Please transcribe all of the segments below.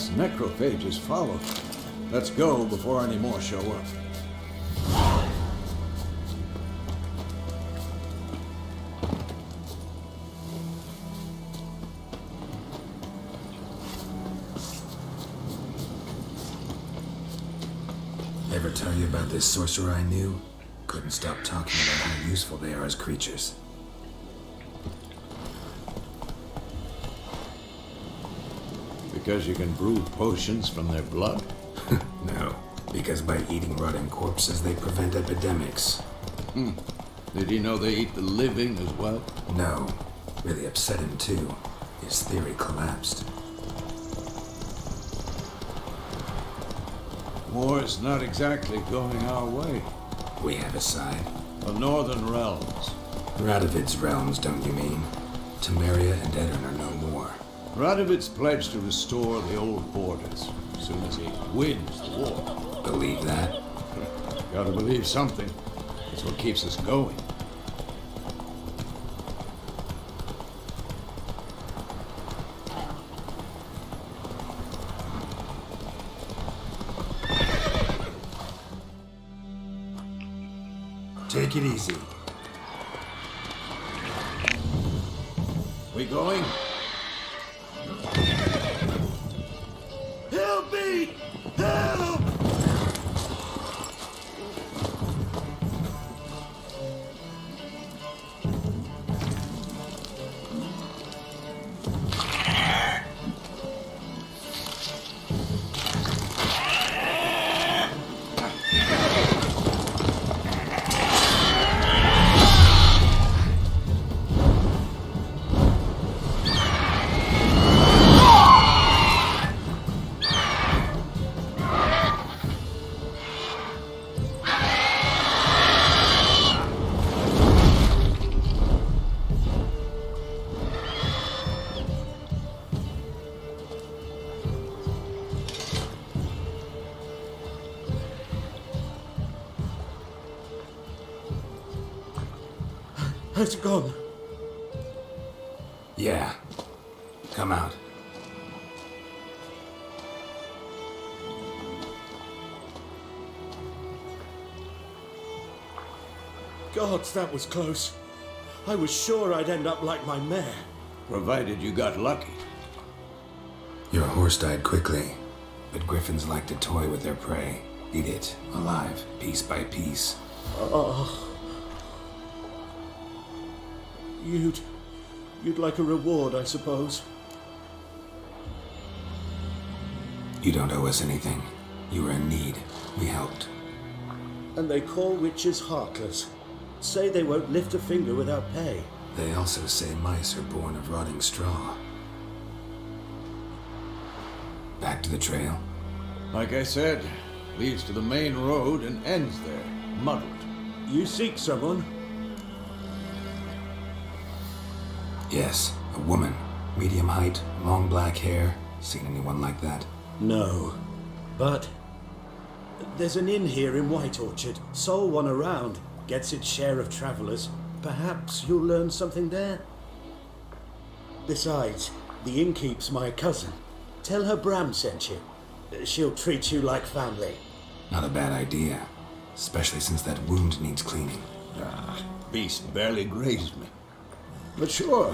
Those necrophages followed. Let's go before any more show up. Ever tell you about this sorcerer I knew? Couldn't stop talking about how useful they are as creatures. Because you can brew potions from their blood? No, because by eating rotting corpses, they prevent epidemics. Did he know they eat the living as well? No, really upset him too. His theory collapsed. War's not exactly going our way. We have a side. The Northern Realms. Radovid's realms, don't you mean? Temeria and Edirn are no more. Radovid's pledged to restore the old borders as soon as he wins the war. Believe that? Gotta believe something. It's what keeps us going. Take it easy. We going? Help me! Help! It's gone. Yeah. Come out. Gods, that was close. I was sure I'd end up like my mare. Provided you got lucky. Your horse died quickly, but griffins like to toy with their prey. Eat it, alive, piece by piece. Oh. You'd like a reward, I suppose. You don't owe us anything. You were in need. We helped. And they call witches heartless. Say they won't lift a finger without pay. They also say mice are born of rotting straw. Back to the trail? Like I said, leads to the main road and ends there, muddled. You seek someone? Yes, a woman. Medium height, long black hair. Seen anyone like that? No. But there's an inn here in White Orchard. Sole one around. Gets its share of travelers. Perhaps you'll learn something there. Besides, the innkeep's my cousin. Tell her Bram sent you. She'll treat you like family. Not a bad idea. Especially since that wound needs cleaning. Beast barely grazed me. But sure,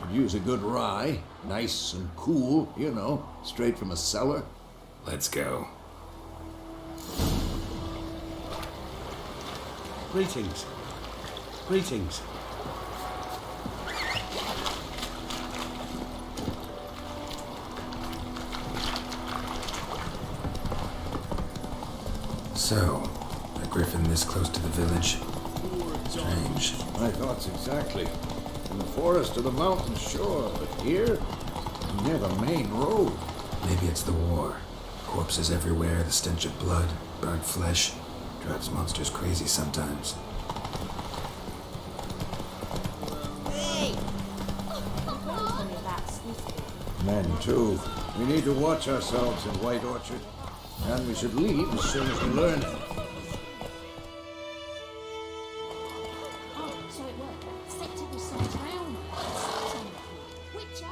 could use a good rye. Nice and cool, you know, straight from a cellar. Let's go. Greetings. Greetings. So, a griffin this close to the village? Strange. My thoughts exactly. In the forest or the mountain, sure, but here, near the main road. Maybe it's the war. Corpses everywhere, the stench of blood, burnt flesh. Drives monsters crazy sometimes. Hey! Men, too. We need to watch ourselves in White Orchard. And we should leave as soon as we learn it. Oh, so it worked. Septic was some drown. Witcher?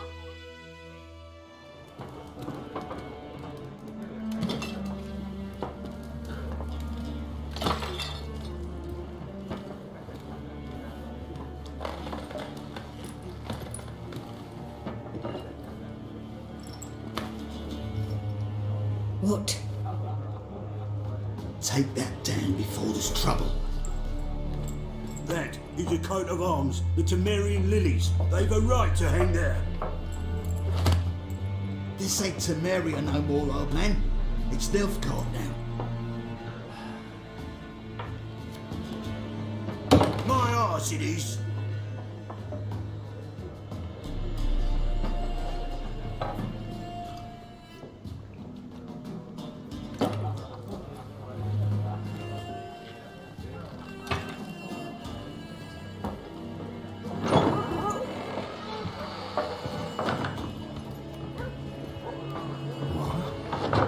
What? Take that down before there's trouble. That is a coat of arms, the Temerian lilies. They've a right to hang there. This ain't Temeria no more, old man. It's Nilfgaard now. My arse it is.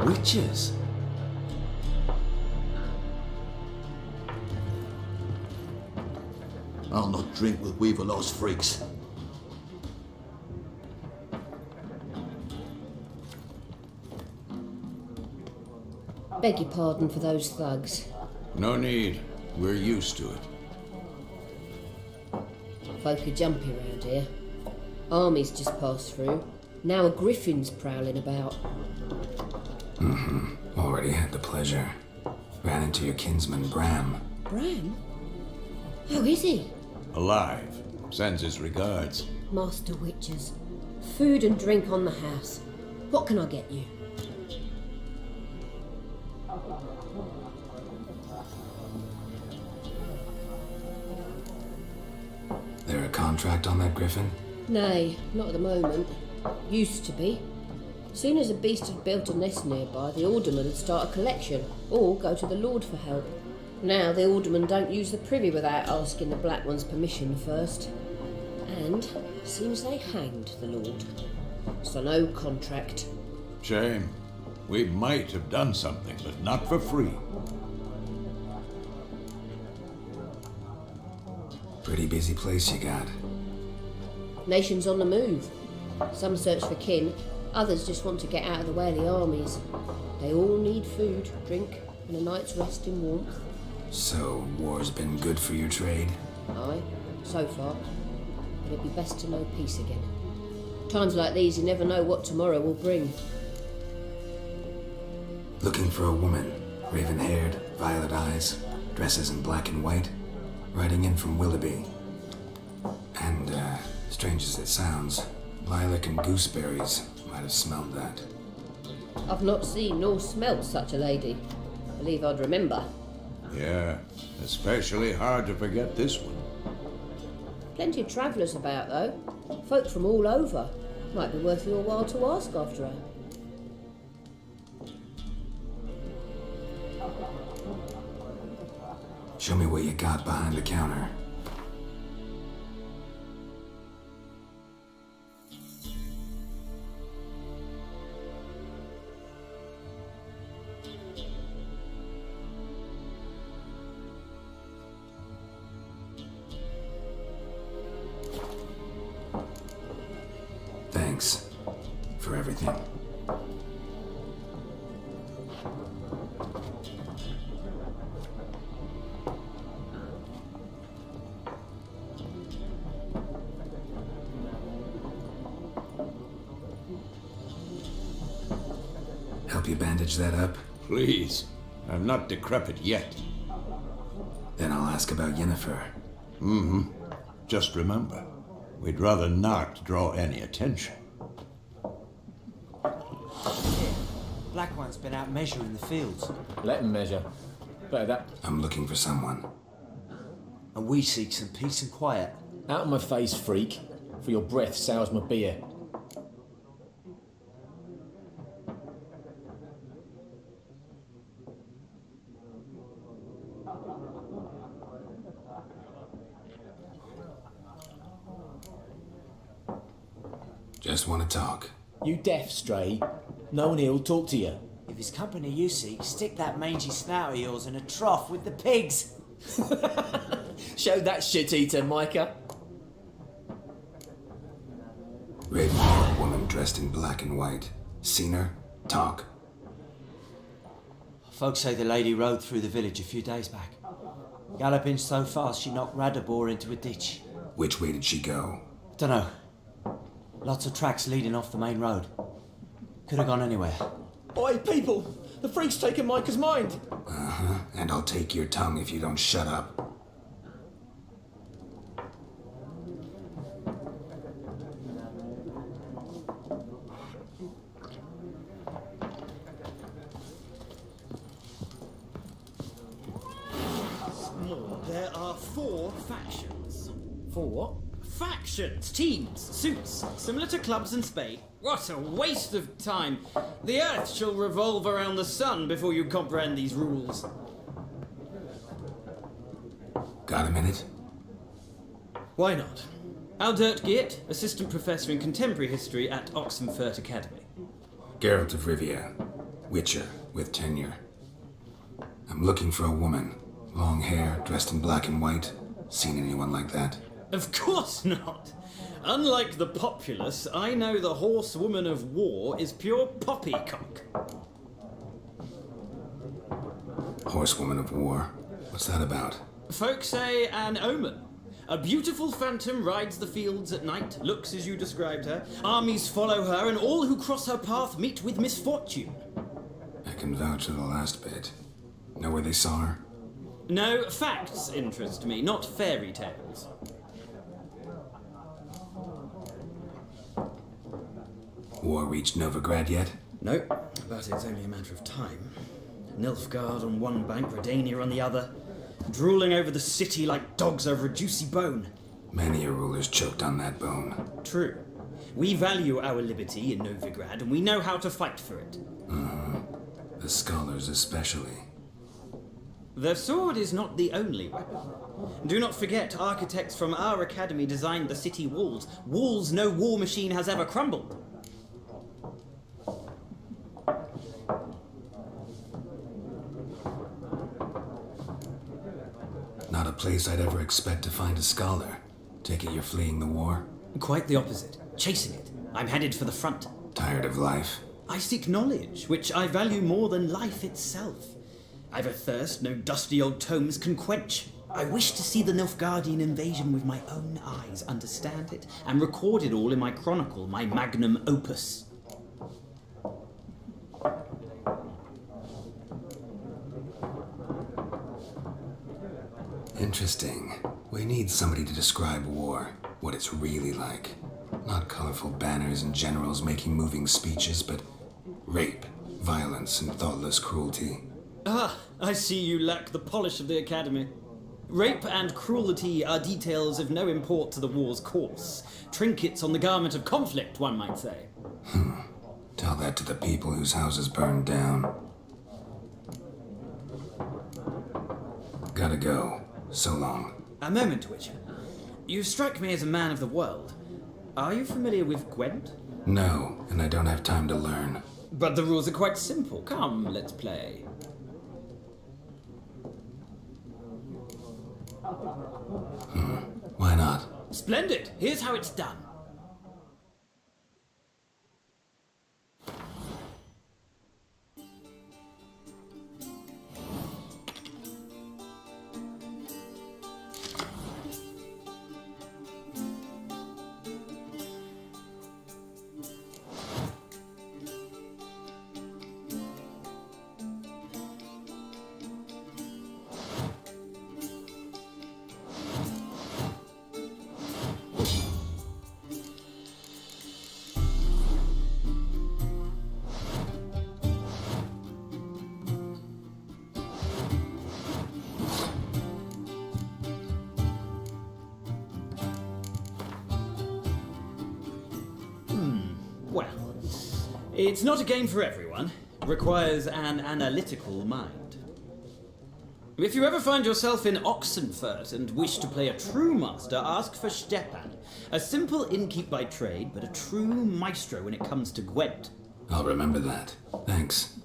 Witches? I'll not drink with Weaverlaw's freaks. Beg your pardon for those thugs. No need. We're used to it. Folk are jumpy around here. Armies just passed through. Now a griffin's prowling about. Already had the pleasure. Ran into your kinsman, Bram. Bram? How is he? Alive. Sends his regards. Master Witches. Food and drink on the house. What can I get you? There a contract on that griffin? Nay, not at the moment. Used to be. Soon as a beast had built a nest nearby, the alderman would start a collection, or go to the Lord for help. Now the aldermen don't use the privy without asking the Black One's permission first. And seems they hanged the Lord. So no contract. Shame. We might have done something, but not for free. Pretty busy place you got. Nations on the move. Some search for kin, others just want to get out of the way of the armies. They all need food, drink, and a night's rest in warmth. So, war's been good for your trade? Aye, so far. But it'd be best to know peace again. Times like these, you never know what tomorrow will bring. Looking for a woman. Raven-haired, violet eyes, dresses in black and white. Riding in from Willoughby. And, strange as it sounds, lilac and gooseberries might have smelled that. I've not seen nor smelt such a lady. Believe I'd remember. Yeah, especially hard to forget this one. Plenty of travellers about, though. Folk from all over. Might be worth your while to ask after her. Show me what you got behind the counter. Thanks for everything. Help you bandage that up? Please. I'm not decrepit yet. Then I'll ask about Yennefer. Just remember, we'd rather not draw any attention. Black One's been out measuring the fields. Let him measure. Better that. I'm looking for someone. And we seek some peace and quiet. Out of my face, freak. For your breath sours my beer. Just want to talk. You deaf, Stray? No one here'll talk to you. If it's company you seek, stick that mangy snout of yours in a trough with the pigs. Show that shit-eater, Micah. Raven-haired woman dressed in black and white. Seen her? Talk. Folks say the lady rode through the village a few days back. Galloping so fast she knocked Radabor into a ditch. Which way did she go? Dunno. Lots of tracks leading off the main road. Could have gone anywhere. Oi, people! The freak's taken Micah's mind. And I'll take your tongue if you don't shut up. There are 4 factions. For what? Factions, teams, suits, similar to clubs and spade. What a waste of time. The earth shall revolve around the sun before you comprehend these rules. Got a minute? Why not? Aldert Geert, assistant professor in contemporary history at Oxenfurt Academy. Geralt of Rivia, Witcher with tenure. I'm looking for a woman. Long hair, dressed in black and white. Seen anyone like that? Of course not. Unlike the populace, I know the horsewoman of war is pure poppycock. Horsewoman of War? What's that about? Folk say an omen. A beautiful phantom rides the fields at night, looks as you described her. Armies follow her, and all who cross her path meet with misfortune. I can vouch for the last bit. Know where they saw her? No, facts interest me, not fairy tales. War reached Novigrad yet? No, but it's only a matter of time. Nilfgaard on one bank, Redania on the other, drooling over the city like dogs over a juicy bone. Many a ruler's choked on that bone. True. We value our liberty in Novigrad, and we know how to fight for it. The scholars especially. The sword is not the only weapon. Do not forget, architects from our academy designed the city walls. Walls no war machine has ever crumbled. Not a place I'd ever expect to find a scholar. Take it you're fleeing the war? Quite the opposite. Chasing it. I'm headed for the front. Tired of life? I seek knowledge, which I value more than life itself. I've a thirst no dusty old tomes can quench. I wish to see the Nilfgaardian invasion with my own eyes, understand it, and record it all in my chronicle, my magnum opus. Interesting. We need somebody to describe war, what it's really like. Not colorful banners and generals making moving speeches, but rape, violence, and thoughtless cruelty. Ah, I see you lack the polish of the academy. Rape and cruelty are details of no import to the war's course. Trinkets on the garment of conflict, one might say. Tell that to the people whose houses burned down. Gotta go. So long. A moment, Witcher. You strike me as a man of the world. Are you familiar with Gwent? No, and I don't have time to learn. But the rules are quite simple. Come, let's play. Why not? Splendid. Here's how it's done. Well, it's not a game for everyone. Requires an analytical mind. If you ever find yourself in Oxenfurt and wish to play a true master, ask for Stepan. A simple innkeep by trade, but a true maestro when it comes to Gwent. I'll remember that. Thanks.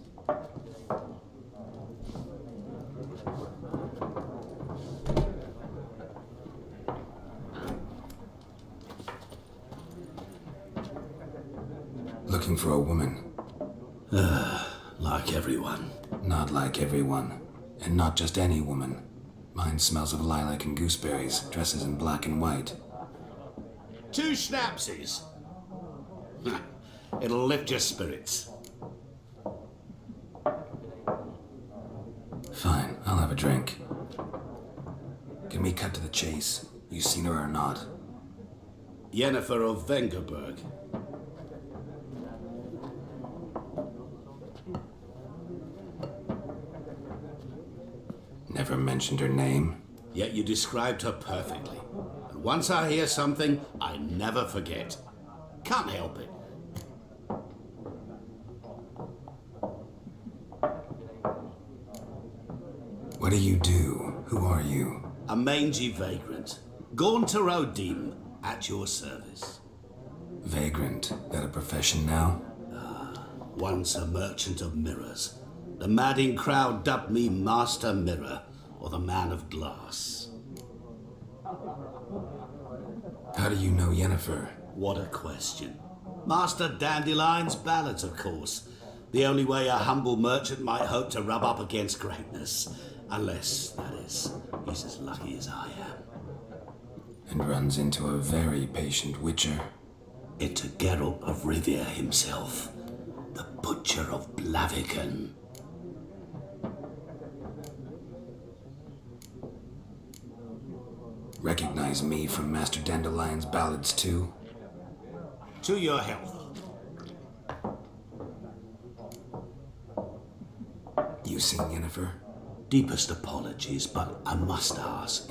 Looking for a woman. Like everyone. Not like everyone. And not just any woman. Mine smells of lilac and gooseberries, dresses in black and white. 2 schnapsies. It'll lift your spirits. I'll have a drink. Can we cut to the chase? You seen her or not? Yennefer of Vengerberg. Never mentioned her name. Yet you described her perfectly. And once I hear something, I never forget. Can't help it. What do you do? Who are you? A mangy vagrant. Gaunter Odim, at your service. Vagrant. That a profession now? Once a merchant of mirrors. The madding crowd dubbed me Master Mirror, or the Man of Glass. How do you know Yennefer? What a question. Master Dandelion's ballads, of course. The only way a humble merchant might hope to rub up against greatness. Unless, that is, he's as lucky as I am. And runs into a very patient witcher. Into Geralt of Rivia himself. The Butcher of Blaviken. Recognize me from Master Dandelion's ballads too? To your health. You seen Yennefer? Deepest apologies, but I must ask.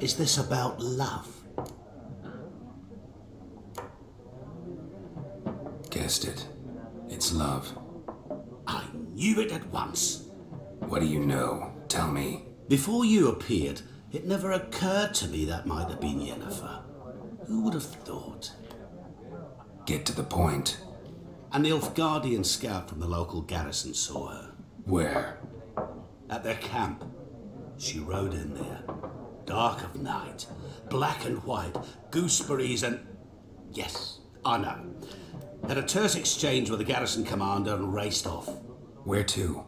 Is this about love? Guessed it. It's love. I knew it at once. What do you know? Tell me. Before you appeared, it never occurred to me that might have been Yennefer. Who would have thought? Get to the point. An Nilfgaardian scout from the local garrison saw her. Where? At their camp. She rode in there. Dark of night. Black and white. Gooseberries and... Yes, I know. Had a terse exchange with the garrison commander and raced off. Where to?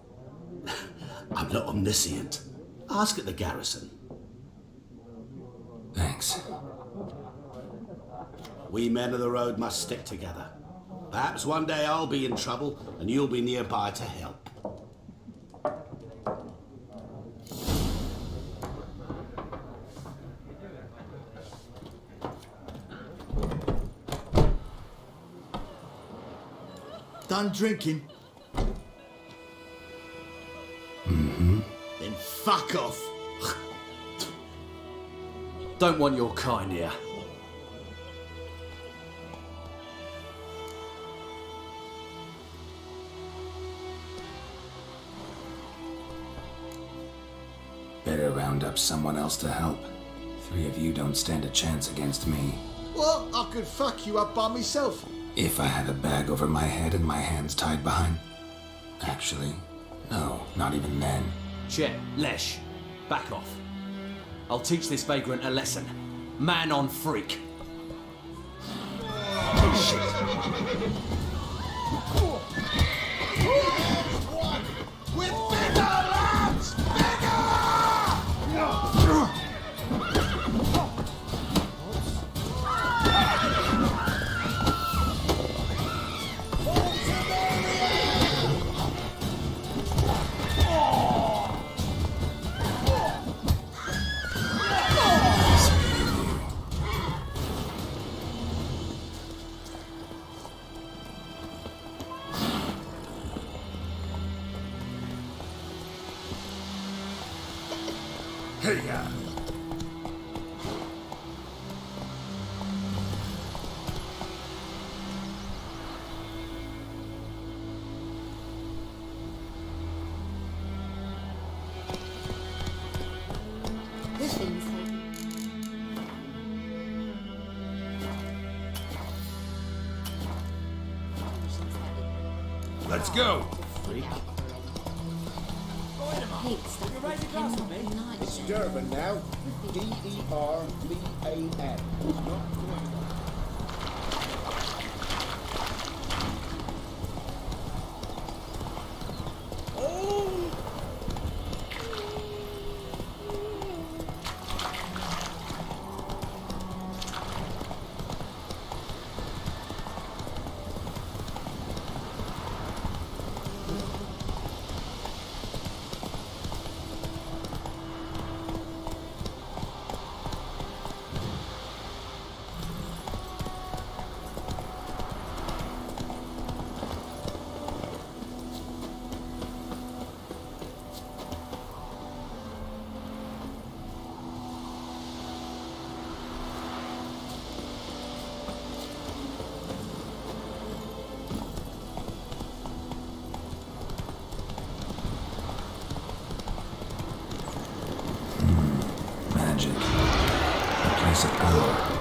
I'm not omniscient. Ask at the garrison. Thanks. We men of the road must stick together. Perhaps one day I'll be in trouble and you'll be nearby to help. Done drinking? Mm-hmm. Then fuck off. Don't want your kind here. Better round up someone else to help. 3 of you don't stand a chance against me. Well, I could fuck you up by myself. If I had a bag over my head and my hands tied behind... Actually, no, not even then. Chet, Lesh, back off. I'll teach this vagrant a lesson. Man on freak. We're bigger, lads! Let's go. Durban now. D-E-R-B-A-N. magic. A place of power.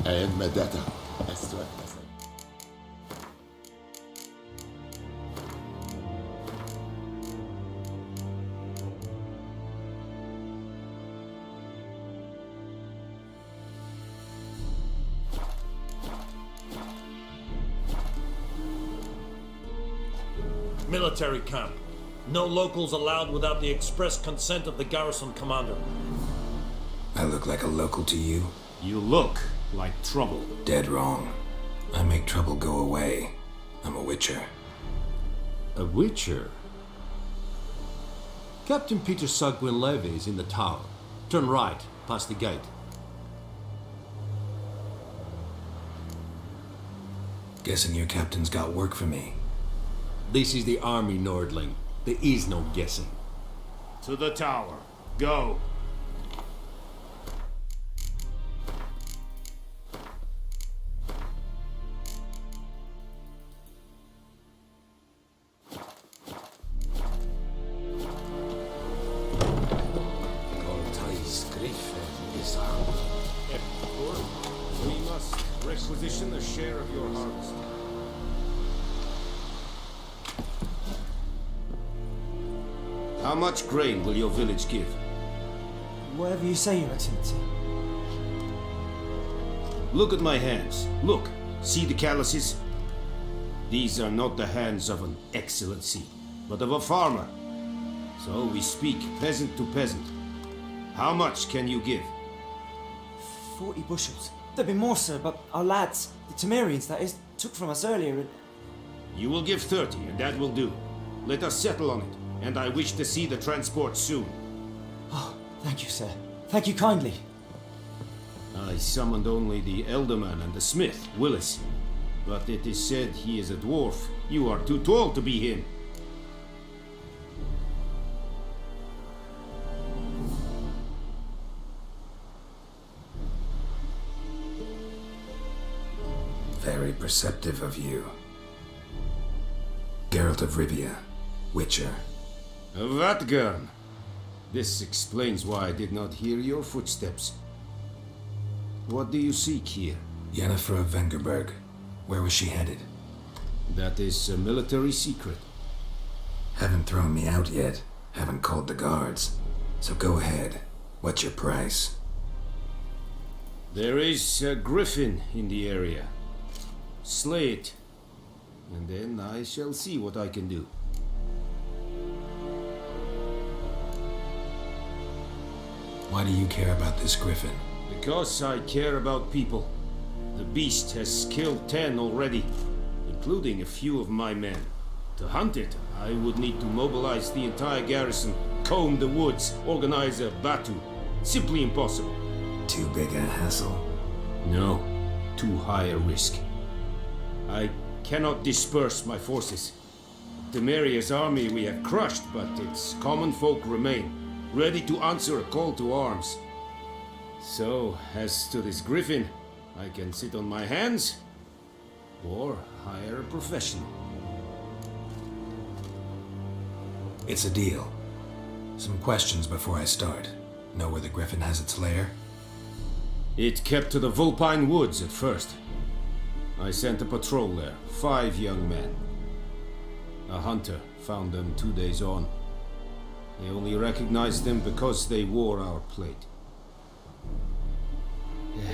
And Medetta. That's right. Military camp. No locals allowed without the express consent of the garrison commander. I look like a local to you? You look like trouble. Dead wrong. I make trouble go away. I'm a witcher. A witcher? Captain Peter Sagwin Levy is in the tower. Turn right, past the gate. Guessing your captain's got work for me. This is the army, Nordling. There is no guessing. To the tower. Go. We must requisition a share of your harvest. How much grain will your village give? Whatever you say, Your Excellency. Look at my hands. Look. See the calluses? These are not the hands of an excellency, but of a farmer. So we speak peasant to peasant. How much can you give? 40 bushels. There'd be more, sir, but our lads, the Temerians, that is, took from us earlier and... You will give 30, and that will do. Let us settle on it, and I wish to see the transport soon. Oh, thank you, sir. Thank you kindly. I summoned only the Elderman and the smith, Willis. But it is said he is a dwarf. You are too tall to be him. Very perceptive of you. Geralt of Rivia, Witcher. Vatgern! This explains why I did not hear your footsteps. What do you seek here? Yennefer of Vengerberg. Where was she headed? That is a military secret. Haven't thrown me out yet. Haven't called the guards. So go ahead. What's your price? There is a griffin in the area. Slay it, and then I shall see what I can do. Why do you care about this griffin? Because I care about people. The beast has killed 10 already, including a few of my men. To hunt it, I would need to mobilize the entire garrison, comb the woods, organize a batu. Simply impossible. Too big a hassle? No, too high a risk. I cannot disperse my forces. Temeria's army we have crushed, but its common folk remain, ready to answer a call to arms. So, as to this griffin, I can sit on my hands, or hire a professional. It's a deal. Some questions before I start. Know where the griffin has its lair? It kept to the Vulpine Woods at first. I sent a patrol there, 5 young men. A hunter found them 2 days on. I only recognized them because they wore our plate.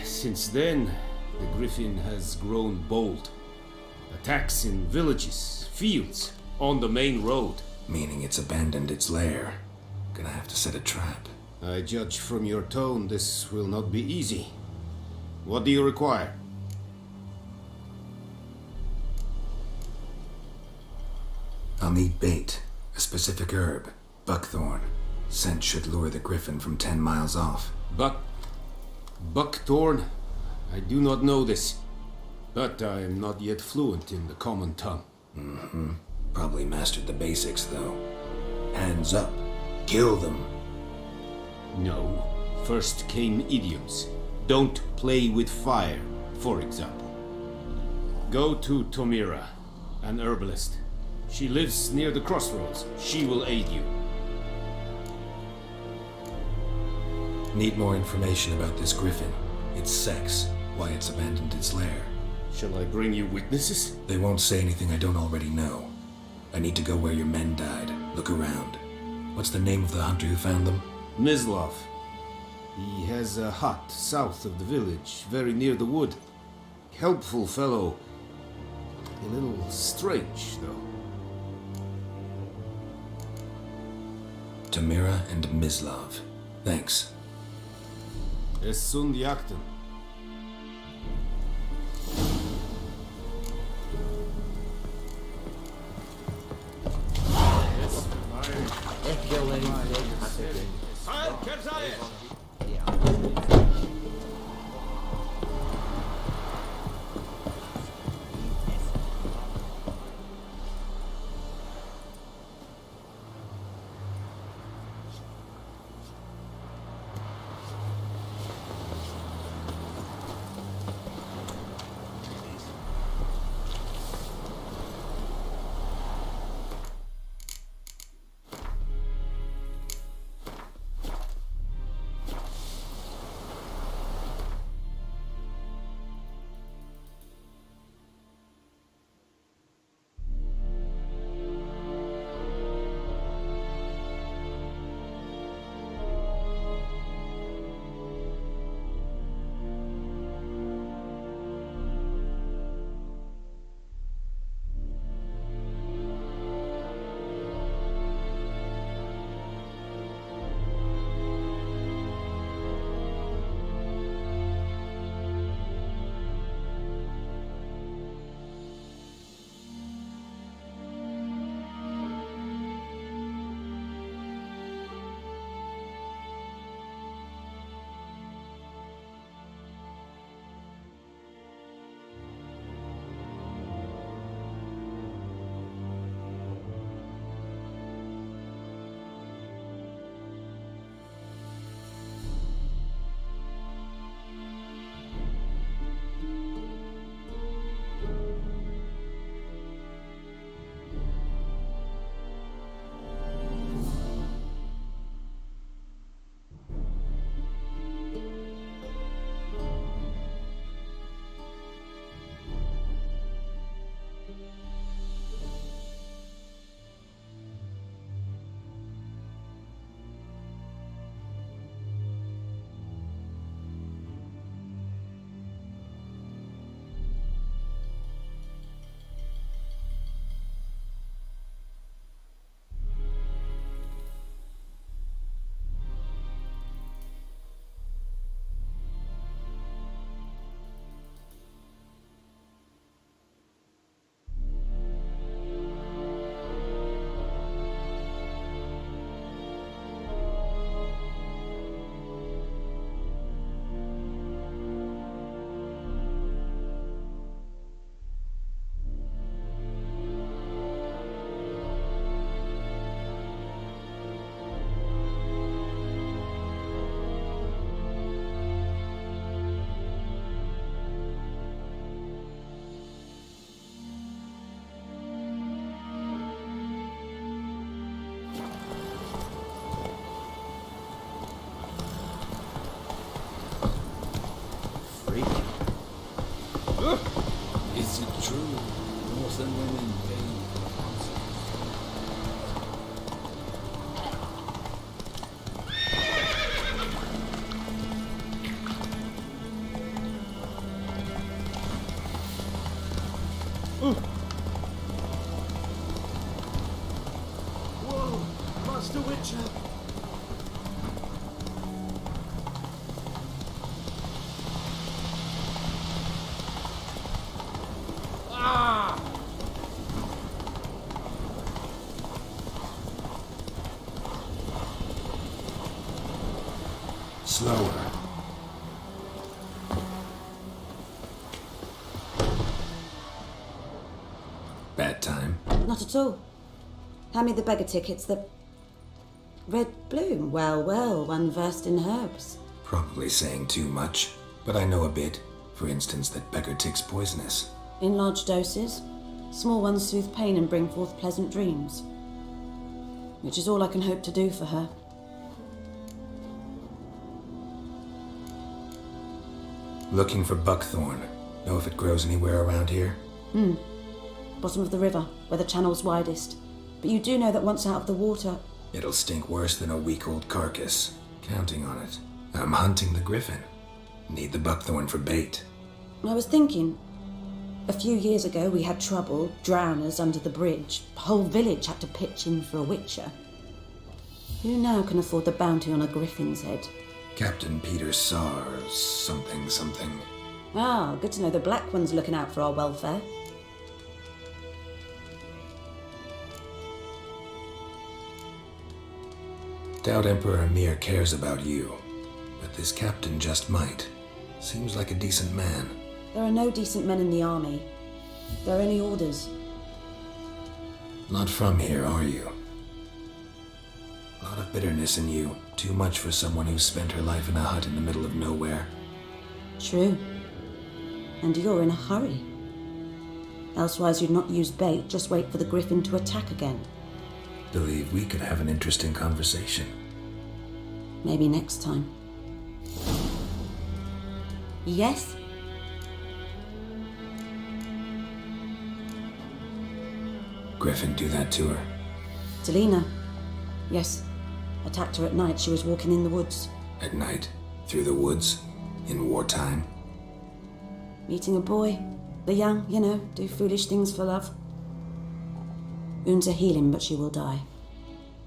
Since then, the Griffin has grown bold. Attacks in villages, fields, on the main road. Meaning it's abandoned its lair. Gonna have to set a trap. I judge from your tone this will not be easy. What do you require? I'll need bait, a specific herb, buckthorn. Scent should lure the Griffin from 10 miles off. Buckthorn? I do not know this, but I am not yet fluent in the common tongue. Mm-hmm. Probably mastered the basics, though. Hands up. Kill them. No. First came idioms. Don't play with fire, for example. Go to Tomira, an herbalist. She lives near the crossroads. She will aid you. Need more information about this Griffin. Its sex, why it's abandoned its lair. Shall I bring you witnesses? They won't say anything I don't already know. I need to go where your men died. Look around. What's the name of the hunter who found them? Mislav. He has a hut south of the village, very near the wood. Helpful fellow. A little strange, though. Tamira and Mislav. Thanks. Es sunt jakten. Is it true? Northern women Slower. Bad time? Not at all. Hand me the beggar tickets. The red bloom. Well, well, one versed in herbs. Probably saying too much, but I know a bit. For instance, that beggar tick's poisonous. In large doses. Small ones soothe pain and bring forth pleasant dreams. Which is all I can hope to do for her. Looking for buckthorn. Know if it grows anywhere around here? Bottom of the river, where the channel's widest. But you do know that once out of the water... It'll stink worse than a week-old carcass. Counting on it. I'm hunting the griffin. Need the buckthorn for bait. I was thinking... A few years ago we had trouble, drowners under the bridge. The whole village had to pitch in for a witcher. Who now can afford the bounty on a griffin's head? Captain Peter Sars, something. Ah, good to know the Black One's looking out for our welfare. Doubt Emperor Emir cares about you, but this captain just might. Seems like a decent man. There are no decent men in the army. There are only orders. Not from here, are you? A lot of bitterness in you. Too much for someone who spent her life in a hut in the middle of nowhere. True. And you're in a hurry. Elsewise you'd not use bait, just wait for the griffin to attack again. Believe we could have an interesting conversation. Maybe next time. Yes? Griffin do that to her? Delina. Yes. Attacked her at night. She was walking in the woods. At night? Through the woods? In wartime? Meeting a boy. The young, you know, do foolish things for love. Wounds are healing, but she will die.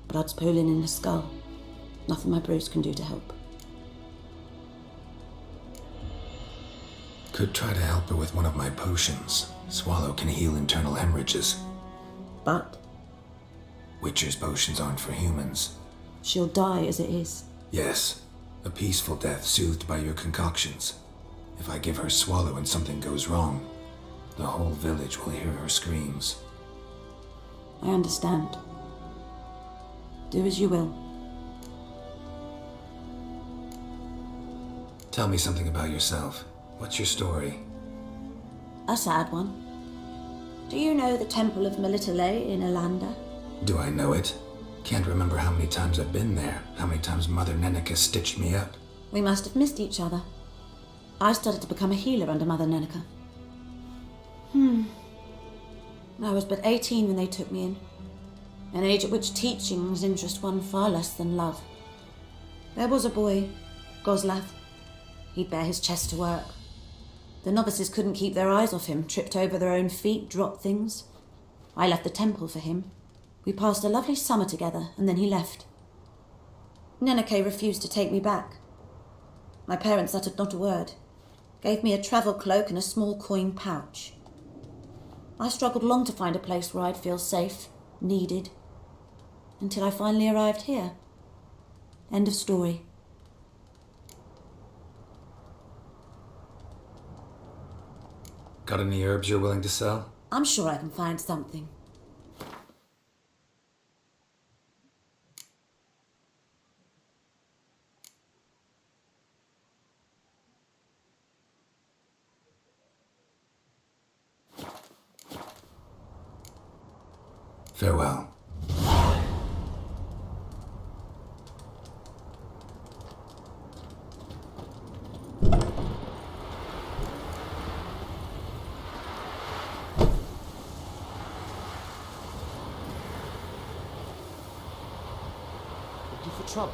Blood's pooling in her skull. Nothing my bruise can do to help. Could try to help her with one of my potions. Swallow can heal internal hemorrhages. But? Witcher's potions aren't for humans. She'll die as it is. Yes. A peaceful death soothed by your concoctions. If I give her Swallow and something goes wrong, the whole village will hear her screams. I understand. Do as you will. Tell me something about yourself. What's your story? A sad one. Do you know the Temple of Melitele in Elanda? Do I know it? Can't remember how many times I've been there, how many times Mother Nenica stitched me up. We must have missed each other. I started to become a healer under Mother Nenica. I was but 18 when they took me in. An age at which teachings interest one far less than love. There was a boy, Goslav. He'd bare his chest to work. The novices couldn't keep their eyes off him, tripped over their own feet, dropped things. I left the temple for him. We passed a lovely summer together, and then he left. Neneke refused to take me back. My parents uttered not a word, gave me a travel cloak and a small coin pouch. I struggled long to find a place where I'd feel safe, needed, until I finally arrived here. End of story. Got any herbs you're willing to sell? I'm sure I can find something. Farewell. Looking for trouble?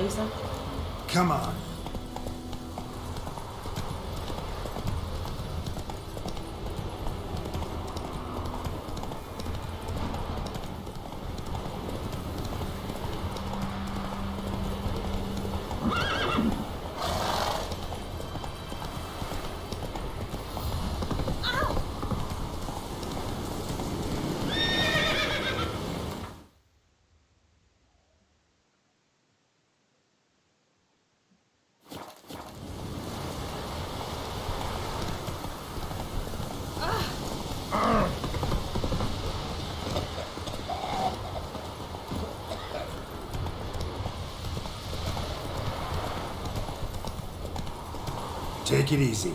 razor. Come on. Take it easy.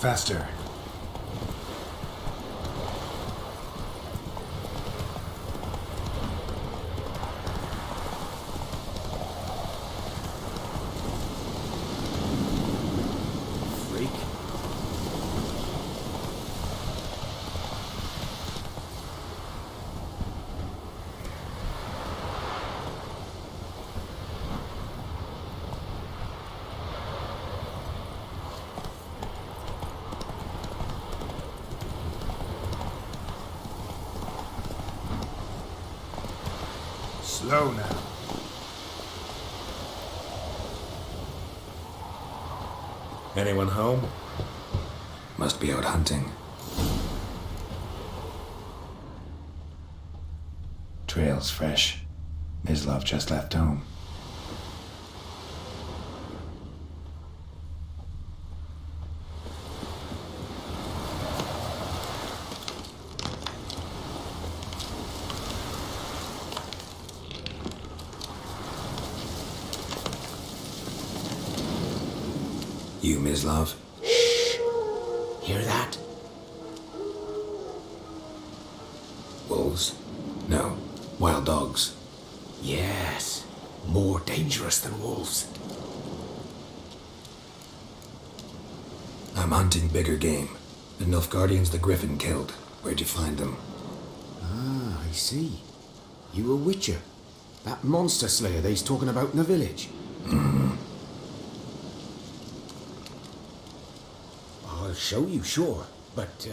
Faster. Freak. Slow now. Anyone home? Must be out hunting. Trail's fresh. Mislov just left home. You, Mislov? Hear that? Wolves? No. Wild dogs. Yes. More dangerous than wolves. I'm hunting bigger game. The Nilfgaardians the Griffin killed. Where'd you find them? Ah, I see. You a witcher. That monster slayer they's talking about in the village. I'll show you, sure. But,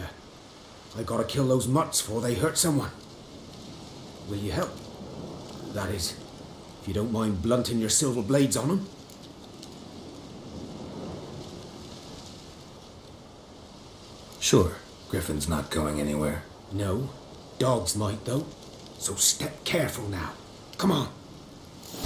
I gotta kill those mutts before they hurt someone. Will you help? That is, if you don't mind blunting your silver blades on them. Sure. Griffin's not going anywhere. No. Dogs might, though. So step careful now. Come on.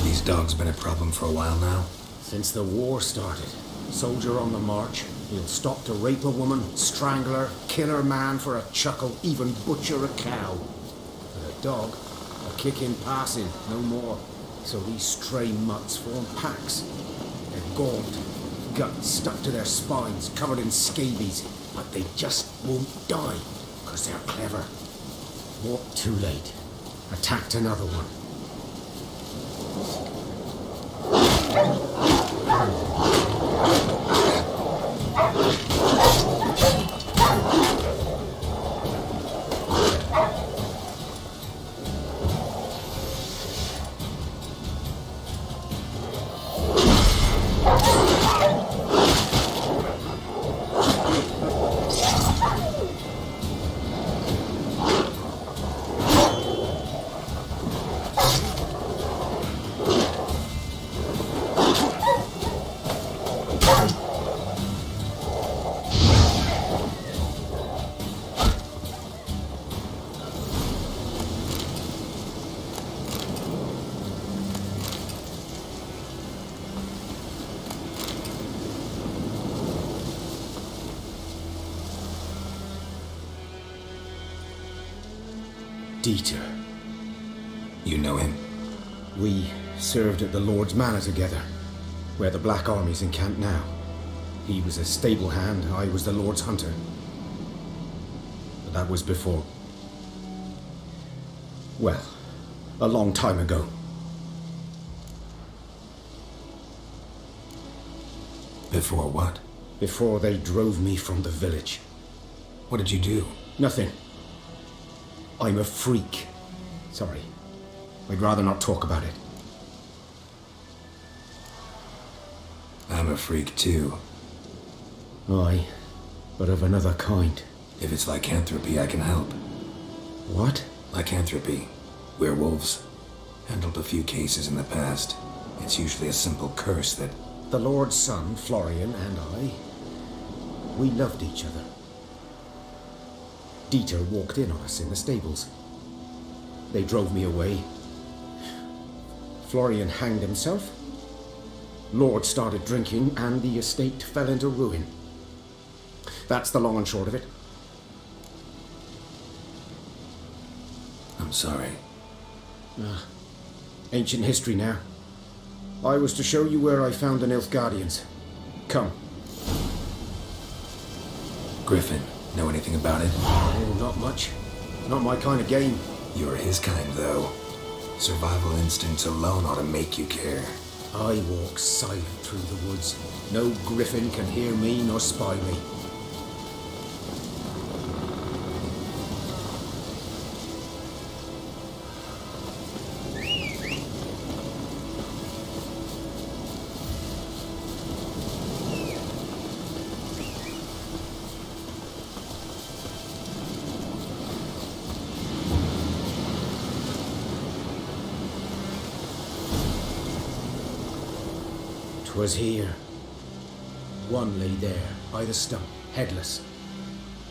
These dogs been a problem for a while now. Since the war started. Soldier on the march. He'll stop to rape a woman, strangle her, kill her man for a chuckle, even butcher a cow. But a dog, a kick in passing, no more. So these stray mutts form packs. They're gaunt, guts stuck to their spines, covered in scabies, but they just won't die, 'cause they're clever. Walked too late. Attacked another one. Dieter. You know him? We served at the Lord's Manor together, where the Black Army's encamped now. He was a stable hand, I was the Lord's hunter. But that was before... well, a long time ago. Before what? Before they drove me from the village. What did you do? Nothing. I'm a freak. Sorry. I'd rather not talk about it. I'm a freak too. Aye, but of another kind. If it's lycanthropy, I can help. What? Lycanthropy. Werewolves. Handled a few cases in the past. It's usually a simple curse that... The Lord's son, Florian, and I, we loved each other. Dieter walked in on us in the stables. They drove me away. Florian hanged himself. Lord started drinking, and the estate fell into ruin. That's the long and short of it. I'm sorry. Ancient history now. I was to show you where I found the Nilfgaardians. Come. Griffin, know anything about it? Oh, not much. Not my kind of game. You're his kind, though. Survival instincts alone ought to make you care. I walk silent through the woods. No griffin can hear me nor spy me. 'Twas here. One lay there, by the stump, headless.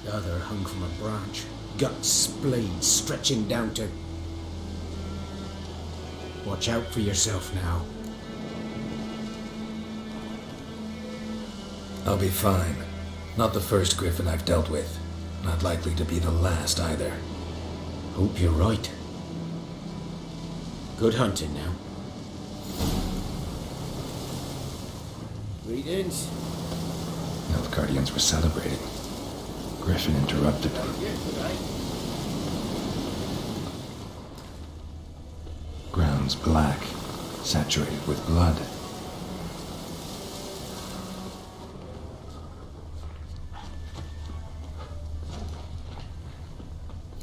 The other hung from a branch, guts splayed, stretching down to... Watch out for yourself now. I'll be fine. Not the first griffin I've dealt with. Not likely to be the last either. Hope you're right. Good hunting now. Greetings. Nilfgaardians were celebrating. Griffin interrupted them. Ground's black, saturated with blood.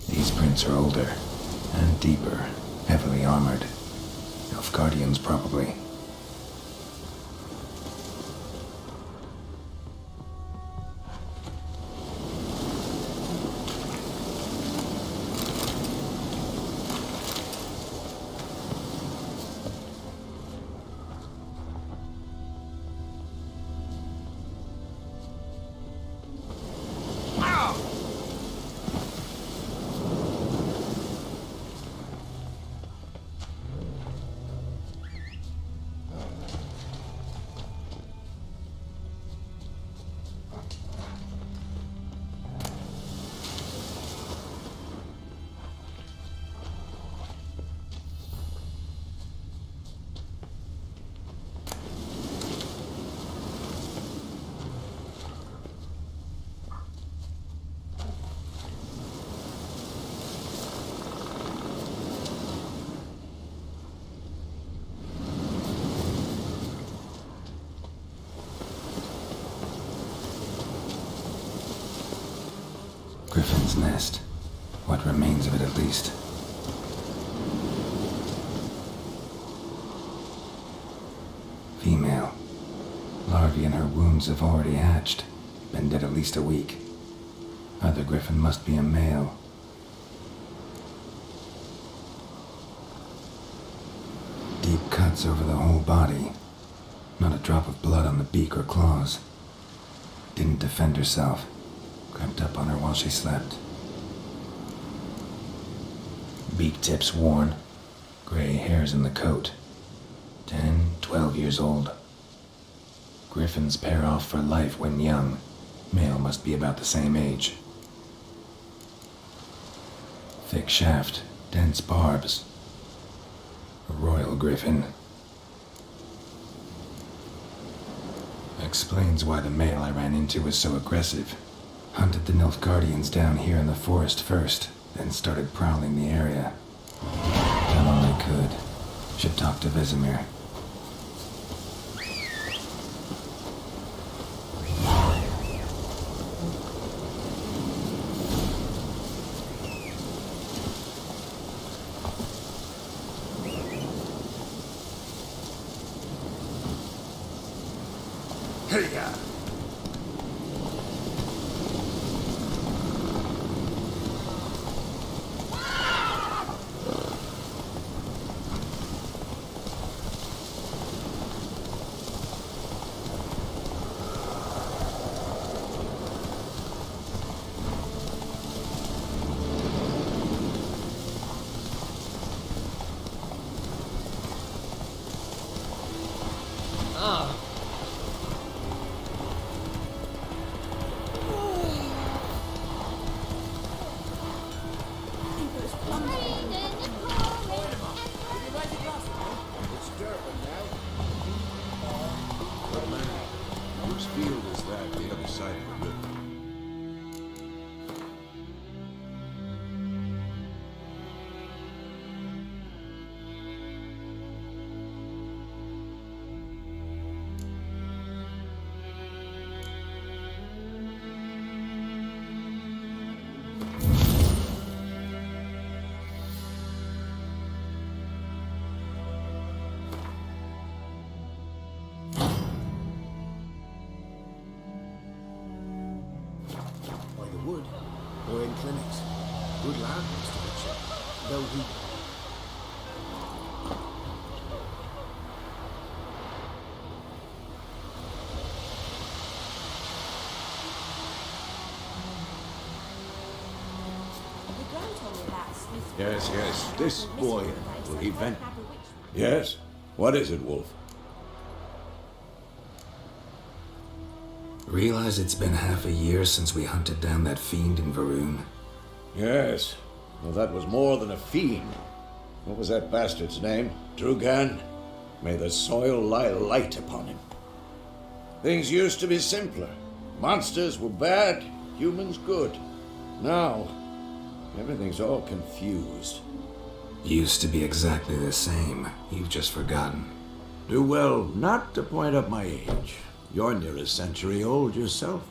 These prints are older and deeper, heavily armored. Nilfgaardians, probably. Griffin's nest. What remains of it, at least. Female. Larvae in her wounds have already hatched. Been dead at least a week. Other griffin must be a male. Deep cuts over the whole body. Not a drop of blood on the beak or claws. Didn't defend herself. Crept up on her while she slept. Beak tips worn. Gray hairs in the coat. 10, 12 years old. Griffins pair off for life when young. Male must be about the same age. Thick shaft. dense barbs. A royal griffin. Explains why the male I ran into was so aggressive. Hunted the Nilfgaardians down here in the forest first, then started prowling the area. Done all I could. Should talk to Vesemir. Hey-ya! Ah. Whose field is that, the other side of the river? By the wood, or in clinics. Good lad, Mr. Richard. Though he... Yes, yes. This boy, will he vent? Yes? What is it, Wolf? Realize it's been half a year since we hunted down that fiend in Varun? Yes. Well, that was more than a fiend. What was that bastard's name? Drugan? May the soil lie light upon him. Things used to be simpler. Monsters were bad, humans good. Now, everything's all confused. Used to be exactly the same. You've just forgotten. Do well not to point up my age. You're near a century old yourself.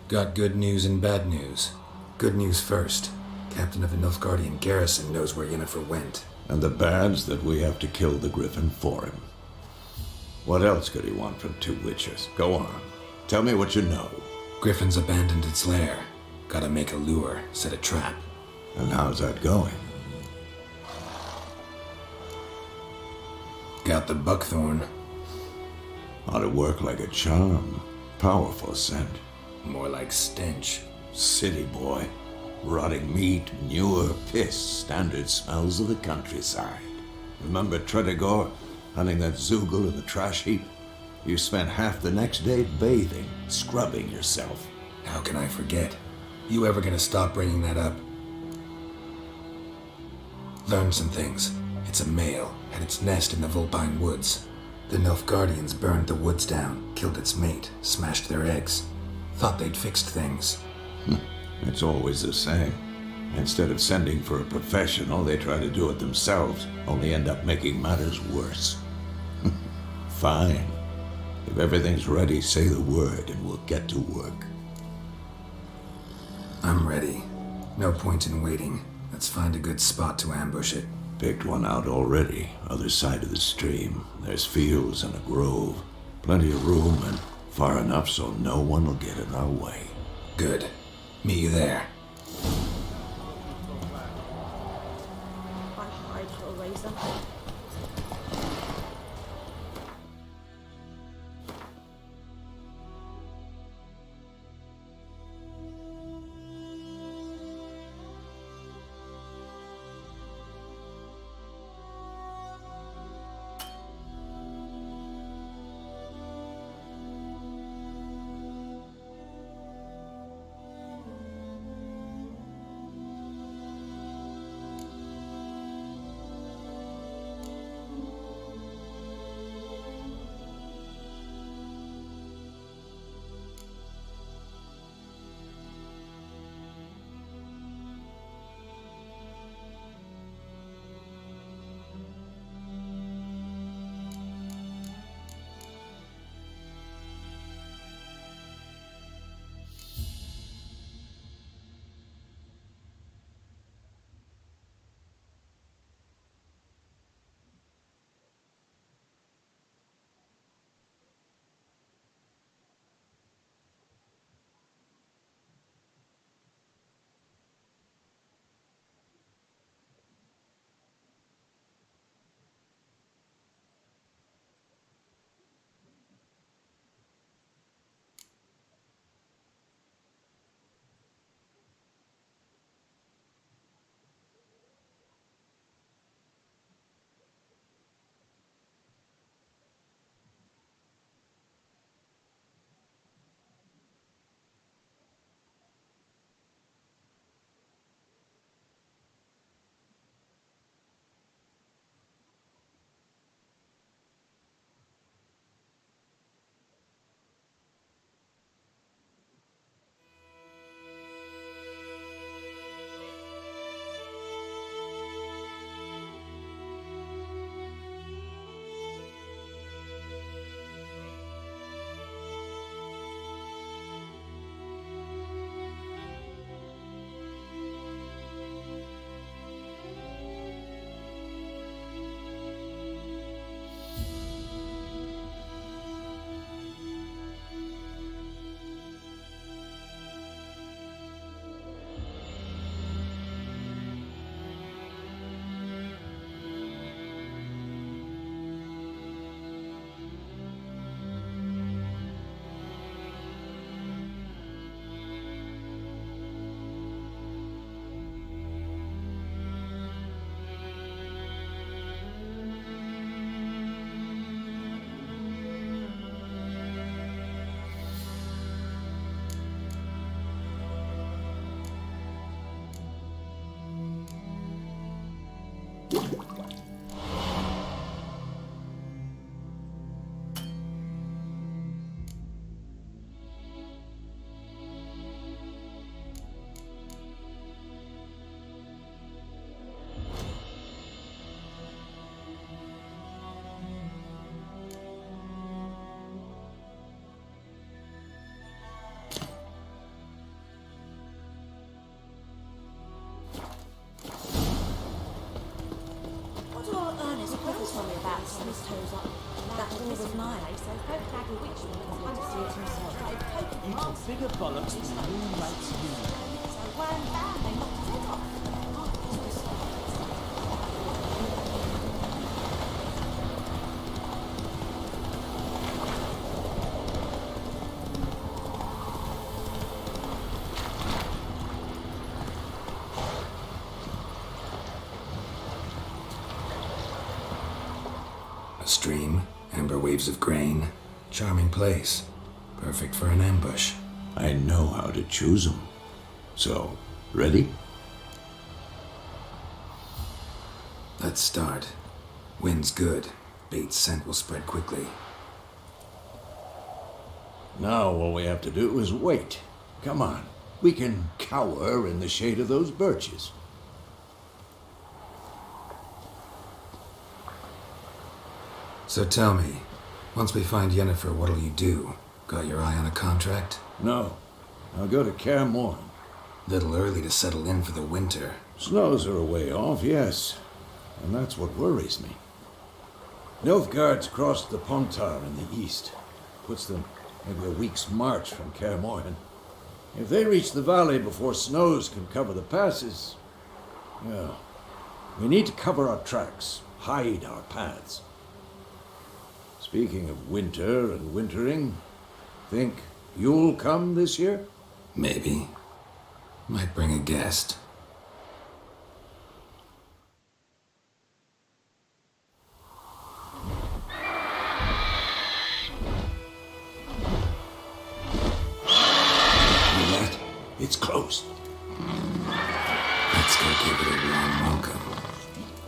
Got good news and bad news. Good news first. Captain of the Nilfgaardian garrison knows where Yennefer went. And the bad's that we have to kill the Griffin for him. What else could he want from two witches? Go on. Tell me what you know. Griffin's abandoned its lair. Gotta make a lure, set a trap. And how's that going? Got the buckthorn. Ought to work like a charm. Powerful scent. More like stench. City boy. Rotting meat, manure, piss, standard smells of the countryside. Remember Tredegor, hunting that Zoogle in the trash heap? You spent half the next day bathing, scrubbing yourself. How can I forget? You ever gonna stop bringing that up? Learn some things. It's a male, had its nest in the Vulpine Woods. The Nilfgaardians burned the woods down, killed its mate, smashed their eggs. Thought they'd fixed things. It's always the same. Instead of sending for a professional, they try to do it themselves, only end up making matters worse. Fine. If everything's ready, say the word and we'll get to work. I'm ready. No point in waiting. Let's find a good spot to ambush it. Picked one out already, other side of the stream. There's fields and a grove. Plenty of room and far enough so no one will get in our way. Good. Meet you there. I hide for a razor. What do all Ernest Griffiths tell me about Smith's toes up? That all was mine. You got bigger bollocks than the moon rates you. So wham bam, they knocked his head off. A stream, amber waves of grain. Charming place. Perfect for an ambush. I know how to choose them. So, ready? Let's start. Wind's good. Bait's scent will spread quickly. Now all we have to do is wait. Come on. We can cower in the shade of those birches. So tell me, once we find Yennefer, what'll you do? Got your eye on a contract? No. I'll go to Kaer Morhen. Little early to settle in for the winter. Snows are a way off, yes. And that's what worries me. Nilfgaard's crossed the Pontar in the east. Puts them maybe a week's march from Kaer Morhen. If they reach the valley before snows can cover the passes, well, we need to cover our tracks, hide our paths. Speaking of winter and wintering, think you'll come this year? Maybe. Might bring a guest. It's close. Let's go give it a warm welcome.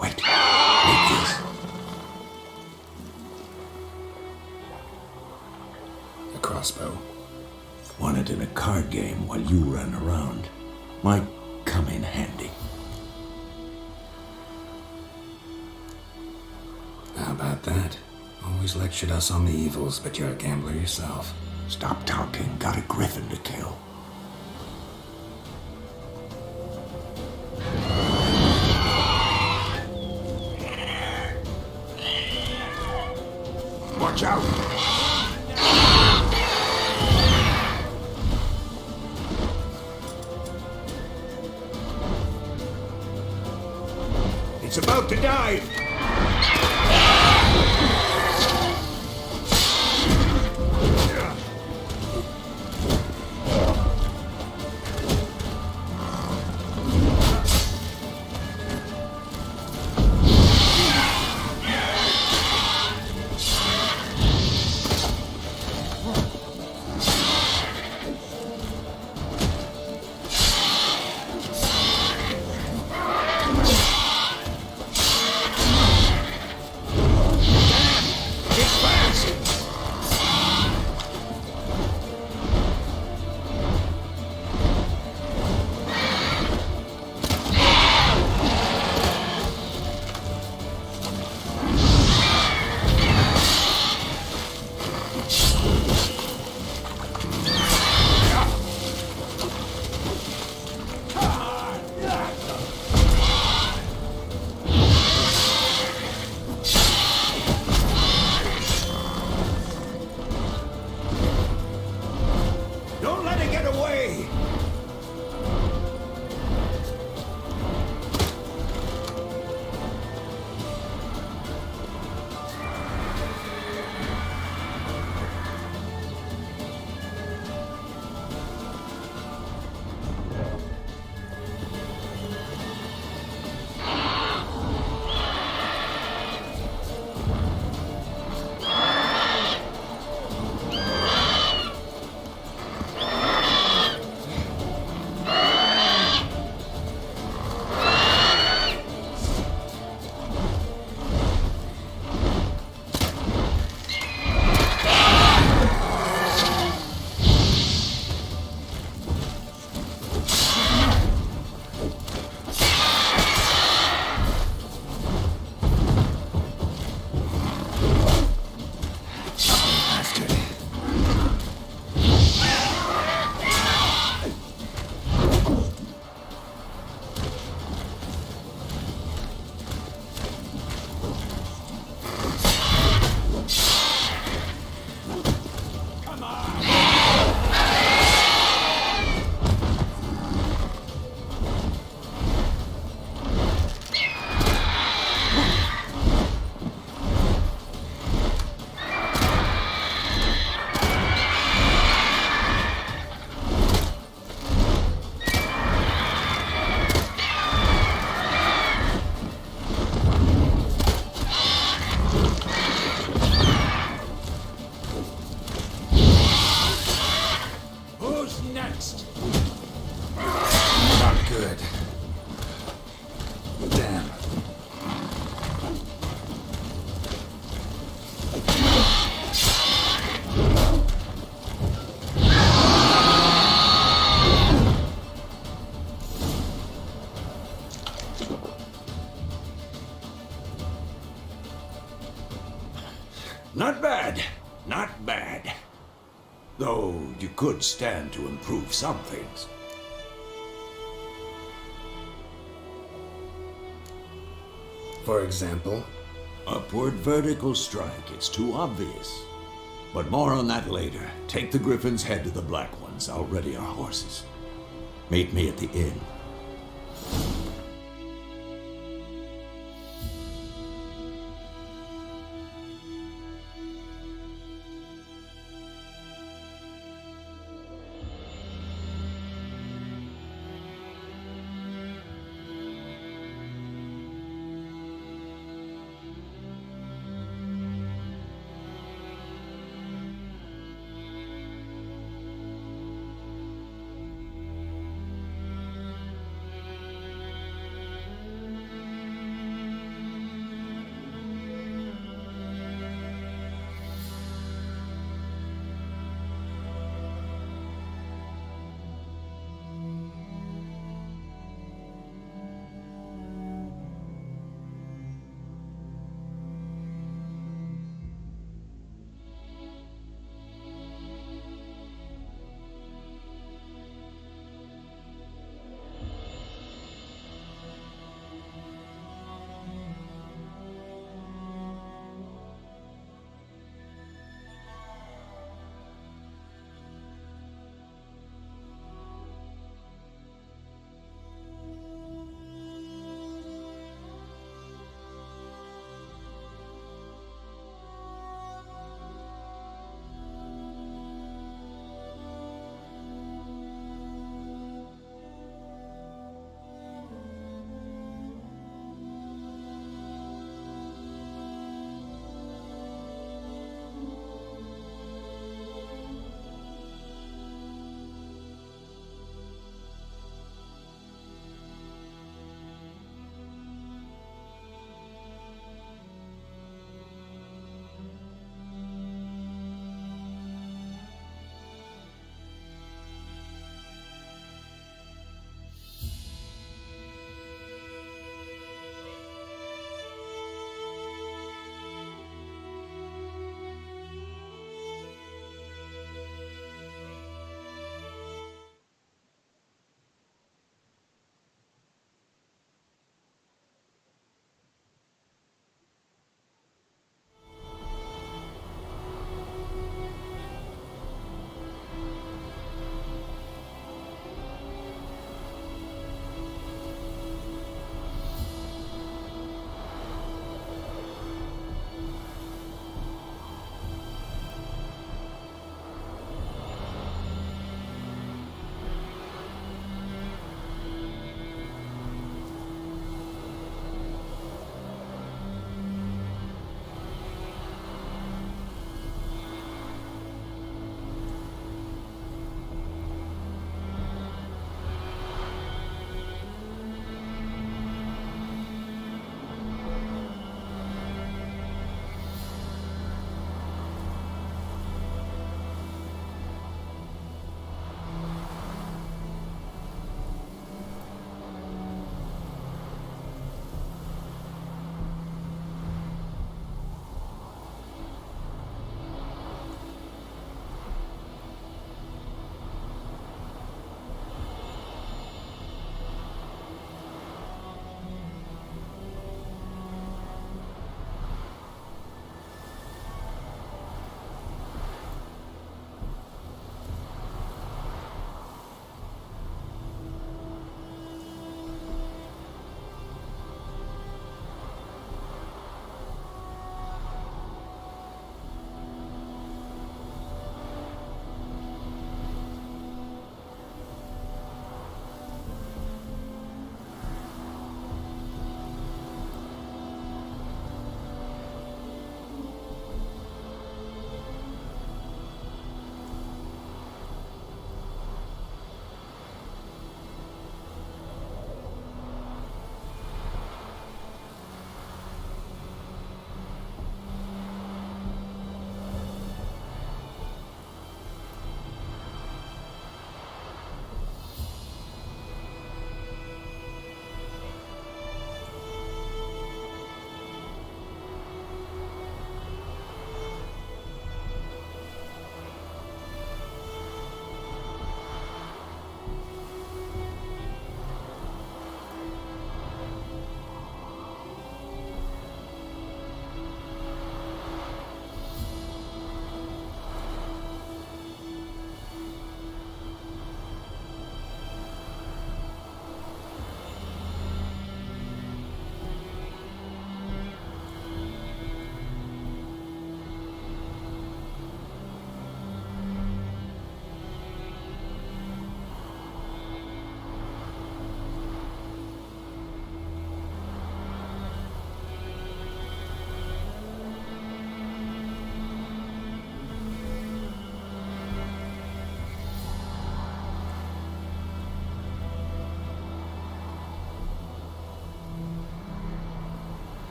Wait. Wait this. A crossbow. Won it in a card game while you ran around. Might come in handy. How about that? Always lectured us on the evils, but you're a gambler yourself. Stop talking. Got a griffin to kill. Watch out! It's about to dive! next. Not good. Damn. Not bad. Not bad. Though you could stand to improve some things. For example? Upward vertical strike. It's too obvious. But more on that later. Take the Griffin's head to the Black Ones. I'll ready our horses. Meet me at the inn.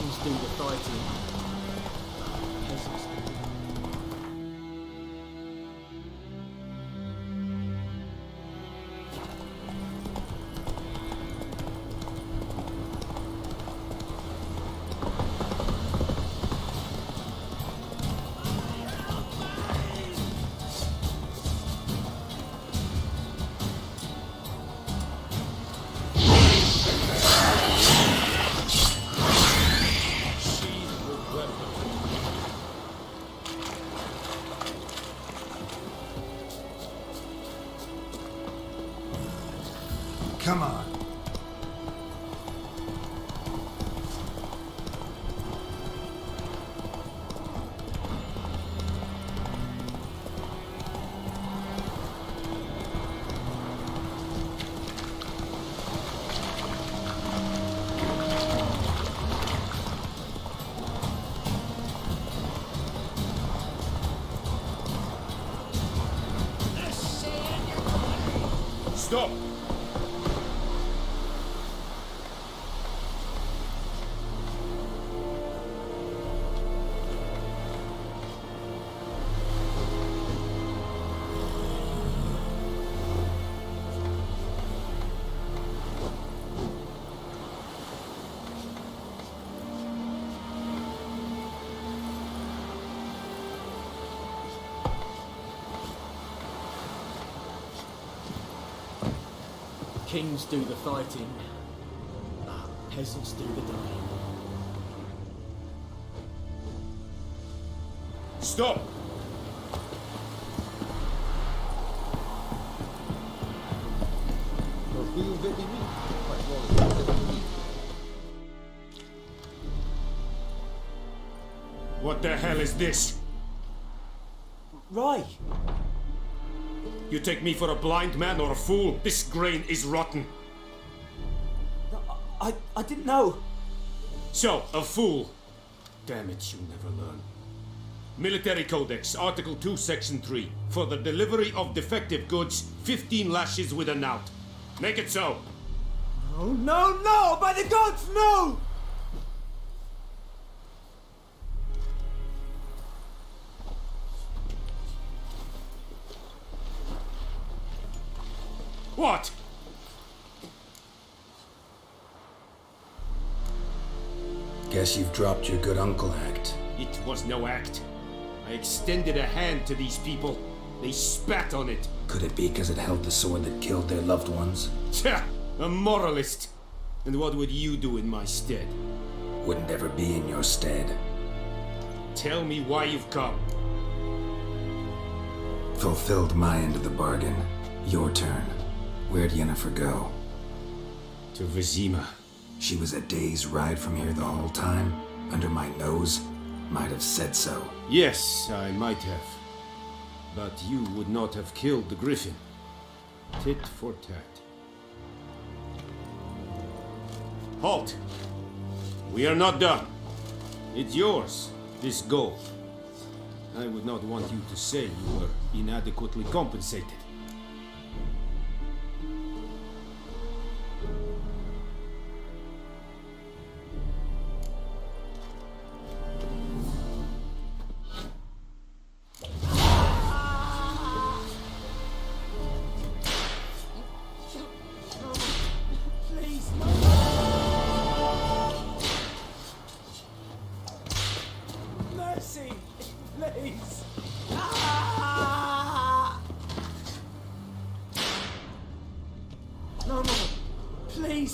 Kings do the fighting. Peasants do the Come on. Stop! Kings do the fighting. Peasants do the dying. Stop! What the hell is this? Right. You take me for a blind man or a fool? This grain is rotten. I didn't know. So, a fool. Damn it, you'll never learn. Military Codex, Article 2, Section 3. For the delivery of defective goods, 15 lashes with a knout. Make it so. No, no, no! By the gods, no! What? Guess you've dropped your good uncle act. It was no act. I extended a hand to these people. They spat on it. Could it be because it held the sword that killed their loved ones? Tja, a moralist. And what would you do in my stead? Wouldn't ever be in your stead. Tell me why you've come. Fulfilled my end of the bargain. Your turn. Where'd Yennefer go? To Vizima. She was a day's ride from here the whole time? Under my nose? Might have said so. Yes, I might have. But you would not have killed the griffin. Tit for tat. Halt! We are not done. It's yours, this gold. I would not want you to say you were inadequately compensated.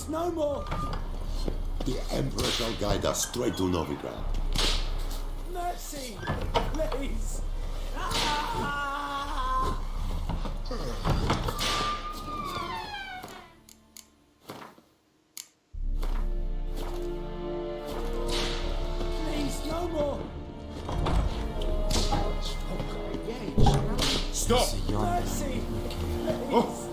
No more! The Emperor shall guide us straight to Novigrad. Mercy! Please! Please, no more! Stop! Mercy! Please! Oh.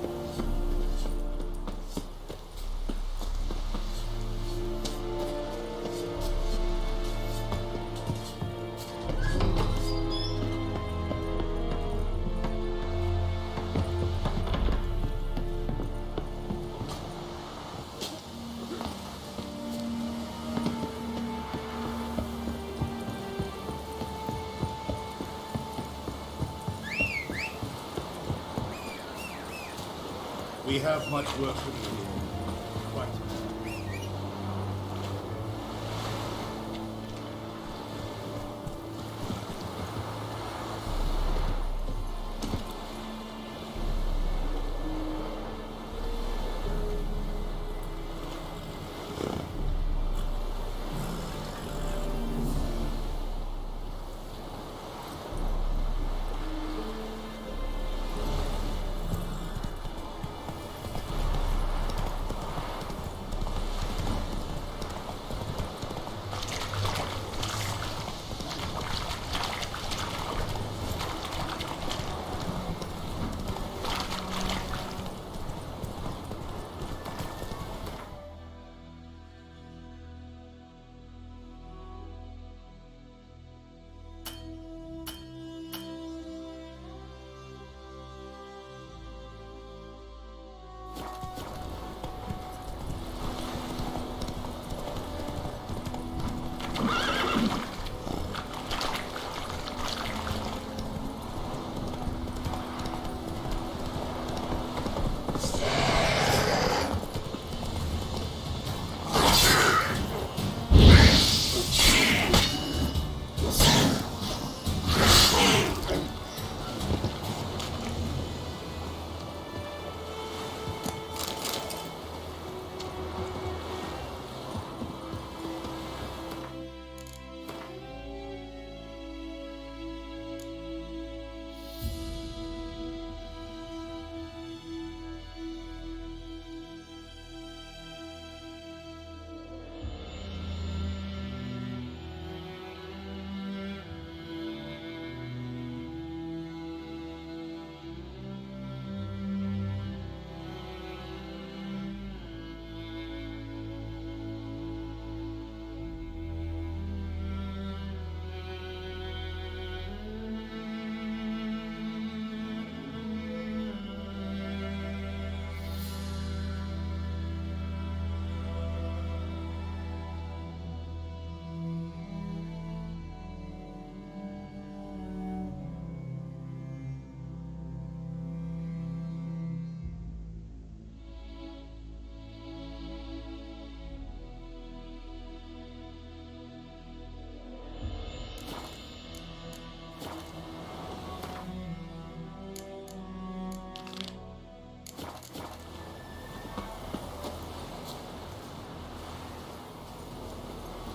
We have much work to do. Quite.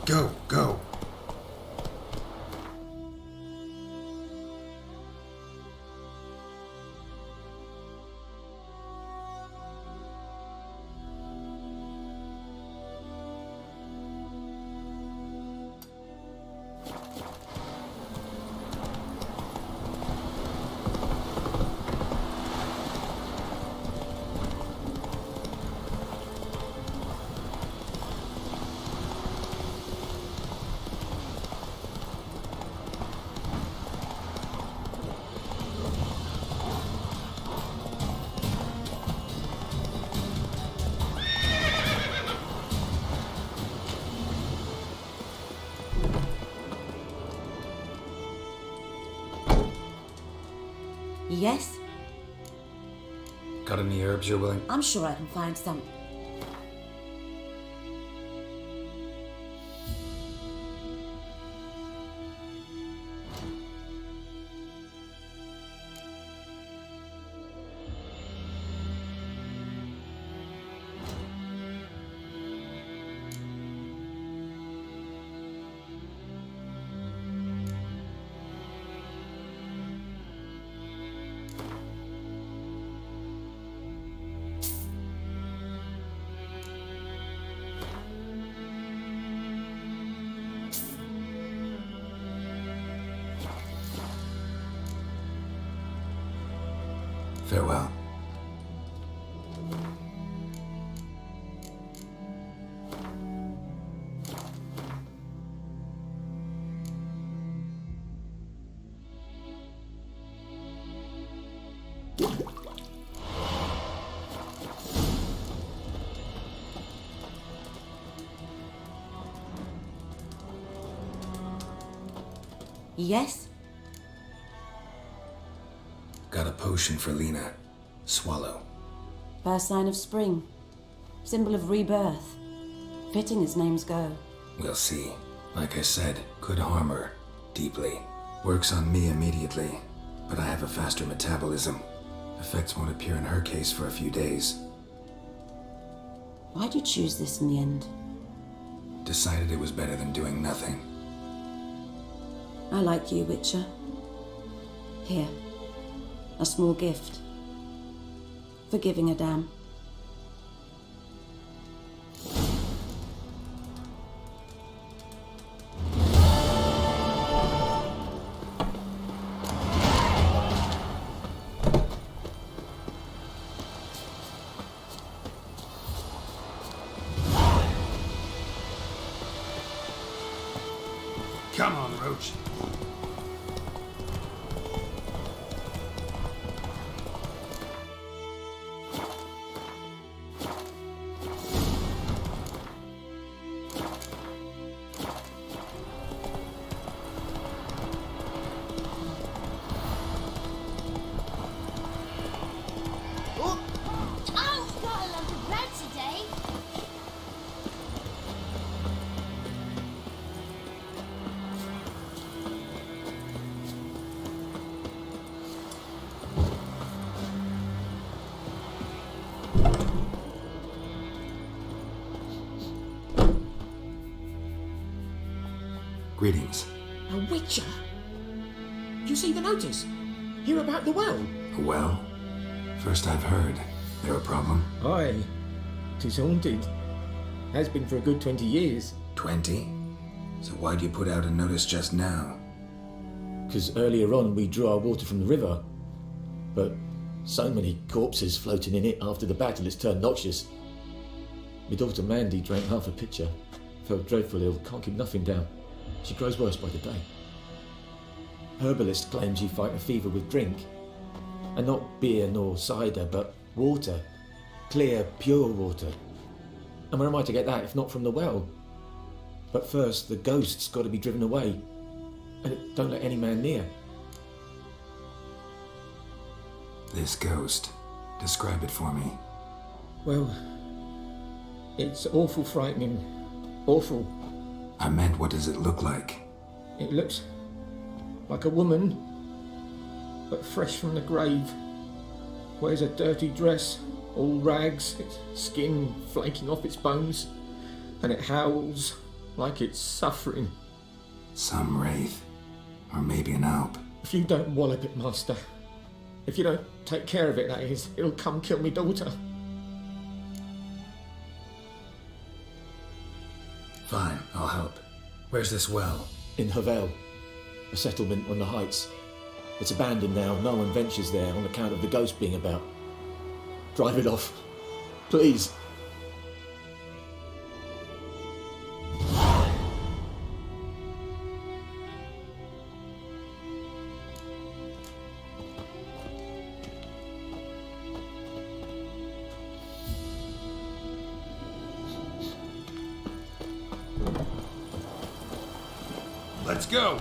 Go, go. Yes? Got any herbs you're willing? I'm sure I can find some. Farewell. Yes? Got a potion for Lena. Swallow. First sign of spring. Symbol of rebirth. Fitting as names go. We'll see. Like I said, could harm her. Deeply. Works on me immediately, but I have a faster metabolism. Effects won't appear in her case for a few days. Why'd you choose this in the end? Decided it was better than doing nothing. I like you, Witcher. Here. A small gift. For giving a damn. Come on, Roach. Oh, got a lump of bread today. Greetings. A witcher? You see the notice? Hear about the well? A well? First I've heard. There a problem? Aye. 'Tis haunted. Has been for a good 20 years. 20? So why'd you put out a notice just now? 'Cause earlier on we drew our water from the river. But so many corpses floating in it after the battle it's turned noxious. My daughter Mandy drank half a pitcher. Felt dreadful ill, can't keep nothing down. She grows worse by the day. Herbalist claims you fight a fever with drink. And not beer nor cider, but water. Clear, pure water. And where am I to get that if not from the well? But first, the ghost's got to be driven away. And it don't let any man near. This ghost. Describe it for me. Well, it's awful frightening. Awful. I meant, what does it look like? It looks like a woman, but fresh from the grave. Wears a dirty dress, all rags, its skin flaking off its bones, and it howls like it's suffering. Some wraith. Or maybe an alp. If you don't wallop it, master, if you don't take care of it, that is, it'll come kill me daughter. Fine, I'll help. Where's this well? In Havel, a settlement on the heights. It's abandoned now, no one ventures there on account of the ghost being about. Drive it off, please. Let's go.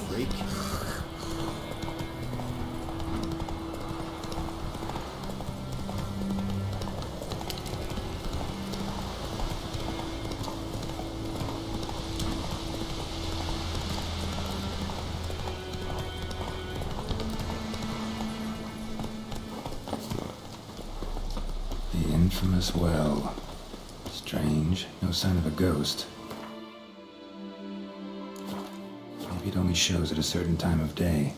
Freak. The infamous well. Strange. No sign of a ghost. Maybe it only shows at a certain time of day.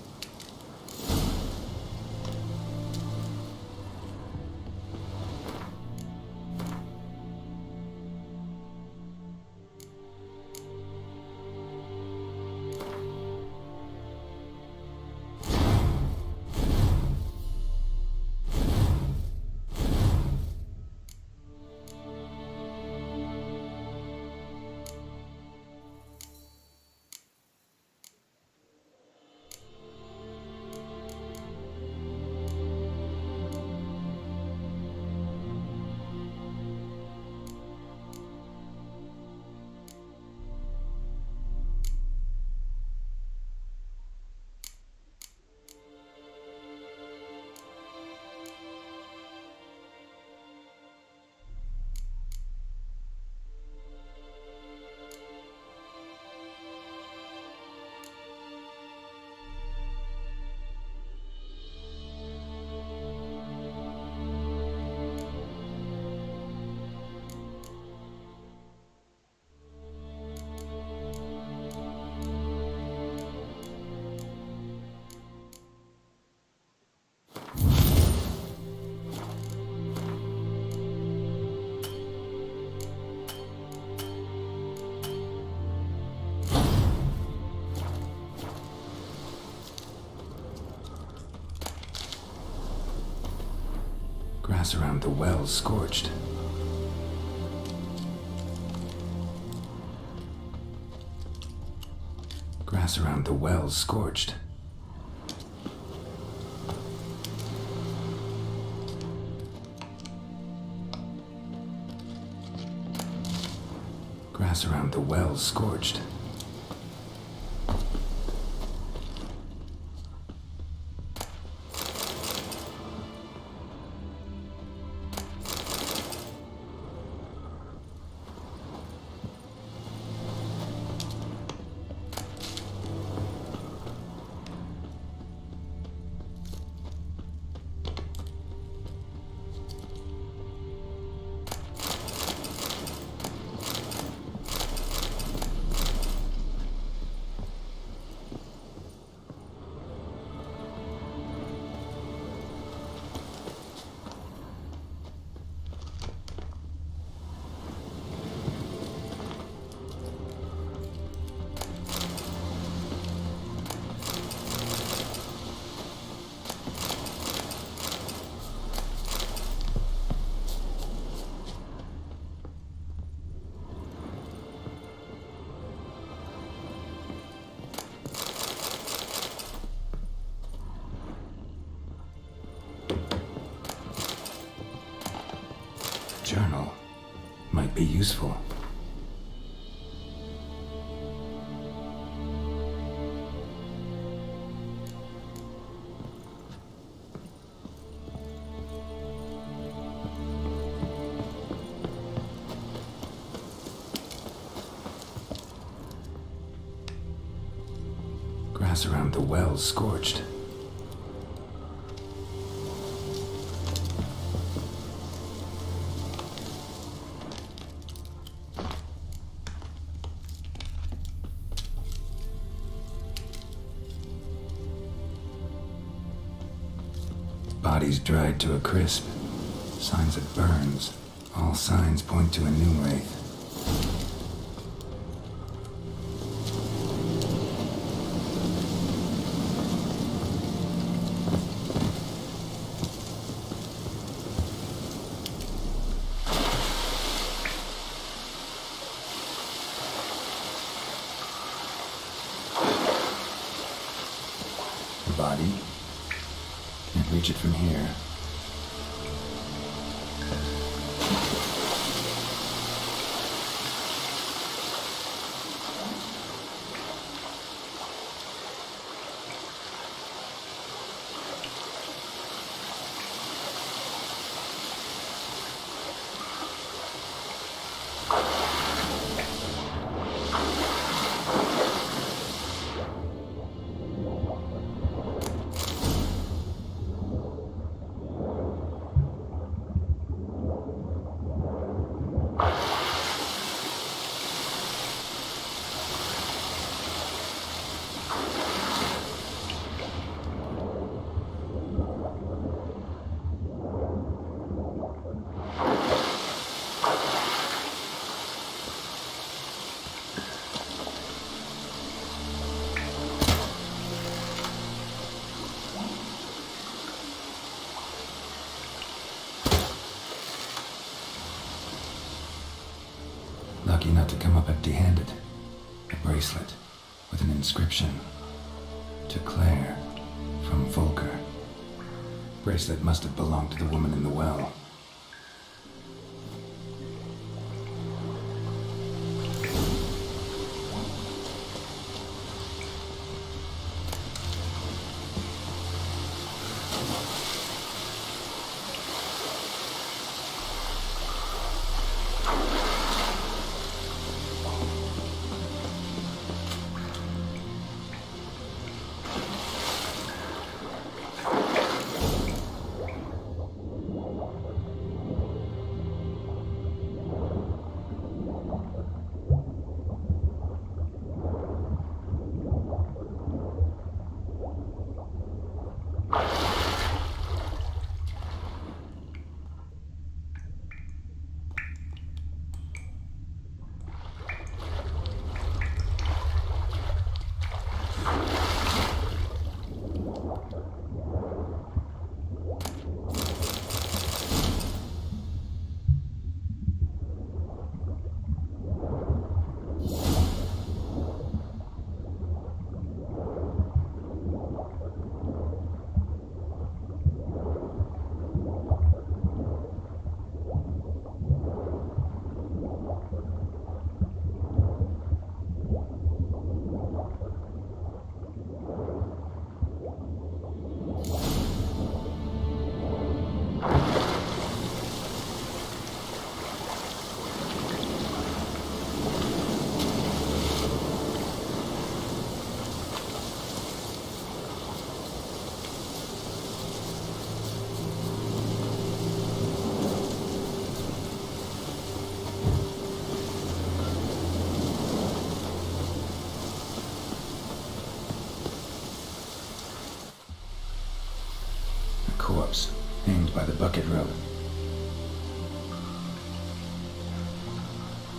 Grass around the well scorched. Grass around the well scorched. Grass around the well scorched. Journal might be useful. Grass around the well scorched. Bodies dried to a crisp. Signs of burns. All signs point to a new wraith. Body. Can't reach it from here. Lucky not to come up empty-handed. A bracelet with an inscription. To Claire, from Volker. Bracelet must have belonged to the woman in the well. bound by the bucket rope.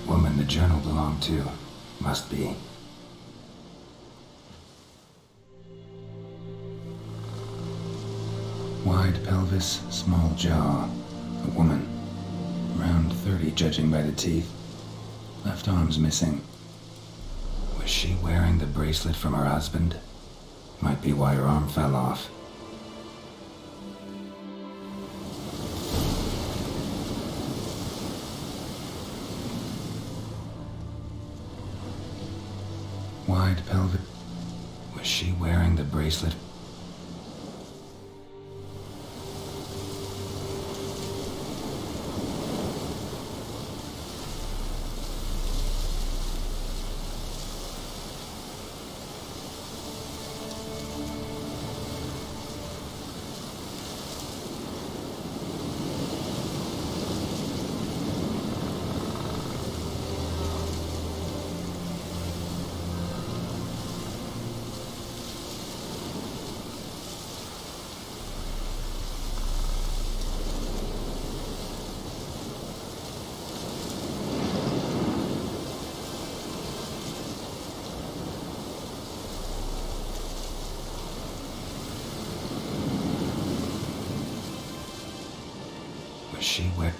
Woman the journal belonged to must be. Wide pelvis, small jaw. A woman. Around 30, judging by the teeth. Left arm's missing. Was she wearing the bracelet from her husband? Might be why her arm fell off. Wide pelvic. Was she wearing the bracelet? Was she wearing?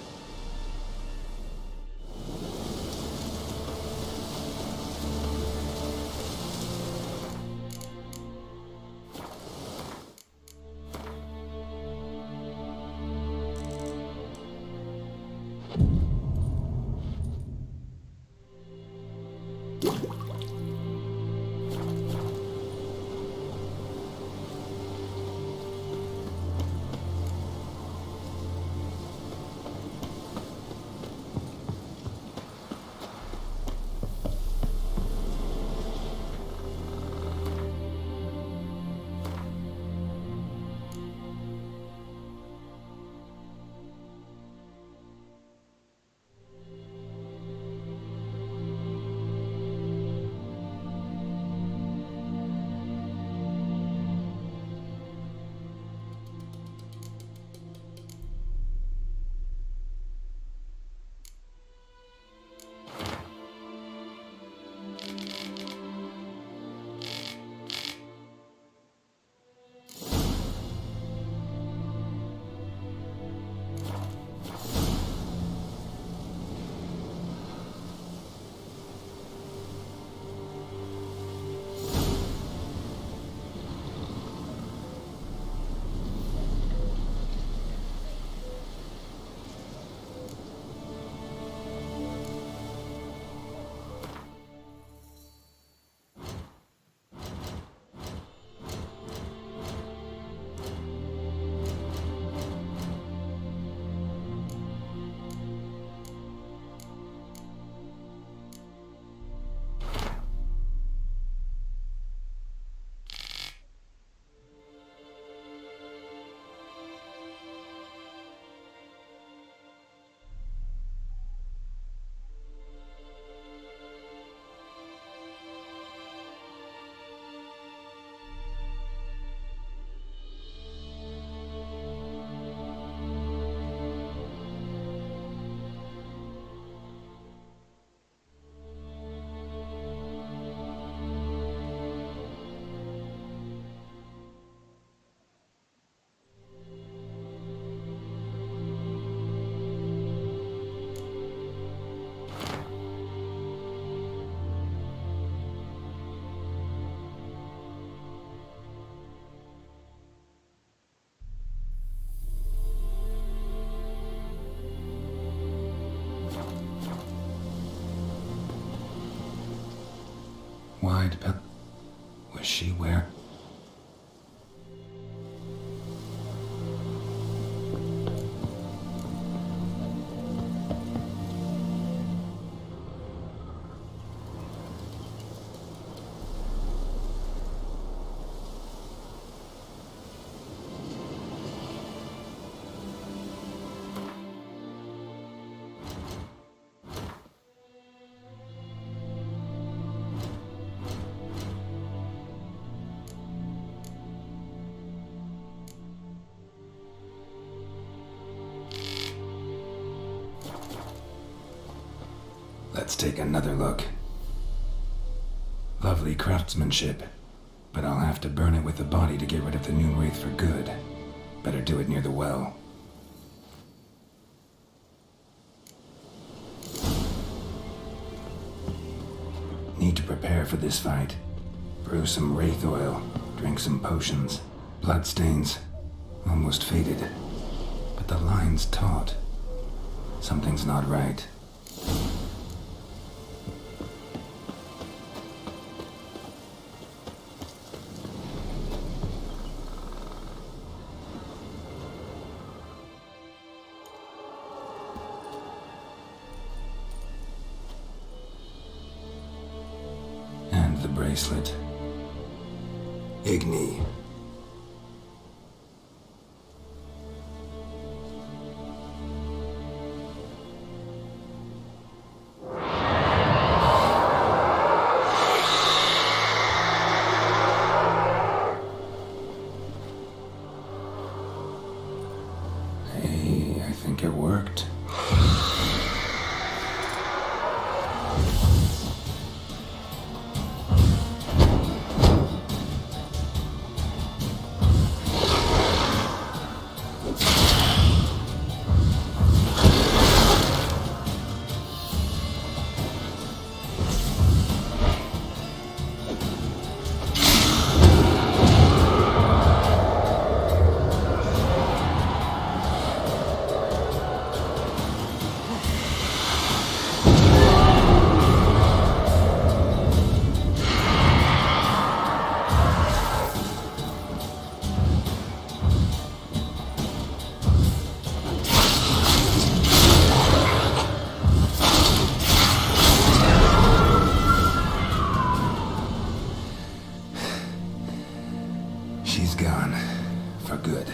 Wide pel. Was she wearing? Let's take another look. Lovely craftsmanship, but I'll have to burn it with the body to get rid of the Noon Wraith for good. Better do it near the well. Need to prepare for this fight. Brew some wraith oil, drink some potions. Bloodstains, almost faded. But the line's taut. Something's not right. And the bracelet. Igni. Hey, I think it worked. She's gone. For good.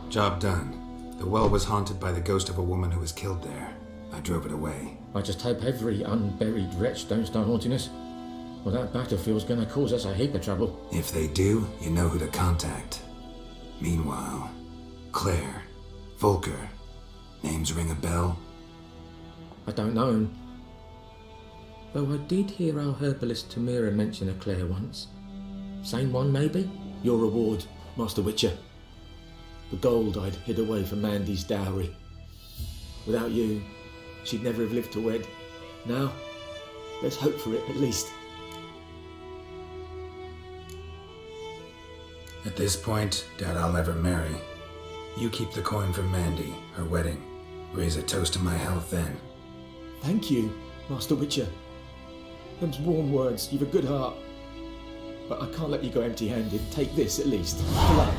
Job done. The well was haunted by the ghost of a woman who was killed there. I drove it away. I just hope every unburied wretch don't start haunting us. Well, that battlefield's gonna cause us a heap of trouble. If they do, you know who to contact. Meanwhile, Claire, Volker, names ring a bell? I don't know 'em. Though I did hear our herbalist Tamira mention a Claire once. Same one, maybe? Your reward, Master Witcher. The gold I'd hid away from Mandy's dowry. Without you, she'd never have lived to wed. Now, let's hope for it at least. At this point, doubt I'll ever marry. You keep the coin for Mandy, her wedding. Raise a toast to my health then. Thank you, Master Witcher. Them's warm words, you've a good heart. But I can't let you go empty-handed. Take this at least. Good luck.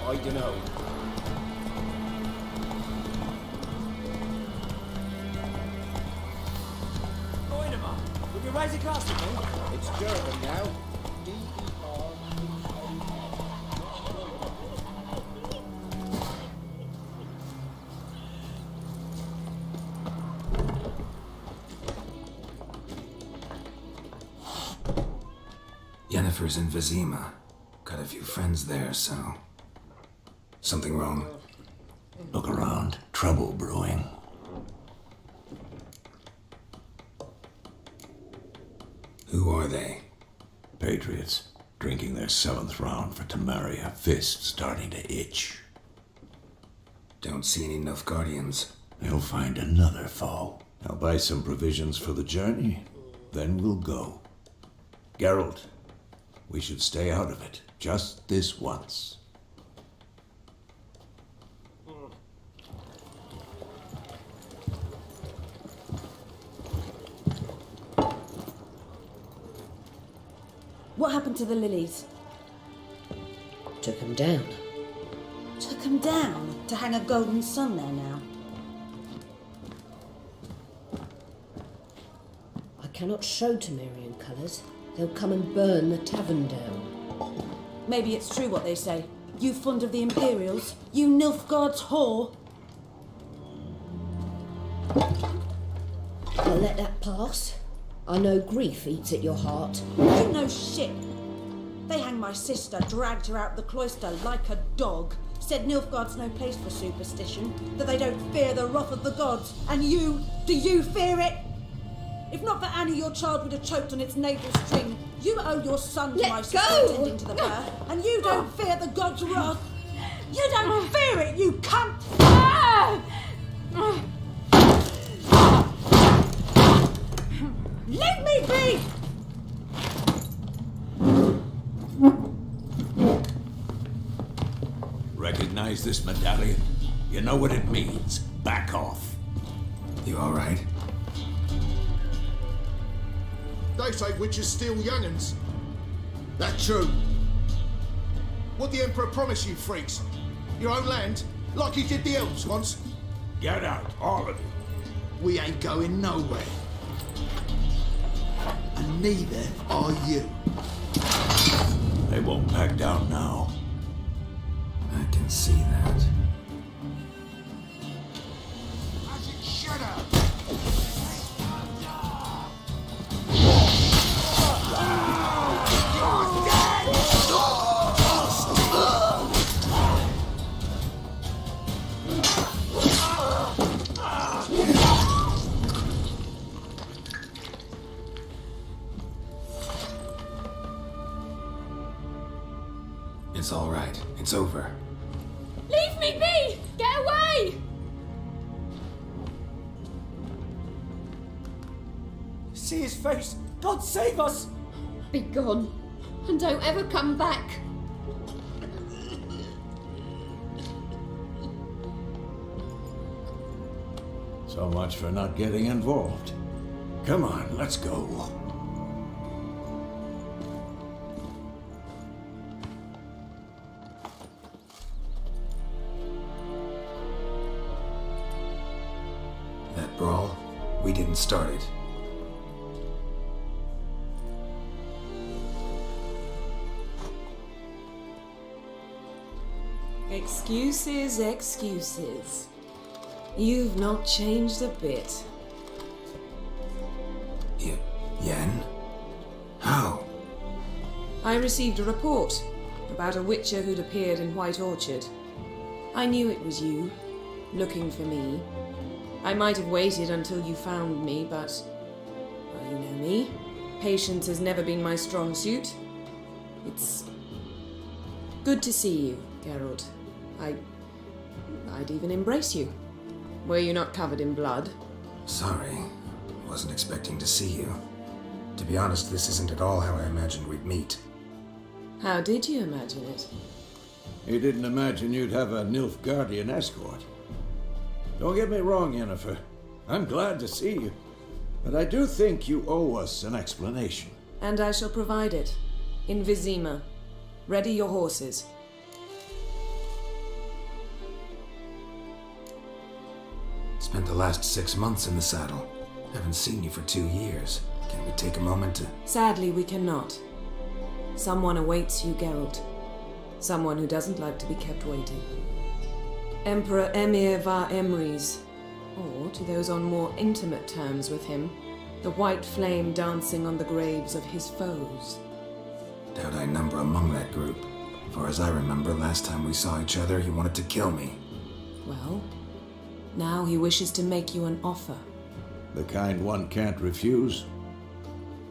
I don't know. Would you raise a glass with me? It's German now. Yennefer's in Vizima. Got a few friends there, so... Something wrong? Look around. Trouble brewing. Who are they? Patriots. Drinking their 7th round for Tamaria. Fist starting to itch. Don't see any Nilfgaardians. They'll find another foe. I'll buy some provisions for the journey. Then we'll go. Geralt, we should stay out of it. Just this once. What happened to the lilies? Took him down. Took them down to hang a golden sun there now. I cannot show Temerian colours. They'll come and burn the tavern down. Maybe it's true what they say. You fond of the Imperials? You Nilfgaard's whore? I'll let that pass. I know grief eats at your heart. You know shit. They hanged my sister, dragged her out the cloister like a dog. Said Nilfgaard's no place for superstition, that they don't fear the wrath of the gods. And you, do you fear it? If not for Annie, your child would have choked on its navel string. You owe your son to my sister attending to the birth, and you don't fear the gods' wrath. You don't fear it, you cunt! Leave me be! Recognize this medallion? You know what it means. Back off. You all right? They say witches steal young'uns. That true. What the Emperor promise you, freaks? Your own land? Like he did the elves once? Get out, all of you. We ain't going nowhere. And neither are you. They won't back down now. I can see that. Shut up! It's all right. It's over. Leave me be! Get away! See his face! God save us! Be gone, and don't ever come back. So much for not getting involved. Come on, let's go. That brawl, we didn't start it. Excuses, excuses. You've not changed a bit. Yen? How? I received a report about a witcher who'd appeared in White Orchard. I knew it was you, looking for me. I might have waited until you found me, but... well, you know me. Patience has never been my strong suit. It's... good to see you, Geralt. I'd even embrace you. Were you not covered in blood? Sorry. Wasn't expecting to see you. To be honest, this isn't at all how I imagined we'd meet. How did you imagine it? You didn't imagine you'd have a Nilfgaardian escort. Don't get me wrong, Yennefer. I'm glad to see you. But I do think you owe us an explanation. And I shall provide it. In Vizima. Ready your horses. Spent the last 6 months in the saddle. Haven't seen you for 2 years. Can we take a moment to... Sadly, we cannot. Someone awaits you, Geralt. Someone who doesn't like to be kept waiting. Emperor Emir var Emrys. Or, to those on more intimate terms with him, the white flame dancing on the graves of his foes. Doubt I number among that group. Far as I remember, last time we saw each other, he wanted to kill me. Well, now he wishes to make you an offer. The kind one can't refuse.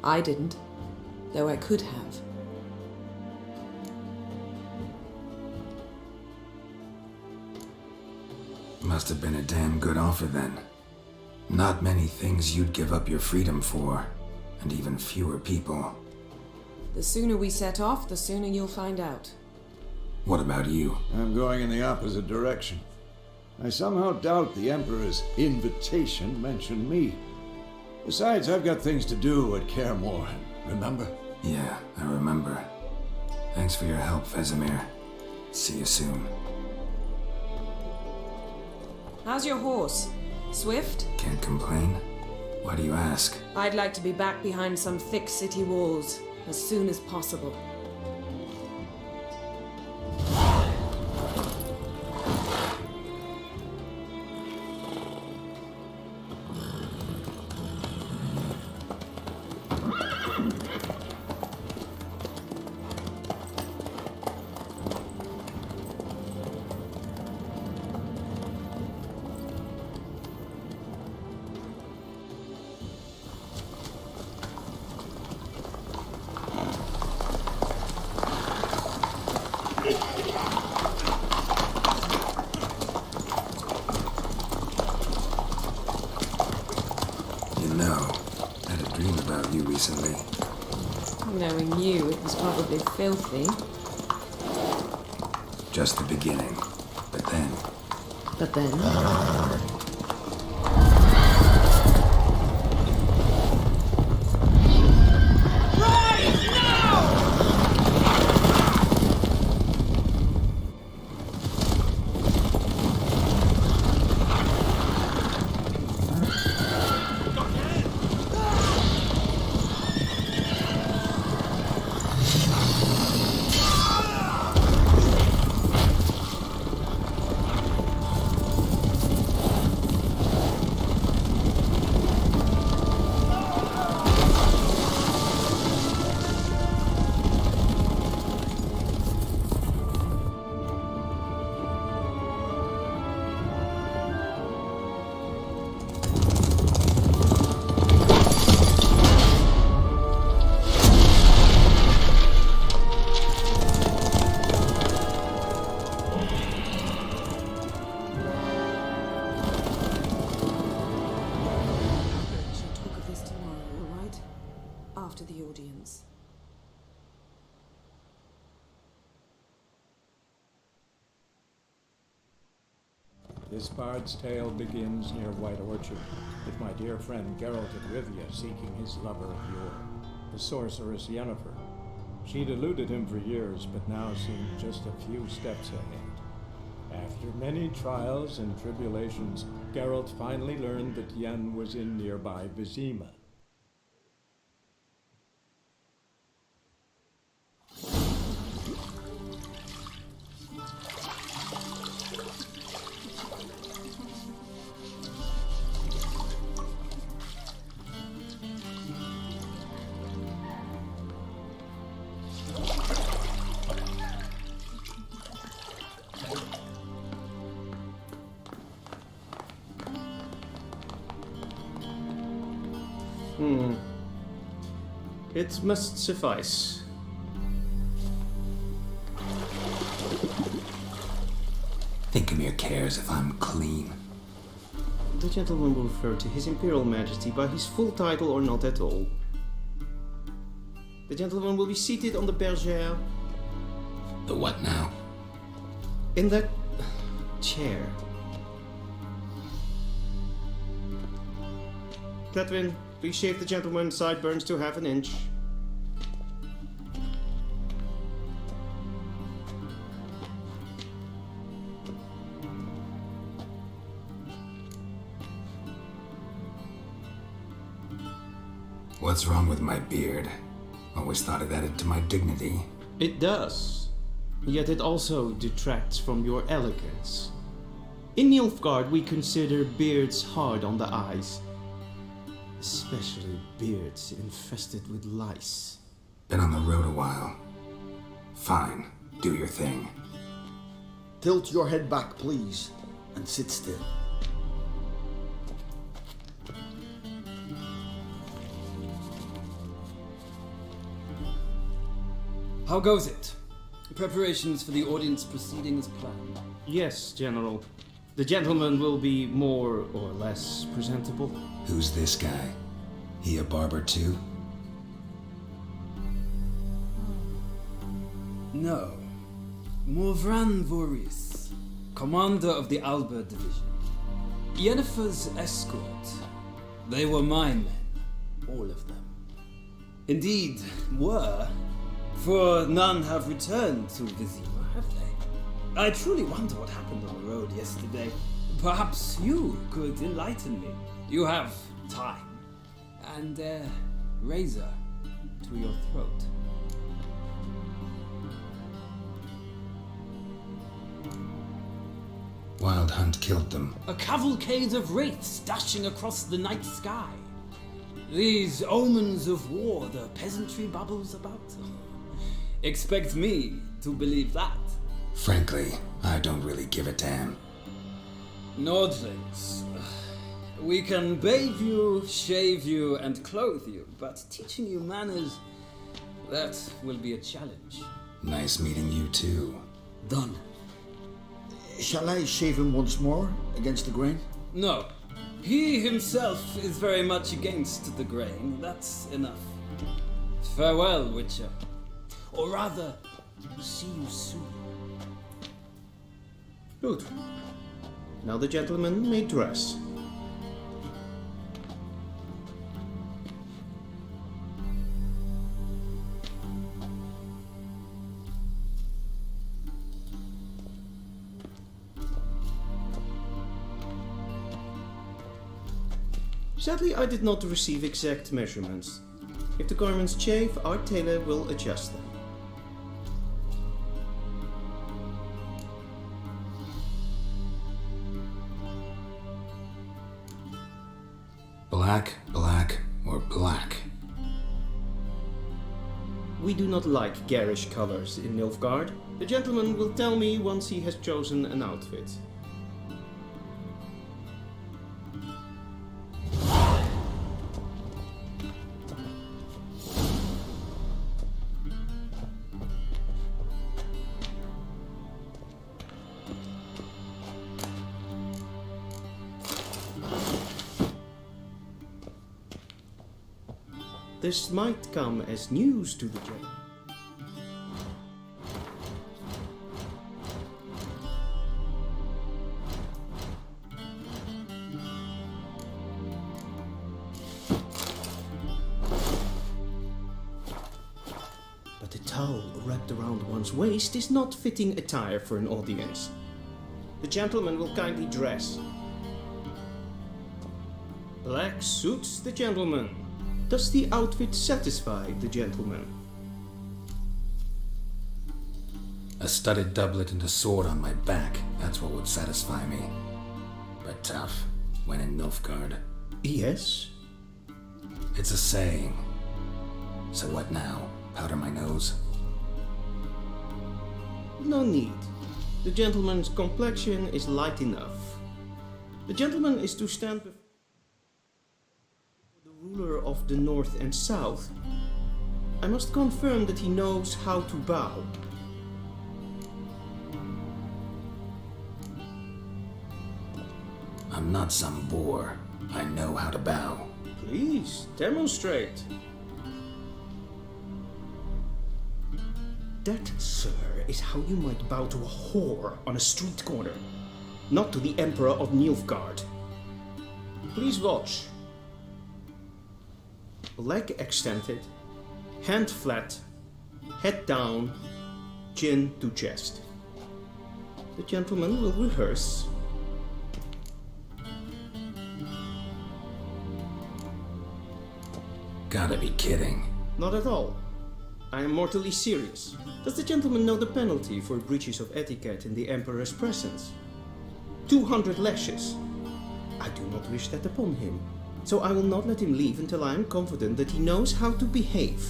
I didn't, though I could have. Must have been a damn good offer then. Not many things you'd give up your freedom for, and even fewer people. The sooner we set off, the sooner you'll find out. What about you? I'm going in the opposite direction. I somehow doubt the Emperor's invitation mentioned me. Besides, I've got things to do at Kaer, remember? Yeah, I remember. Thanks for your help, Vesemir. See you soon. How's your horse? Swift? Can't complain. Why do you ask? I'd like to be back behind some thick city walls as soon as possible. Recently. Knowing you, it was probably filthy. Just the beginning. But then... But then? After the audience. This bard's tale begins near White Orchard, with my dear friend Geralt of Rivia seeking his lover of yore, the sorceress Yennefer. She'd eluded him for years, but now seemed just a few steps ahead. After many trials and tribulations, Geralt finally learned that Yen was in nearby Vizima. It must suffice. Think of your cares if I'm clean. The gentleman will refer to His Imperial Majesty by his full title or not at all. The gentleman will be seated on the bergère. The what now? In that chair. Cletwin, please shave the gentleman's sideburns to half an inch. What's wrong with my beard? Always thought it added to my dignity. It does. Yet it also detracts from your elegance. In Nilfgaard, we consider beards hard on the eyes. Especially beards infested with lice. Been on the road a while. Fine, do your thing. Tilt your head back, please. and sit still. How goes it? Preparations for the audience proceeding as planned? Yes, General. The gentleman will be more or less presentable. Who's this guy? He a barber too? No. Morvran Voris, commander of the Alba division. Yennefer's escort. They were my men, all of them. Indeed, were. For none have returned to Vizima, have they? I truly wonder what happened on the road yesterday. Perhaps you could enlighten me. You have time. And a razor to your throat. Wild Hunt killed them. A cavalcade of wraiths dashing across the night sky. These omens of war the peasantry babbles about. Expect me to believe that. Frankly, I don't really give a damn. Nordlings. We can bathe you, shave you, and clothe you, but teaching you manners, that will be a challenge. Nice meeting you too. Done. Shall I shave him once more against the grain? No. He himself is very much against the grain. That's enough. Farewell, Witcher. Or rather, see you soon. Good. Now the gentleman may dress. Sadly, I did not receive exact measurements. If the garments chafe, our tailor will adjust them. Black, black, or black? We do not like garish colors in Nilfgaard. The gentleman will tell me once he has chosen an outfit. This might come as news to the general. But a towel wrapped around one's waist is not fitting attire for an audience. The gentleman will kindly dress. Black suits the gentleman. Does the outfit satisfy the gentleman? A studded doublet and a sword on my back, that's what would satisfy me. But tough, when in Nilfgaard. Yes? It's a saying. So what now? Powder my nose? No need. The gentleman's complexion is light enough. The gentleman is to stand before ruler of the North and South. I must confirm that he knows how to bow. I'm not some boor. I know how to bow. Please, demonstrate. That, sir, is how you might bow to a whore on a street corner, not to the Emperor of Nilfgaard. Please watch. Leg extended, hand flat, head down, chin to chest. The gentleman will rehearse. Gotta be kidding. Not at all. I am mortally serious. Does the gentleman know the penalty for breaches of etiquette in the Emperor's presence? 200 lashes. I do not wish that upon him. So I will not let him leave until I am confident that he knows how to behave.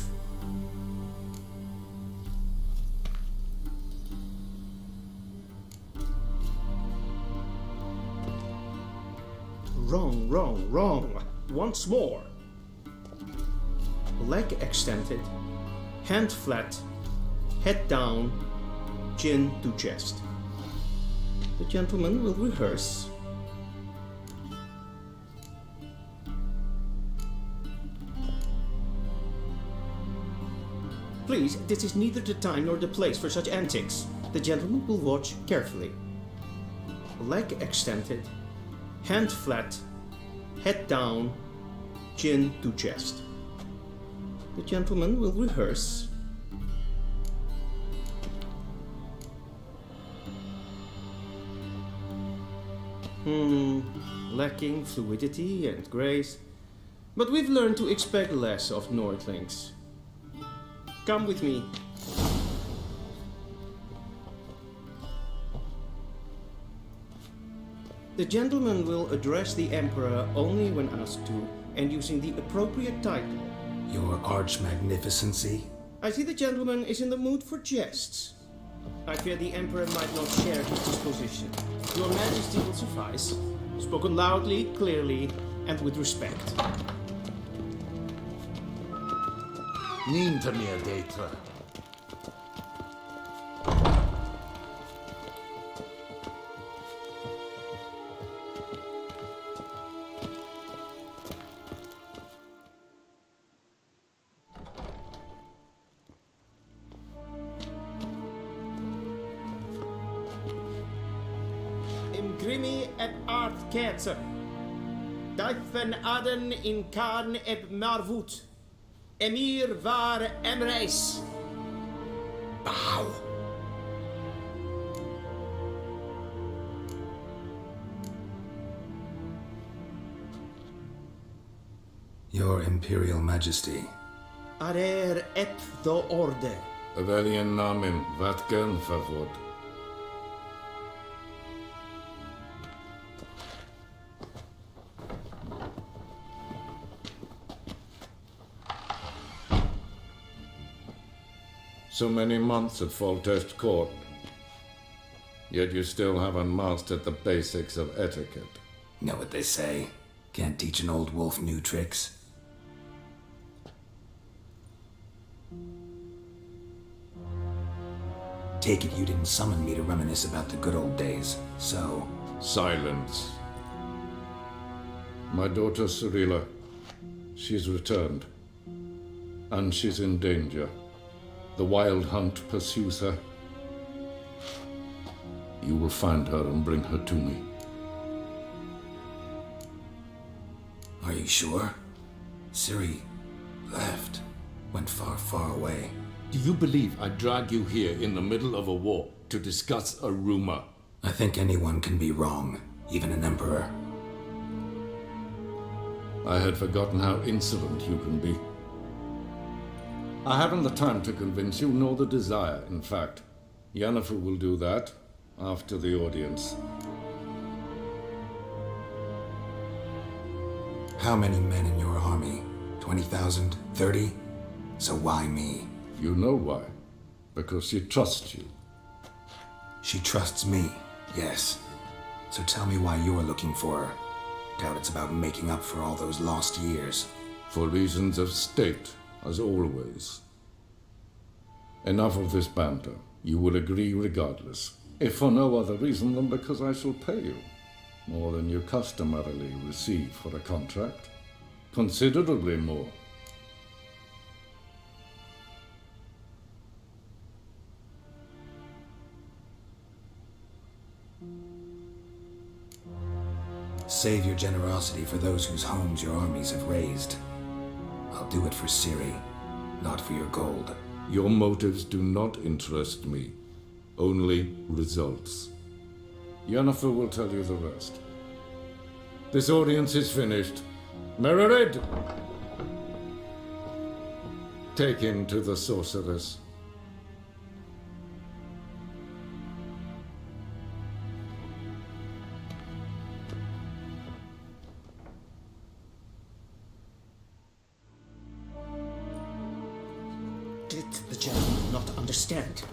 Wrong, wrong, wrong. Once more. Leg extended, hand flat, head down, chin to chest. The gentleman will rehearse. Please, this is neither the time nor the place for such antics. The gentleman will watch carefully. Leg extended, hand flat, head down, chin to chest. The gentleman will rehearse. Lacking fluidity and grace. But we've learned to expect less of Nordlings. Come with me. The gentleman will address the Emperor only when asked to, and using the appropriate title. Your Arch-Magnificency? I see the gentleman is in the mood for jests. I fear the Emperor might not share his disposition. Your Majesty will suffice. Spoken loudly, clearly, and with respect. Niente meer d'être. Imgrimi et art ketzer. Duifen aden in Karn eb Marvoet. Emir var Emreis. Bow. Your Imperial Majesty. Arer ep the orde. Weljen namen wat gern verwoord. So many months at Foltest Court, yet you still haven't mastered the basics of etiquette. Know what they say? Can't teach an old wolf new tricks. Take it you didn't summon me to reminisce about the good old days, so... Silence. My daughter Cyrilla, she's returned. And she's in danger. The Wild Hunt pursues her. You will find her and bring her to me. Are you sure? Ciri left. Went far, far away. Do you believe I drag you here in the middle of a war to discuss a rumor? I think anyone can be wrong, even an emperor. I had forgotten how insolent you can be. I haven't the time to convince you, nor the desire, in fact. Yennefer will do that after the audience. How many men in your army? 20,000? 30? So why me? You know why. Because she trusts you. She trusts me, yes. So tell me why you're looking for her. Doubt it's about making up for all those lost years. For reasons of state, as always. Enough of this banter. You will agree regardless. If for no other reason than because I shall pay you. More than you customarily receive for a contract. Considerably more. Save your generosity for those whose homes your armies have razed. I'll do it for Ciri, not for your gold. Your motives do not interest me. Only results. Yennefer will tell you the rest. This audience is finished. Mererid! Take him to the sorceress. Did the gentleman not understand?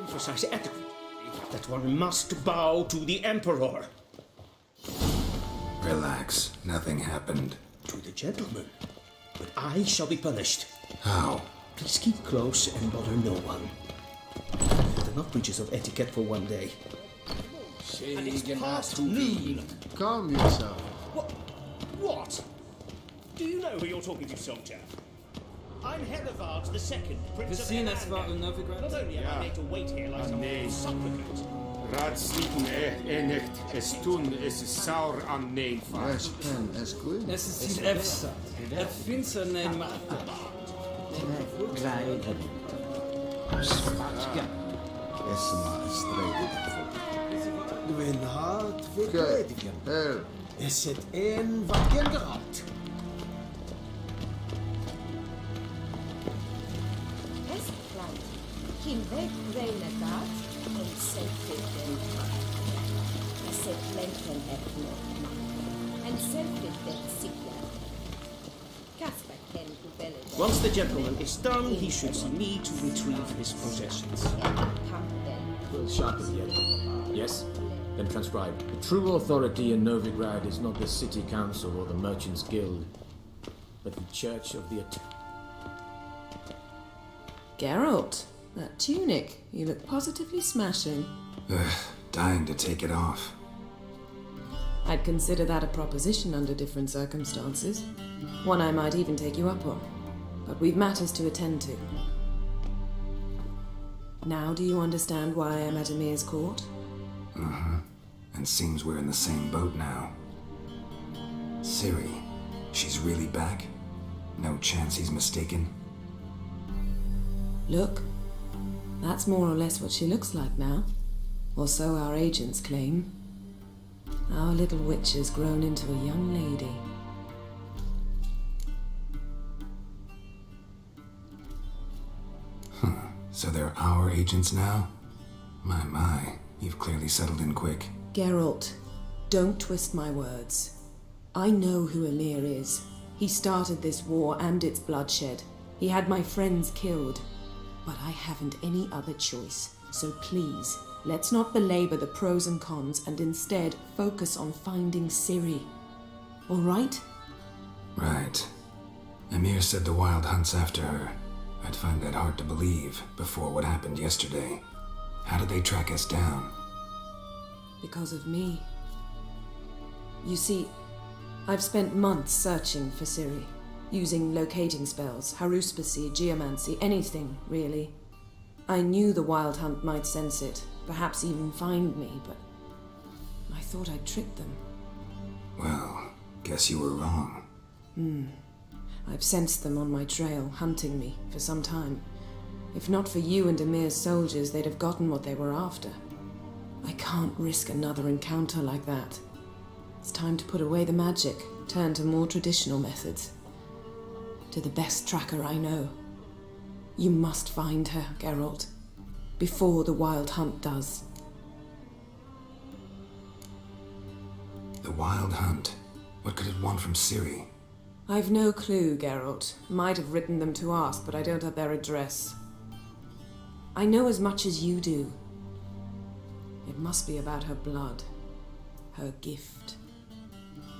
emphasize etiquette that one must bow to the Emperor. Relax. Nothing happened. To the gentleman. But I shall be punished. How? Please keep close and bother no one. There are enough breaches of etiquette for one day. And it's past noon. Calm yourself. What? Do you know who you're talking to, soldier? I'm Herivard II, Prince of Erlangen. Not only am I made to wait here like some supplicant. Raadsliden echt es tun es saur an neem van. As pen as good. Es ist die Efsa. Finster neem Esma is straight. Mijn hart Kijk, verledigen. her. Is het een wat je raadt? Westland, King Renegat en Selfridden. Selflenken Hefner. En Selfridden Sigler. Casper Ken Kubele. Once the gentleman is done, he should see me to retrieve his possessions. We'll sharpen the edge. Yes? Then transcribe. The true authority in Novigrad is not the city council or the merchants' guild, but the church of the... Geralt, that tunic. You look positively smashing. Dying to take it off. I'd consider that a proposition under different circumstances. One I might even take you up on. But we've matters to attend to. Now do you understand why I'm at Emir's court? Uh-huh. And seems we're in the same boat now. Ciri, she's really back? No chance he's mistaken? Look, that's more or less what she looks like now. Or so our agents claim. Our little witch has grown into a young lady. So they're our agents now? My, you've clearly settled in quick. Geralt, don't twist my words. I know who Emir is. He started this war and its bloodshed. He had my friends killed. But I haven't any other choice. So please, let's not belabor the pros and cons and instead focus on finding Ciri. All right? Right. Emir said the Wild hunts after her. I'd find that hard to believe before what happened yesterday. How did they track us down? Because of me. You see, I've spent months searching for Ciri, using locating spells, haruspicy, geomancy, anything, really. I knew the Wild Hunt might sense it, perhaps even find me, but I thought I'd tricked them. Well, guess you were wrong. I've sensed them on my trail, hunting me, for some time. If not for you and Emir's soldiers, they'd have gotten what they were after. I can't risk another encounter like that. It's time to put away the magic, turn to more traditional methods. To the best tracker I know. You must find her, Geralt. Before the Wild Hunt does. The Wild Hunt? What could it want from Ciri? I've no clue, Geralt. Might have written them to ask, but I don't have their address. I know as much as you do. It must be about her blood. Her gift.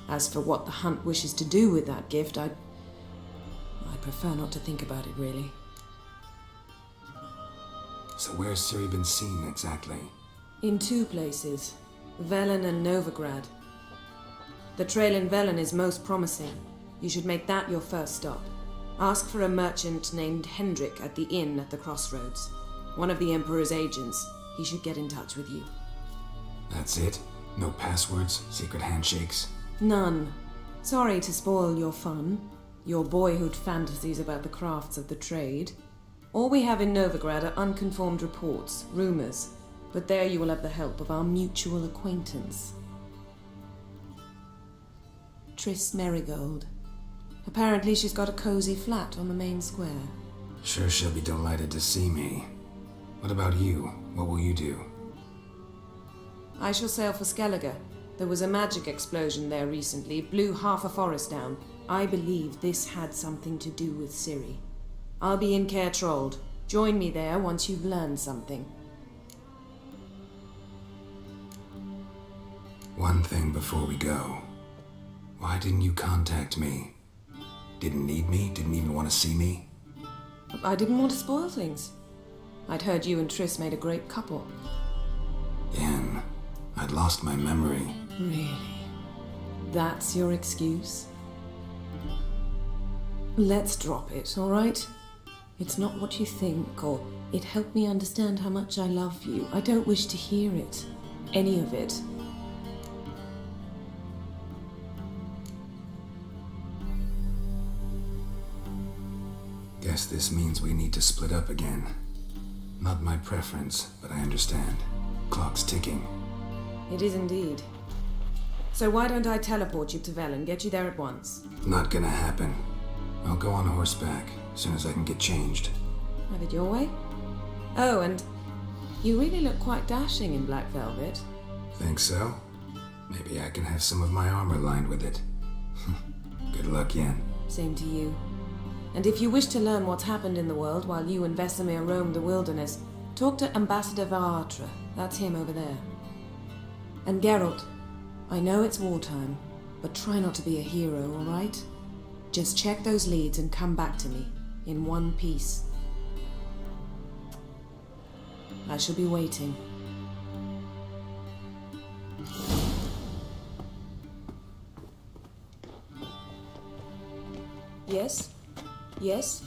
As for what the Hunt wishes to do with that gift, I prefer not to think about it, really. So where's Ciri been seen, exactly? In two places. Velen and Novigrad. The trail in Velen is most promising. You should make that your first stop. Ask for a merchant named Hendrik at the inn at the crossroads. One of the Emperor's agents. He should get in touch with you. That's it? No passwords, secret handshakes? None. Sorry to spoil your fun, your boyhood fantasies about the crafts of the trade. All we have in Novigrad are unconformed reports, rumors. But there you will have the help of our mutual acquaintance. Triss Merigold. Apparently she's got a cozy flat on the main square. Sure she'll be delighted to see me. What about you? What will you do? I shall sail for Skellige. There was a magic explosion there recently, blew half a forest down. I believe this had something to do with Ciri. I'll be in Caer Trold. Join me there once you've learned something. One thing before we go. Why didn't you contact me? Didn't need me? Didn't even want to see me? I didn't want to spoil things. I'd heard you and Triss made a great couple. Yen, I'd lost my memory. Really? That's your excuse? Let's drop it, all right? It's not what you think, or it helped me understand how much I love you. I don't wish to hear it. Any of it. Guess this means we need to split up again. Not my preference, but I understand. Clock's ticking. It is indeed. So why don't I teleport you to Vel and get you there at once? Not gonna happen. I'll go on horseback as soon as I can get changed. Have it your way? Oh, and you really look quite dashing in black velvet. Think so? Maybe I can have some of my armor lined with it. Good luck, Yen. Same to you. And if you wish to learn what's happened in the world while you and Vesemir roamed the wilderness, talk to Ambassador Varatra. That's him over there. And Geralt, I know it's wartime, but try not to be a hero, all right? Just check those leads and come back to me, in one piece. I shall be waiting. Yes? Yes?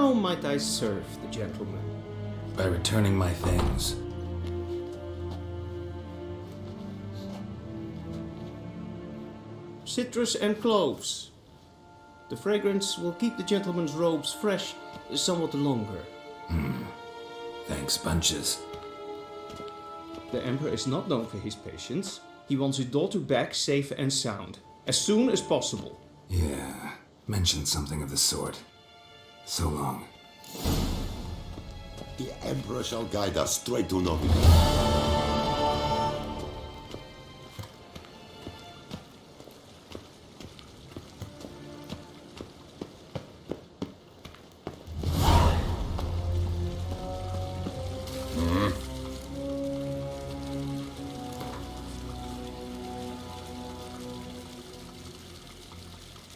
How might I serve the gentleman? By returning my things. Citrus and cloves. The fragrance will keep the gentleman's robes fresh somewhat longer. Thanks, bunches. The Emperor is not known for his patience. He wants his daughter back safe and sound, as soon as possible. Yeah, mentioned something of the sort. So long. The Emperor shall guide us straight to Novi.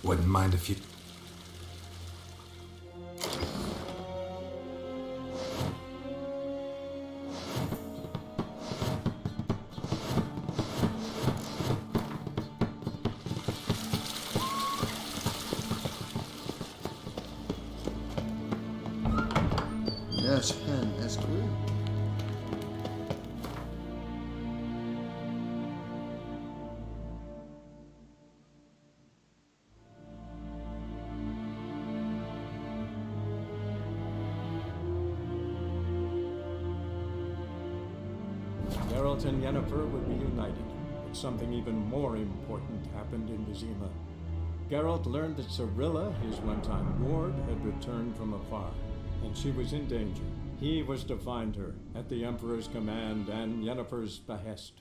Wouldn't mind if you... Yes, hen, Esquire. Geralt and Yennefer would be united, but something even more important happened in Vizima. Geralt learned that Cirilla, his one-time ward, had returned from afar, and she was in danger. He was to find her, at the Emperor's command and Yennefer's behest.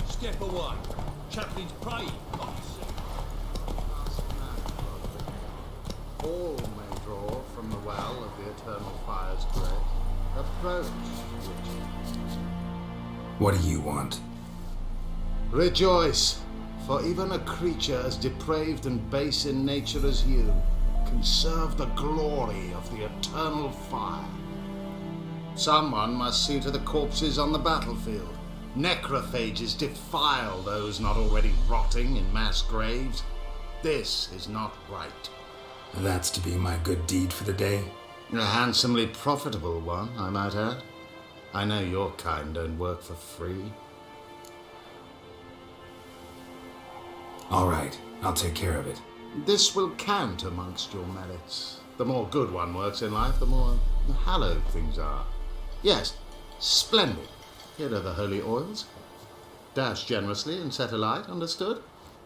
Step away. Chaplain's praying. All may draw from the well of the eternal fire's grace. Approach, Richard. What do you want? Rejoice, for even a creature as depraved and base in nature as you can serve the glory of the eternal fire. Someone must see to the corpses on the battlefield. Necrophages defile those not already rotting in mass graves. This is not right. That's to be my good deed for the day? A handsomely profitable one, I might add. I know your kind don't work for free. All right, I'll take care of it. This will count amongst your merits. The more good one works in life, the more hallowed things are. Yes, splendid. Here are the holy oils. Dash generously and set alight, understood?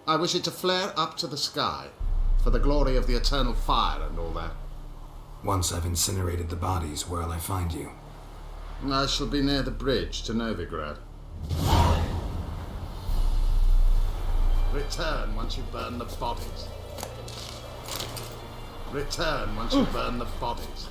I wish it to flare up to the sky, for the glory of the eternal fire and all that. Once I've incinerated the bodies, where'll I find you? I shall be near the bridge to Novigrad. Return once you burn the bodies. Return once you burn the bodies.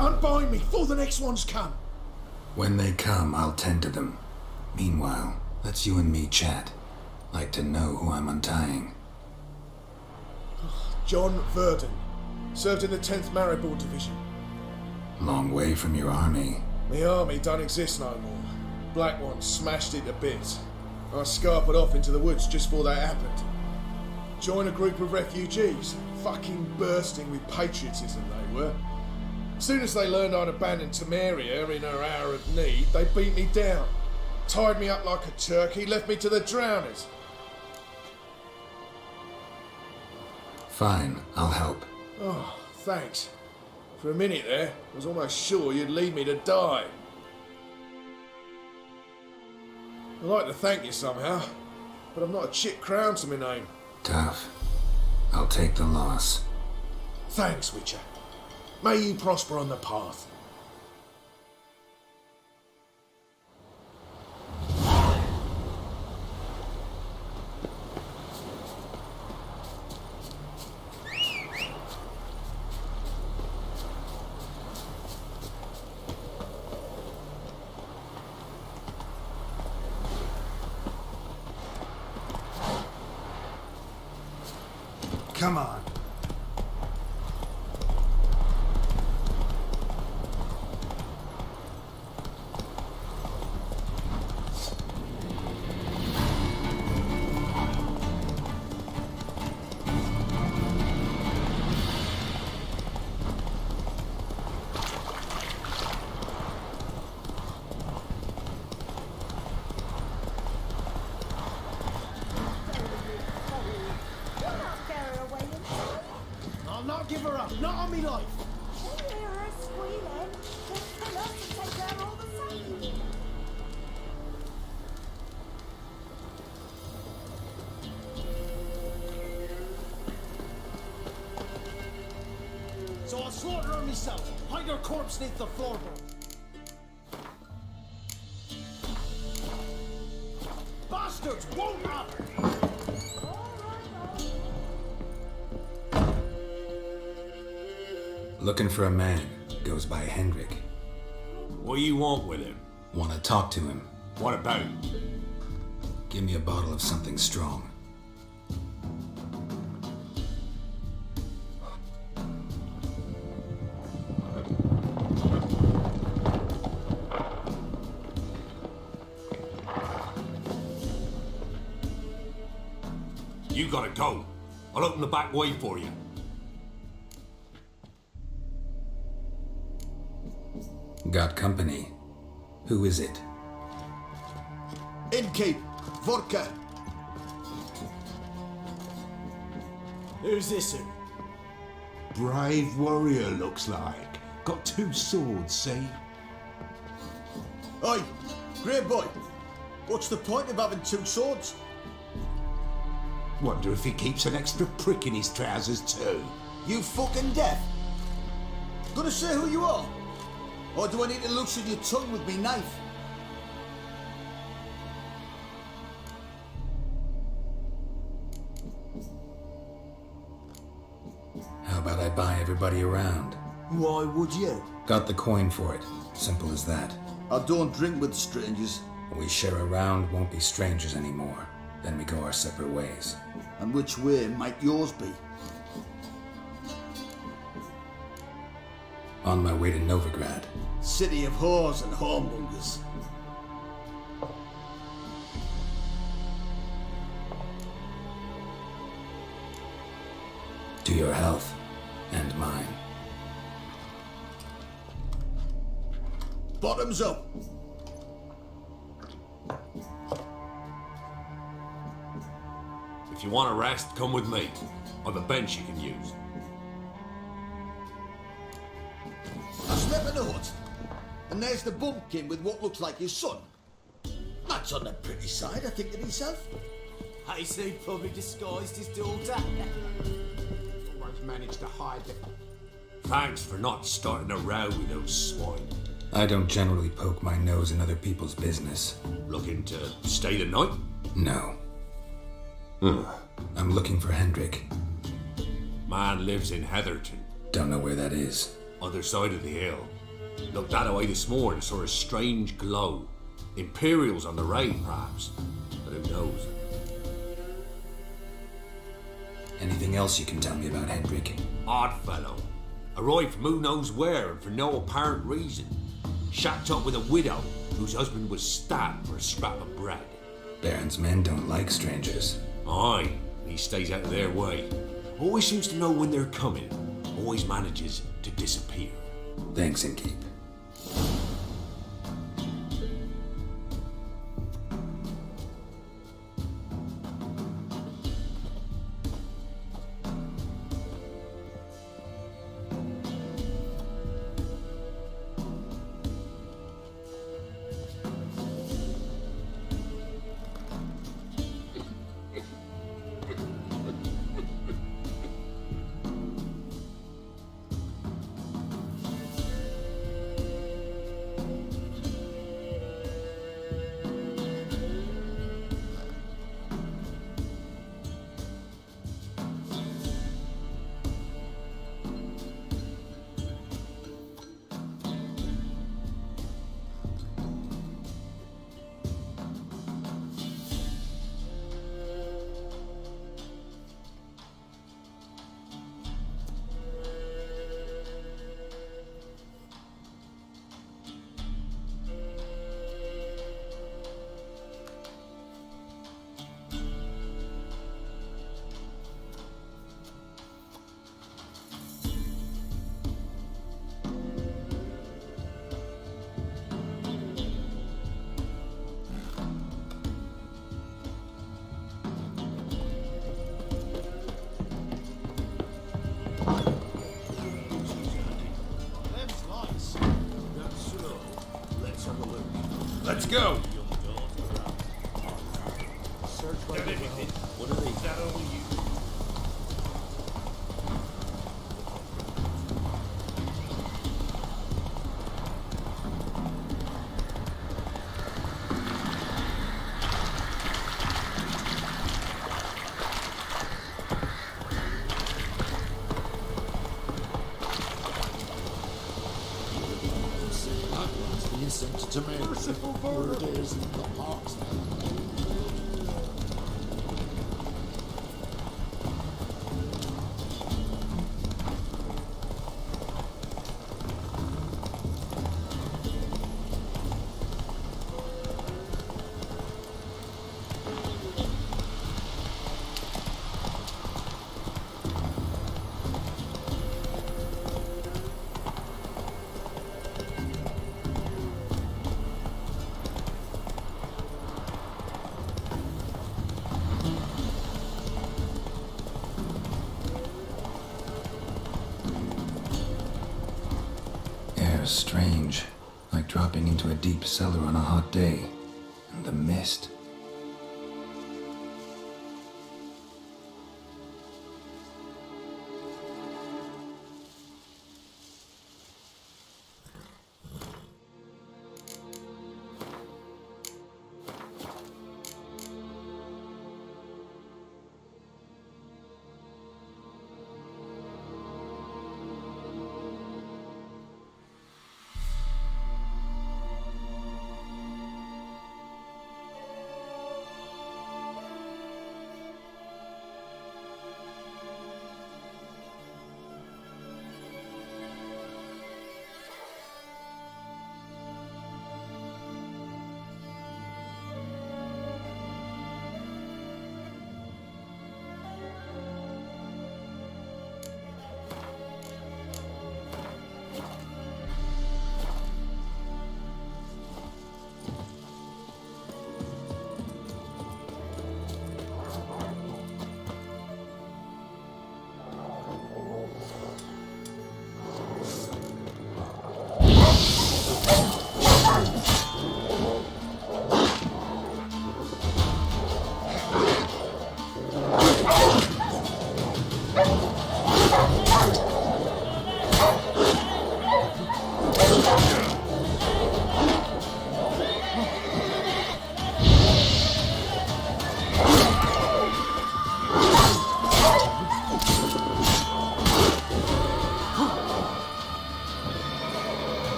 Unbind me before the next ones come. When they come, I'll tend to them. Meanwhile, let's you and me chat. Like to know who I'm untying. John Verdon. Served in the 10th Maribor Division. Long way from your army. My army don't exist no more. Black One smashed it to bits. I scarpered off into the woods just before that happened. Joined a group of refugees. Fucking bursting with patriotism they were. As soon as they learned I'd abandoned Temeria in her hour of need, they beat me down. Tied me up like a turkey, left me to the drowners. Fine, I'll help. Oh, thanks. For a minute there, I was almost sure you'd leave me to die. I'd like to thank you somehow, but I've not a chit crown to my name. Tough. I'll take the loss. Thanks, Witcher. May you prosper on the path. Come on. I'll not give her up, not on me life. You hear her squealing? Just tell us to take her all the same. So I'll slaughter her myself, hide her corpse neath the floorboard. Bastards won't have her! Looking for a man. Goes by Hendrik. What do you want with him? Want to talk to him. What about? Give me a bottle of something strong. You gotta go. I'll open the back way for you. Got company. Who is it? Innkeep, vodka. Who's this? Brave warrior, looks like. Got 2 swords, see? Oi, great boy. What's the point of having 2 swords? Wonder if he keeps an extra prick in his trousers too. You fucking deaf? Gonna say who you are? Or do I need to loosen your tongue with me knife? How about I buy everybody around? Why would you? Got the coin for it. Simple as that. I don't drink with strangers. We share a round, won't be strangers anymore. Then we go our separate ways. And which way might yours be? On my way to Novigrad. City of whores and whoremongers. To your health and mine. Bottoms up. If you want a rest, come with me. I've a bench you can use. I slept in the hut, and there's the bumpkin with what looks like his son. That's on the pretty side, I think to myself. I say probably disguised his daughter. Always managed to hide it. Thanks for not starting a row with those swine. I don't generally poke my nose in other people's business. Looking to stay the night? No. I'm looking for Hendrik. Man lives in Heatherton. Don't know where that is. Other side of the hill. Looked that away this morning, saw a strange glow. Imperials on the raid, perhaps. But who knows? Anything else you can tell me about Hendrik? Odd fellow. Arrived from who knows where and for no apparent reason. Shacked up with a widow whose husband was stabbed for a scrap of bread. Baron's men don't like strangers. Aye, he stays out of their way. Always seems to know when they're coming. Always manages to disappear. Thanks, Inkeep. Let's go! What are these? That only you. To me, where it is in the box. Strange, like dropping into a deep cellar on a hot day. And the mist.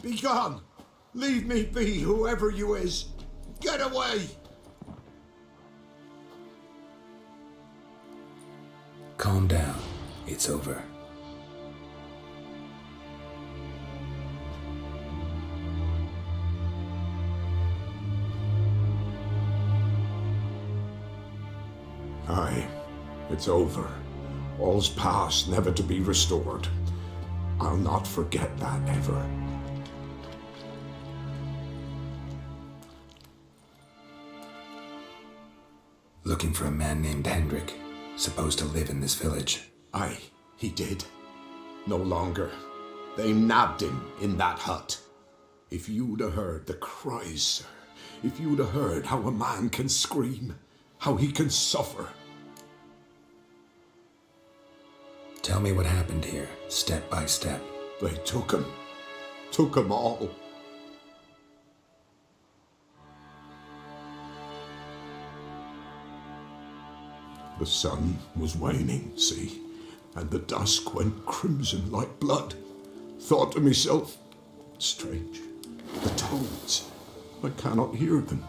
Be gone! Leave me be, whoever you is! Get away! Calm down. It's over. Aye, it's over. All's past, never to be restored. I'll not forget that ever. Looking for a man named Hendrik, supposed to live in this village. Aye, he did. No longer. They nabbed him in that hut. If you'd have heard the cries, sir, if you'd have heard how a man can scream, how he can suffer. Tell me what happened here, step by step. They took him all. The sun was waning, see, and the dusk went crimson like blood. Thought to myself, strange, the toads, I cannot hear them.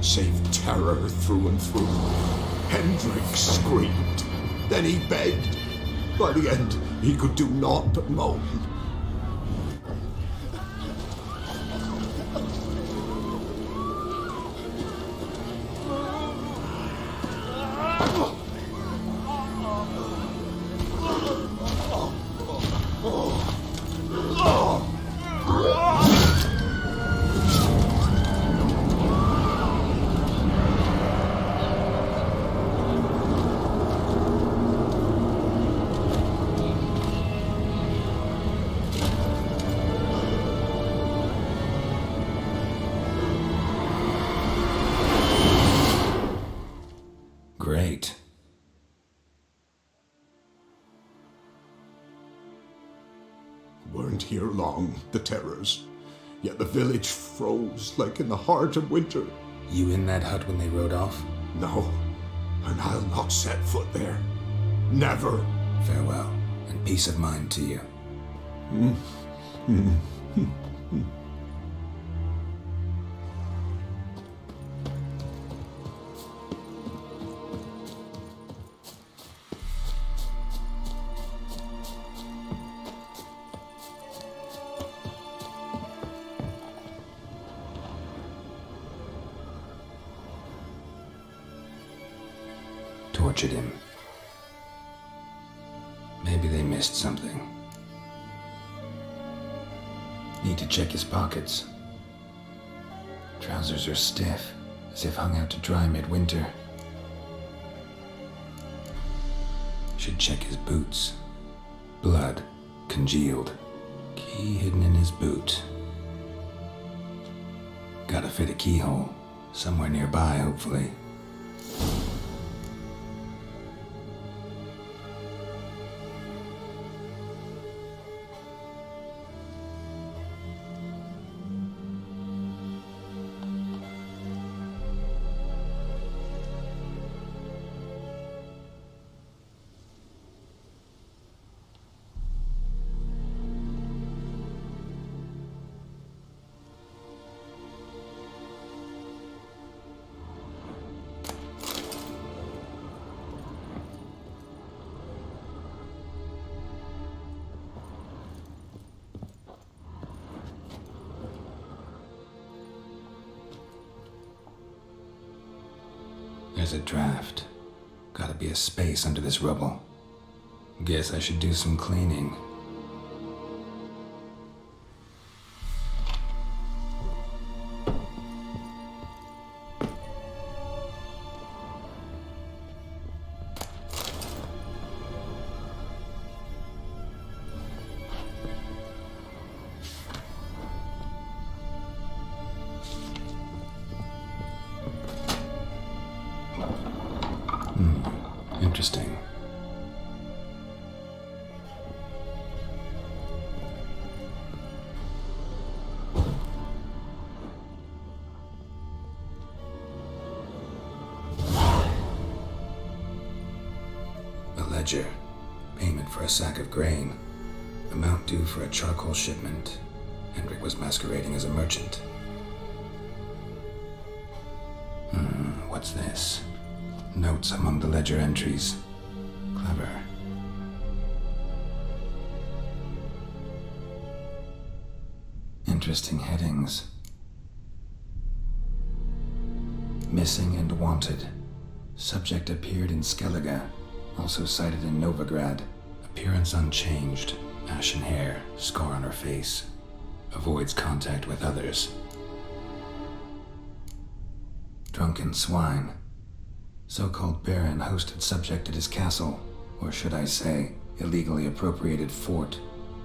Save terror through and through. Hendrik screamed. Then he begged. By the end, he could do naught but moan. Great. Weren't here long, the terrors. Yet the village froze like in the heart of winter. You in that hut when they rode off? No, and I'll not set foot there. Never. Farewell, and peace of mind to you. Tortured him. Maybe they missed something. Need to check his pockets. Trousers are stiff, as if hung out to dry midwinter. Should check his boots. Blood, congealed. Key hidden in his boot. Gotta fit a keyhole. Somewhere nearby, hopefully. There's a draft. Gotta be a space under this rubble. Guess I should do some cleaning. ledger. Payment for a sack of grain. Amount due for a charcoal shipment. Hendrik was masquerading as a merchant. What's this? Notes among the ledger entries. Clever. Interesting headings. Missing and wanted. Subject appeared in Skellige, also cited in Novigrad. Appearance unchanged. Ashen hair, scar on her face. Avoids contact with others. Drunken swine. So-called baron hosted subject at his castle, or should I say, illegally appropriated fort.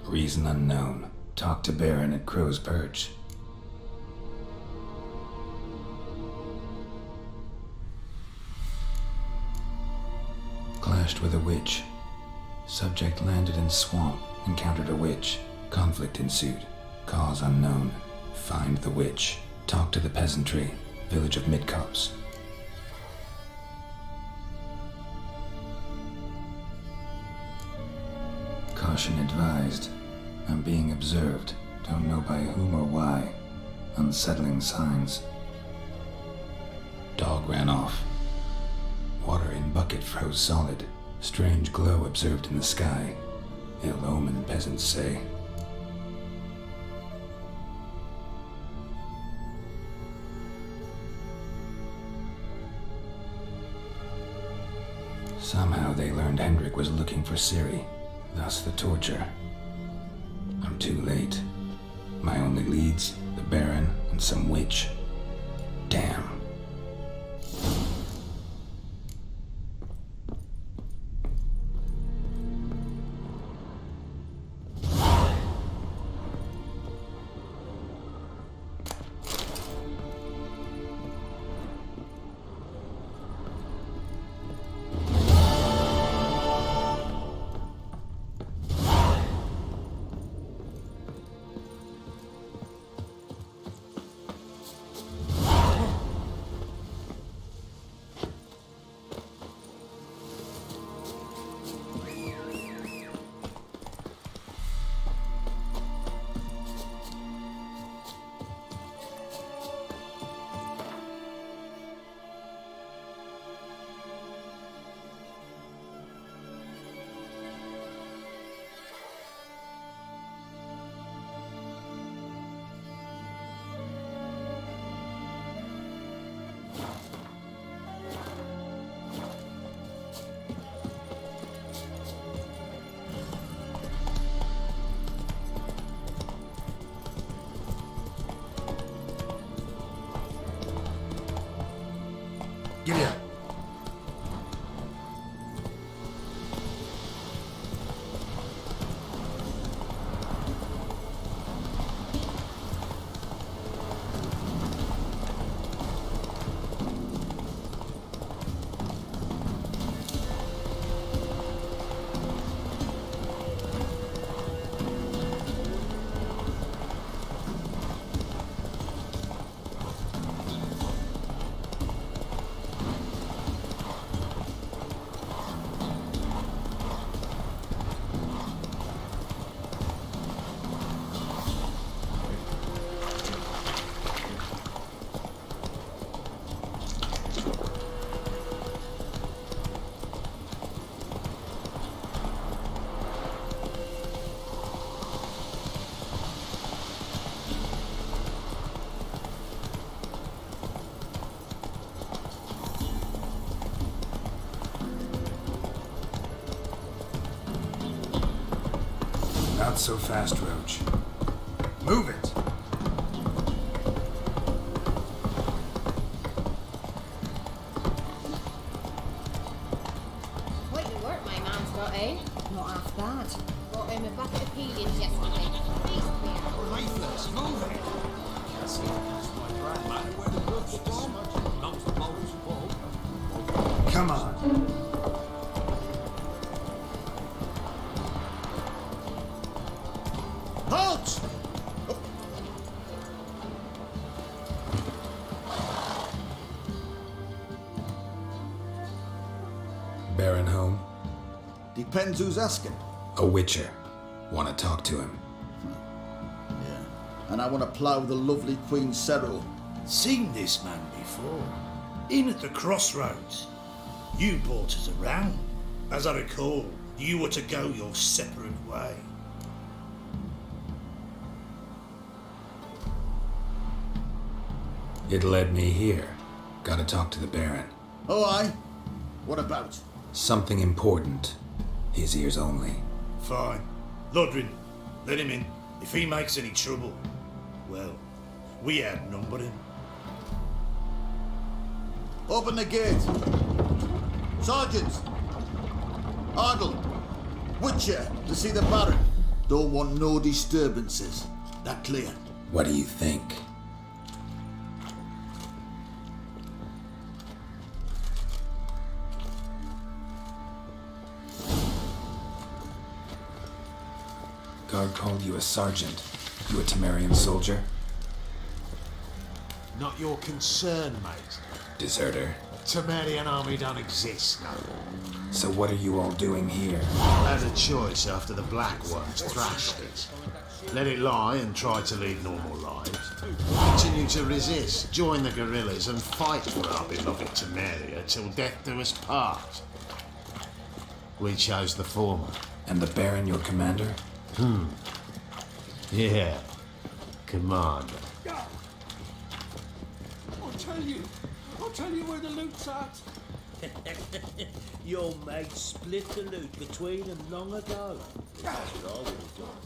Reason unknown. Talked to baron at Crow's Perch. Clashed with a witch. Subject landed in swamp, encountered a witch. Conflict ensued. Cause unknown. Find the witch. Talk to the peasantry. Village of Midcopse. Caution advised. I'm being observed. Don't know by whom or why. Unsettling signs. Dog ran off. Water in bucket froze solid. Strange glow observed in the sky. Ill omen, peasants say. Somehow they learned Hendrik was looking for Ciri, thus the torture. I'm too late. My only leads, the Baron and some witch. Damn. Giddy up. Not so fast, Roach. Move it! Quite the work my man's got, eh? Not half bad. Got him a bucket of peelings yesterday. Beast beer. Rifles, move it! Can't see past my grandmother where the blood's from. Not the moles above. Come on. Halt! Baron home? The Depends who's asking. A witcher. Want to talk to him. Yeah. And I want to plough the lovely Queen Cyril. Seen this man before. In at the crossroads. You brought us around. As I recall, you were to go your separate way. It led me here. Gotta talk to the Baron. Oh, aye? What about? Something important. His ears only. Fine. Lodrin, let him in. If he makes any trouble, well, we outnumber him. Open the gate. Sergeants! Ardle! Witcher, to see the Baron. Don't want no disturbances. That clear? What do you think? Guard called you a sergeant. You a Temerian soldier? Not your concern, mate. Deserter. Temerian army don't exist, no. So what are you all doing here? Had a choice after the Black Ones thrashed it. Let it lie and try to lead normal lives. Continue to resist, join the guerrillas and fight for our beloved Temeria till death do us part. We chose the former. And the Baron your commander? Yeah. Commander. I'll tell you where the loot's at. Your mate split the loot between them long ago. That's what I would have done.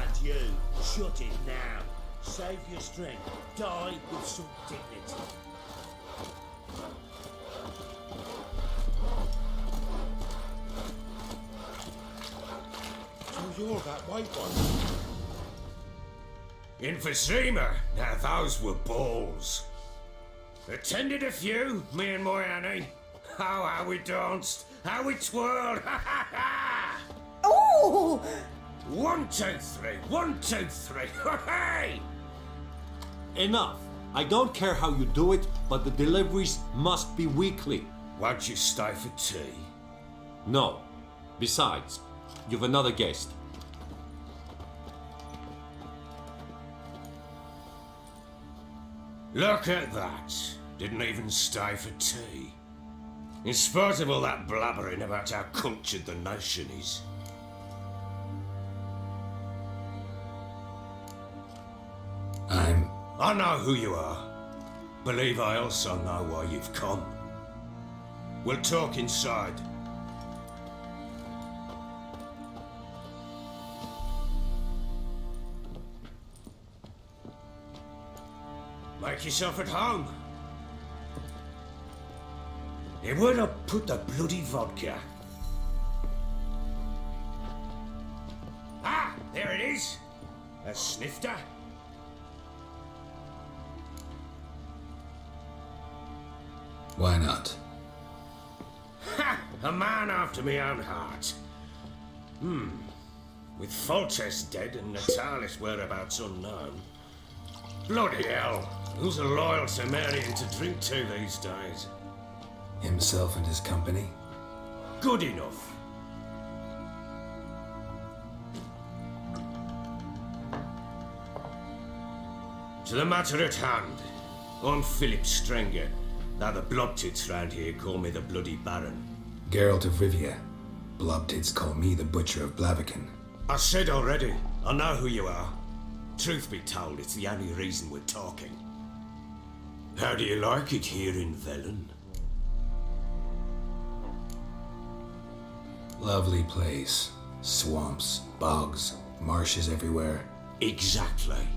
And you, shut it now. Save your strength. Die with some dignity. So you're that white one? Emphysema. Now those were balls. Attended a few, me and my Annie. Oh, how we danced, how we twirled, ha ha ha! Ooh! 1, 2, 3, 1, 2, 3, hey! Enough. I don't care how you do it, but the deliveries must be weekly. Won't you stay for tea? No. Besides, you've another guest. Look at that. Didn't even stay for tea. In spite of all that blabbering about how cultured the nation is. I know who you are. Believe I also know why you've come. We'll talk inside. Make yourself at home. Hey, where'd I put the bloody vodka? Ah, there it is. A snifter. Why not? Ha! A man after my own heart. With Foltest dead and Natalis' whereabouts unknown. Bloody hell. Who's a loyal Temerian to drink to these days? Himself and his company? Good enough. To the matter at hand. I'm Philip Strenger. Now the Blobtits round here call me the Bloody Baron. Geralt of Rivia. Blobtits call me the Butcher of Blaviken. I said already, I know who you are. Truth be told, it's the only reason we're talking. How do you like it here in Velen? Lovely place. Swamps, bogs, marshes everywhere. Exactly.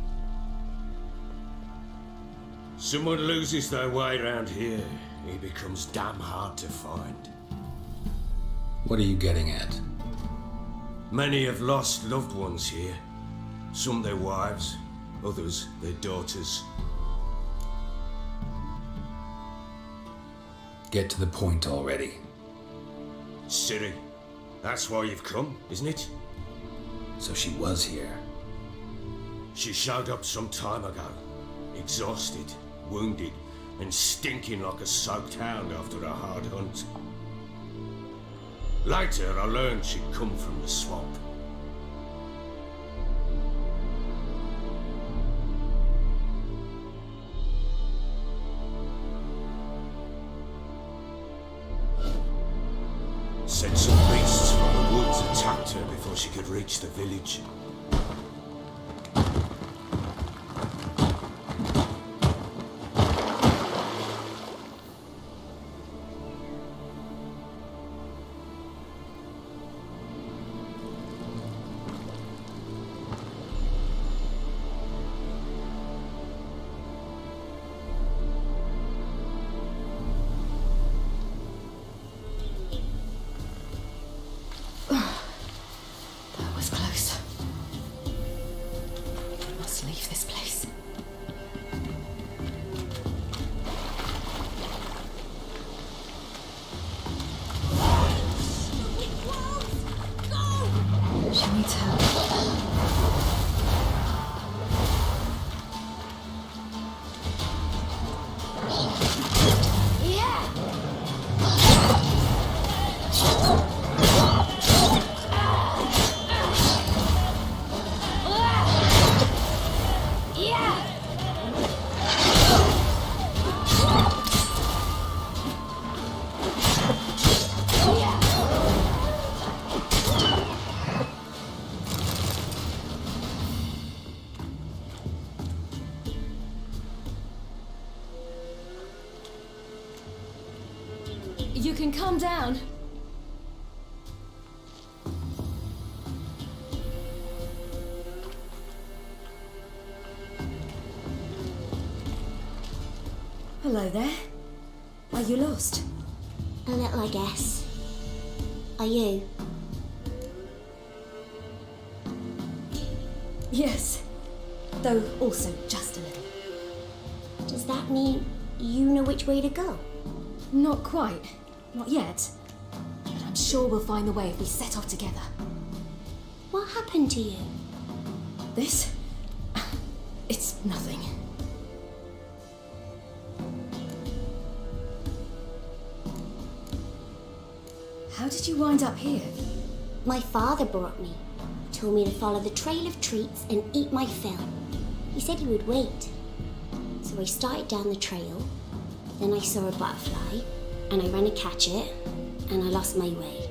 Someone loses their way around here, he becomes damn hard to find. What are you getting at? Many have lost loved ones here. Some their wives, others their daughters. Get to the point already. Ciri, that's why you've come, isn't it? So she was here. She showed up some time ago, exhausted, wounded, and stinking like a soaked hound after a hard hunt. Later, I learned she'd come from the swamp. Said some beasts from the woods attacked her before she could reach the village. That was close. I must leave this place. She needs help. You can calm down. Hello there. Are you lost? A little, I guess. Are you? Yes. Though also just a little. Does that mean you know which way to go? Not quite. Not yet. But I'm sure we'll find the way if we set off together. What happened to you? This? It's nothing. How did you wind up here? My father brought me. Told me to follow the trail of treats and eat my fill. He said he would wait. So I started down the trail. Then I saw a butterfly, and I ran to catch it, and I lost my way.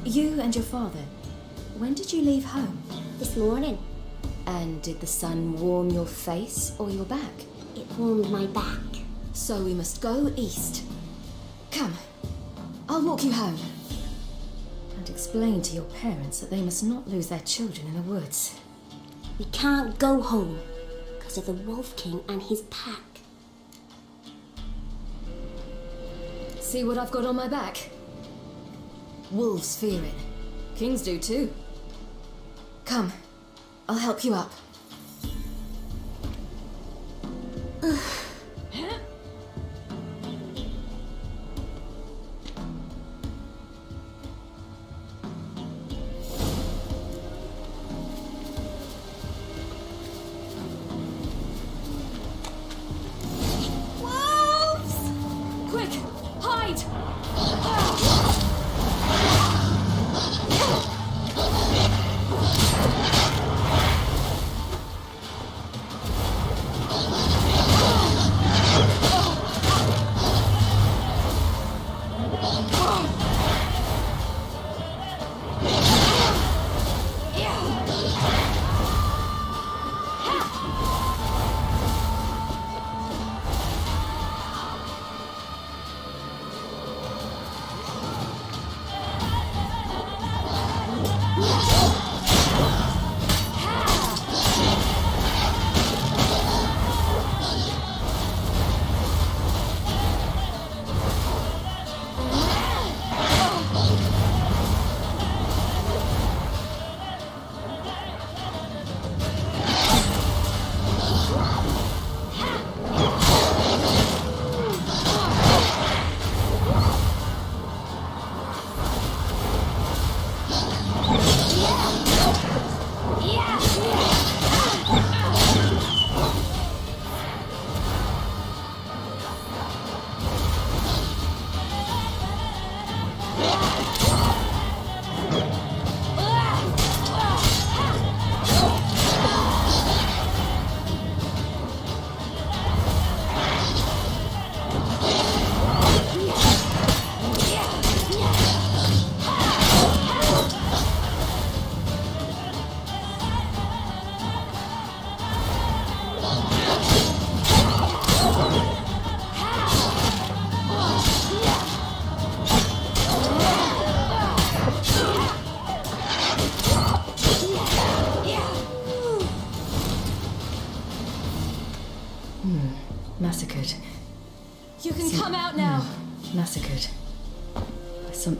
You and your father, when did you leave home? This morning. And did the sun warm your face or your back? It warmed my back. So we must go east. Come, I'll walk you home. And explain to your parents that they must not lose their children in the woods. We can't go home because of the Wolf King and his pack. See what I've got on my back? Wolves fear it. Kings do too. Come, I'll help you up.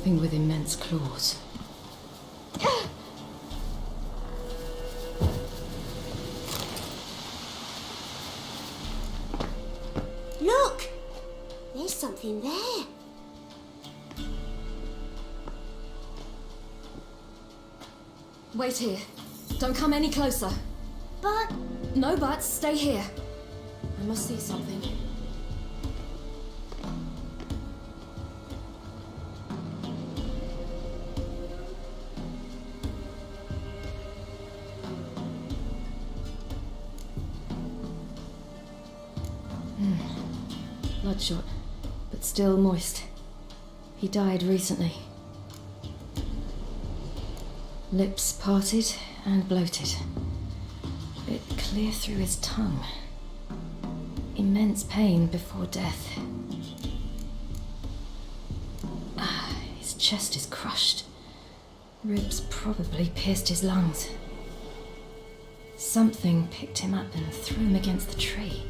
Something with immense claws. Look! There's something there. Wait here. Don't come any closer. But... No buts. Stay here. I must see something. Bloodshot, but still moist. He died recently. Lips parted and bloated. Bit clear through his tongue. Immense pain before death. His chest is crushed. Ribs probably pierced his lungs. Something picked him up and threw him against the tree.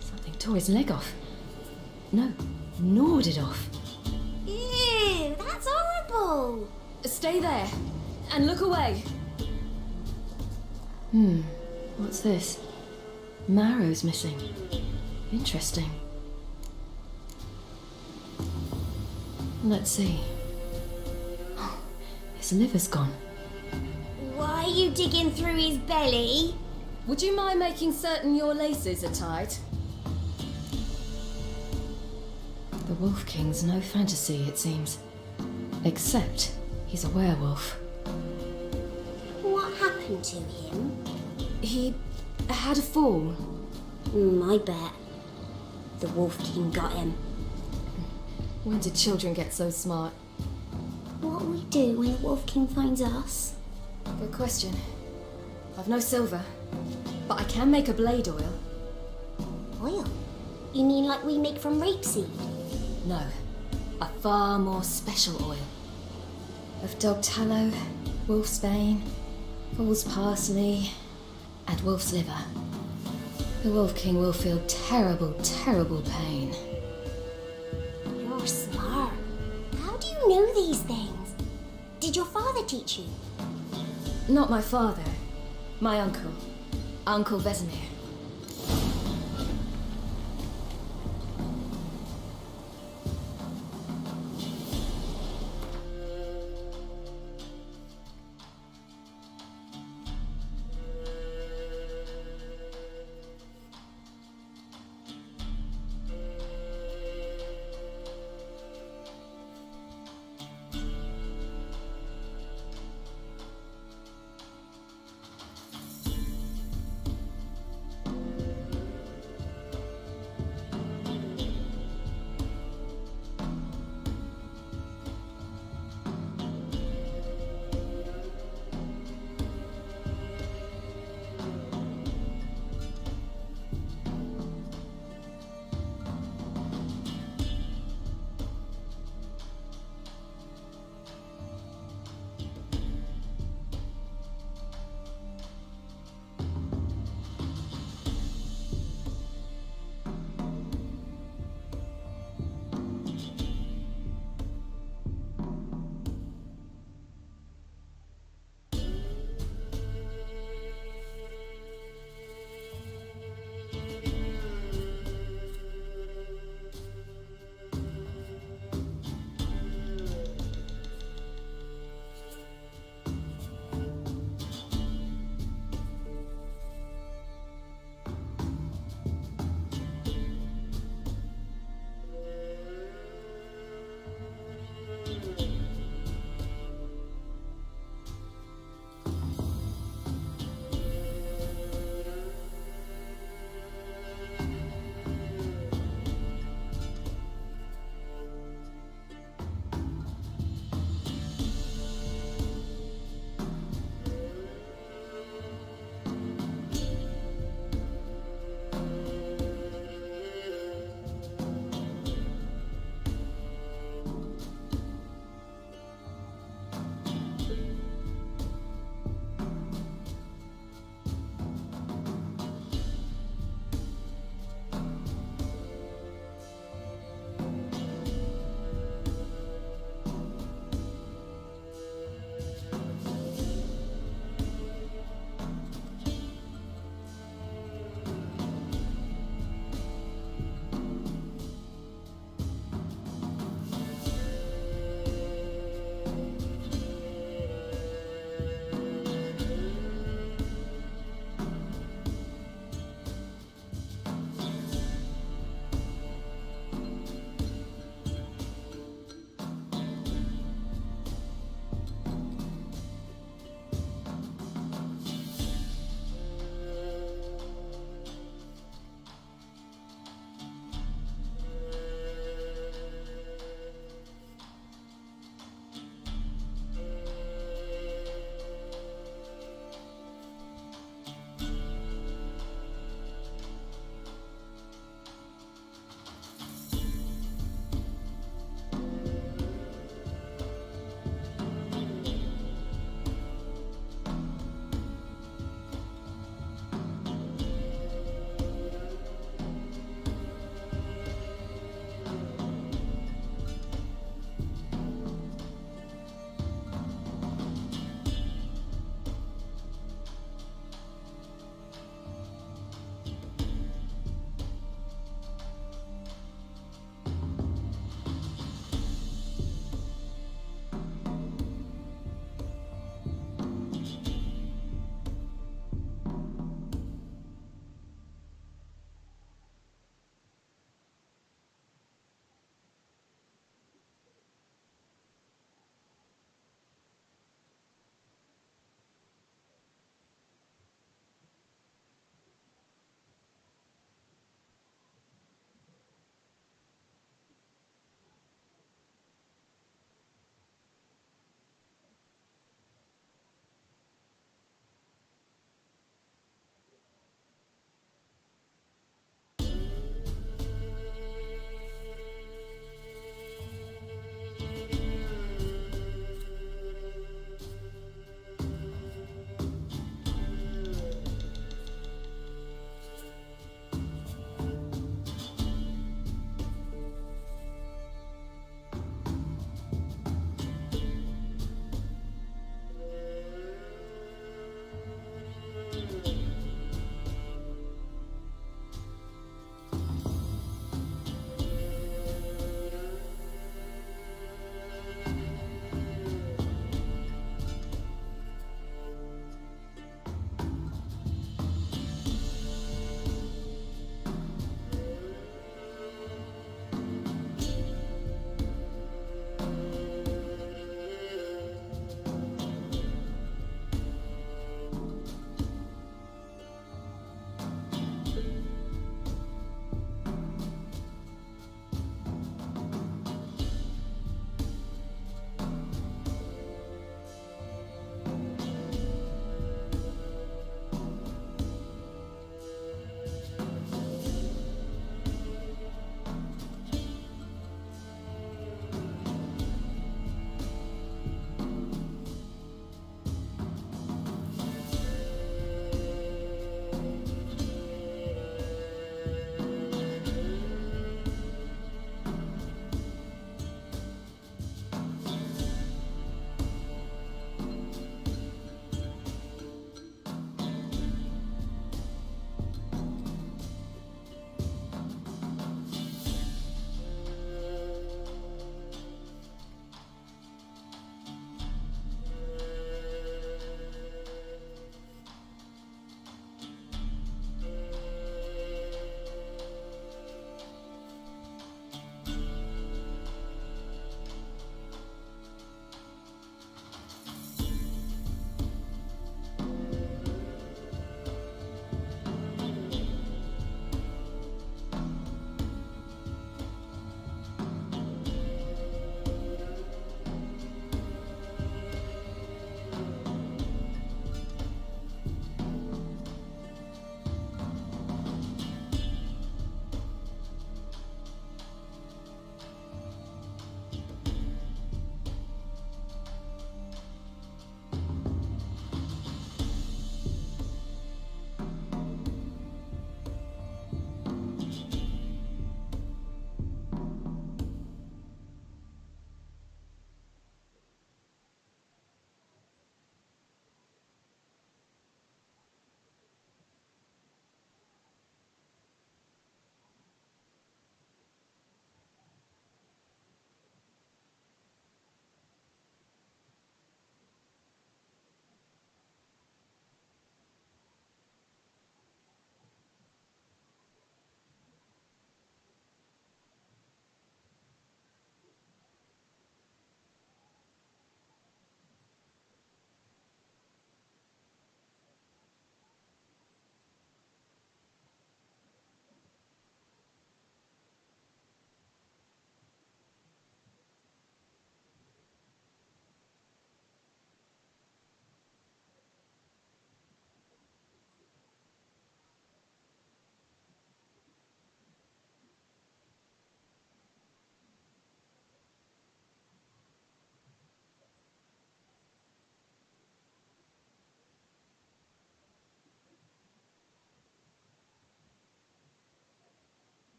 Something tore his leg off. No, gnawed it off. Ew, that's horrible. Stay there and look away. What's this? Marrow's missing. Interesting. Let's see. Oh, his liver's gone. Why are you digging through his belly? Would you mind making certain your laces are tied? The Wolf King's no fantasy, it seems. Except he's a werewolf. What happened to him? He had a fall. I bet. The Wolf King got him. When did children get so smart? What'll we do when the Wolf King finds us? Good question. I've no silver, but I can make a blade oil. Oil? You mean like we make from rapeseed? No, a far more special oil. Of dog tallow, wolf's bane, fool's parsley, and wolf's liver. The Wolf King will feel terrible, terrible pain. You're smart. How do you know these things? Did your father teach you? Not my father, my uncle, Uncle Vesemir.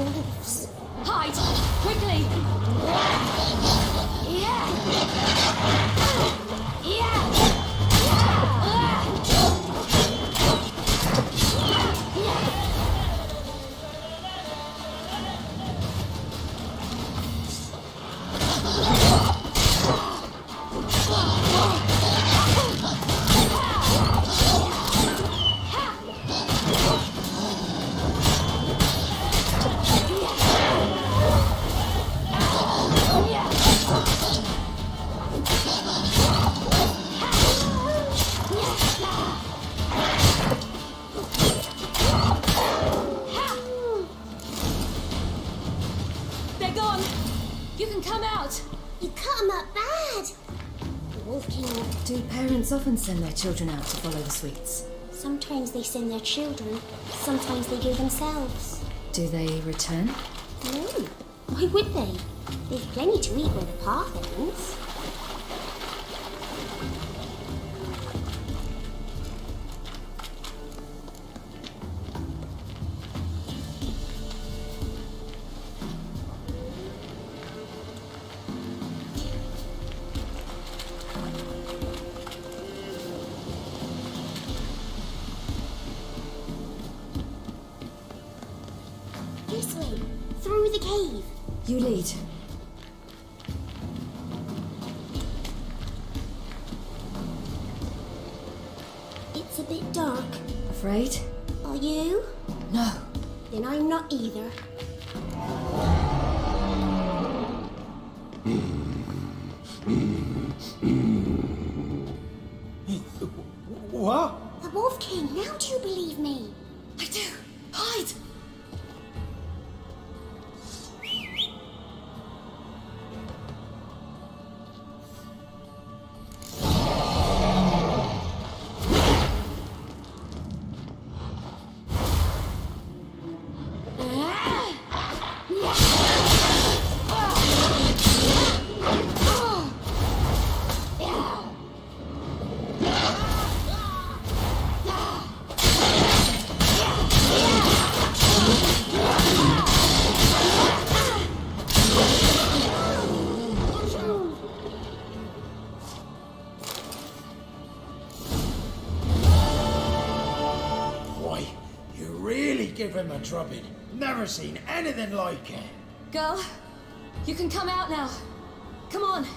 wolves. Hide! Quickly! They're gone! You can come out! You cut 'em up bad. The Wolf King. Do parents often send their children out to follow the sweets? Sometimes they send their children. Sometimes they go themselves. Do they return? No. Why would they? They've plenty to eat where the path ends. This way, through the cave. You lead. It's a bit dark. Afraid? Are you? No. Then I'm not either. What? The Wolf King, now do you believe me? I do. Hide! Boy, you really give him a drubbing. Never seen anything like it. Girl, you can come out now. Come on.